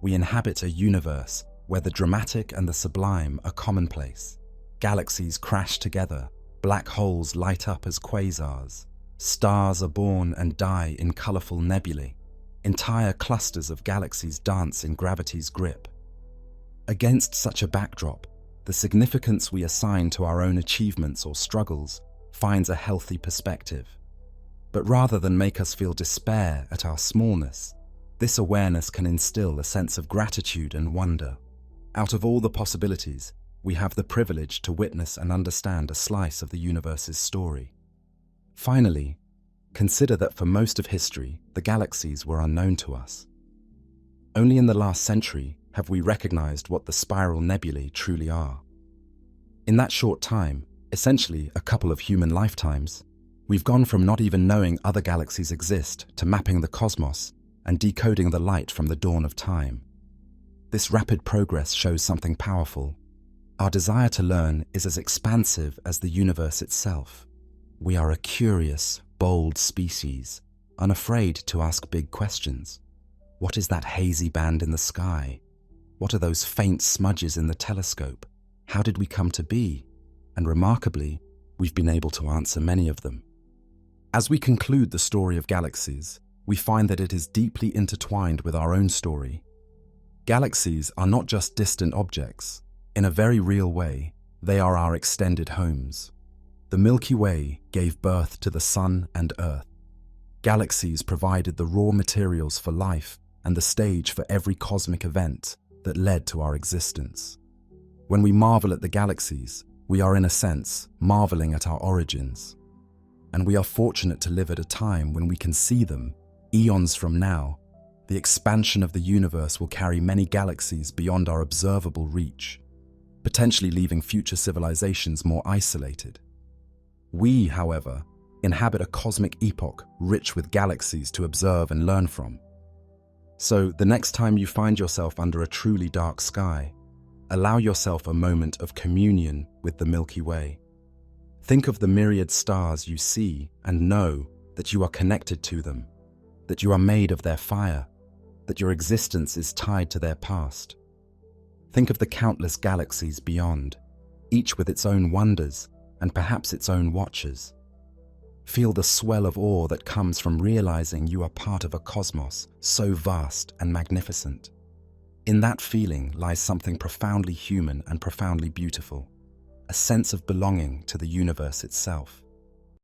Speaker 1: We inhabit a universe where the dramatic and the sublime are commonplace. Galaxies crash together, black holes light up as quasars, stars are born and die in colorful nebulae, entire clusters of galaxies dance in gravity's grip. Against such a backdrop, the significance we assign to our own achievements or struggles finds a healthy perspective. But rather than make us feel despair at our smallness, this awareness can instill a sense of gratitude and wonder. Out of all the possibilities, we have the privilege to witness and understand a slice of the universe's story. Finally, consider that for most of history, the galaxies were unknown to us. Only in the last century have we recognized what the spiral nebulae truly are. In that short time, essentially a couple of human lifetimes, we've gone from not even knowing other galaxies exist to mapping the cosmos and decoding the light from the dawn of time. This rapid progress shows something powerful. Our desire to learn is as expansive as the universe itself. We are a curious, bold species, unafraid to ask big questions. What is that hazy band in the sky? What are those faint smudges in the telescope? How did we come to be? And remarkably, we've been able to answer many of them. As we conclude the story of galaxies, we find that it is deeply intertwined with our own story. Galaxies are not just distant objects. In a very real way, they are our extended homes. The Milky Way gave birth to the Sun and Earth. Galaxies provided the raw materials for life and the stage for every cosmic event that led to our existence. When we marvel at the galaxies, we are in a sense marveling at our origins. And we are fortunate to live at a time when we can see them, eons from now. The expansion of the universe will carry many galaxies beyond our observable reach, potentially leaving future civilizations more isolated. We, however, inhabit a cosmic epoch rich with galaxies to observe and learn from. So, the next time you find yourself under a truly dark sky, allow yourself a moment of communion with the Milky Way. Think of the myriad stars you see and know that you are connected to them, that you are made of their fire, that your existence is tied to their past. Think of the countless galaxies beyond, each with its own wonders and perhaps its own watchers. Feel the swell of awe that comes from realizing you are part of a cosmos so vast and magnificent. In that feeling lies something profoundly human and profoundly beautiful, a sense of belonging to the universe itself.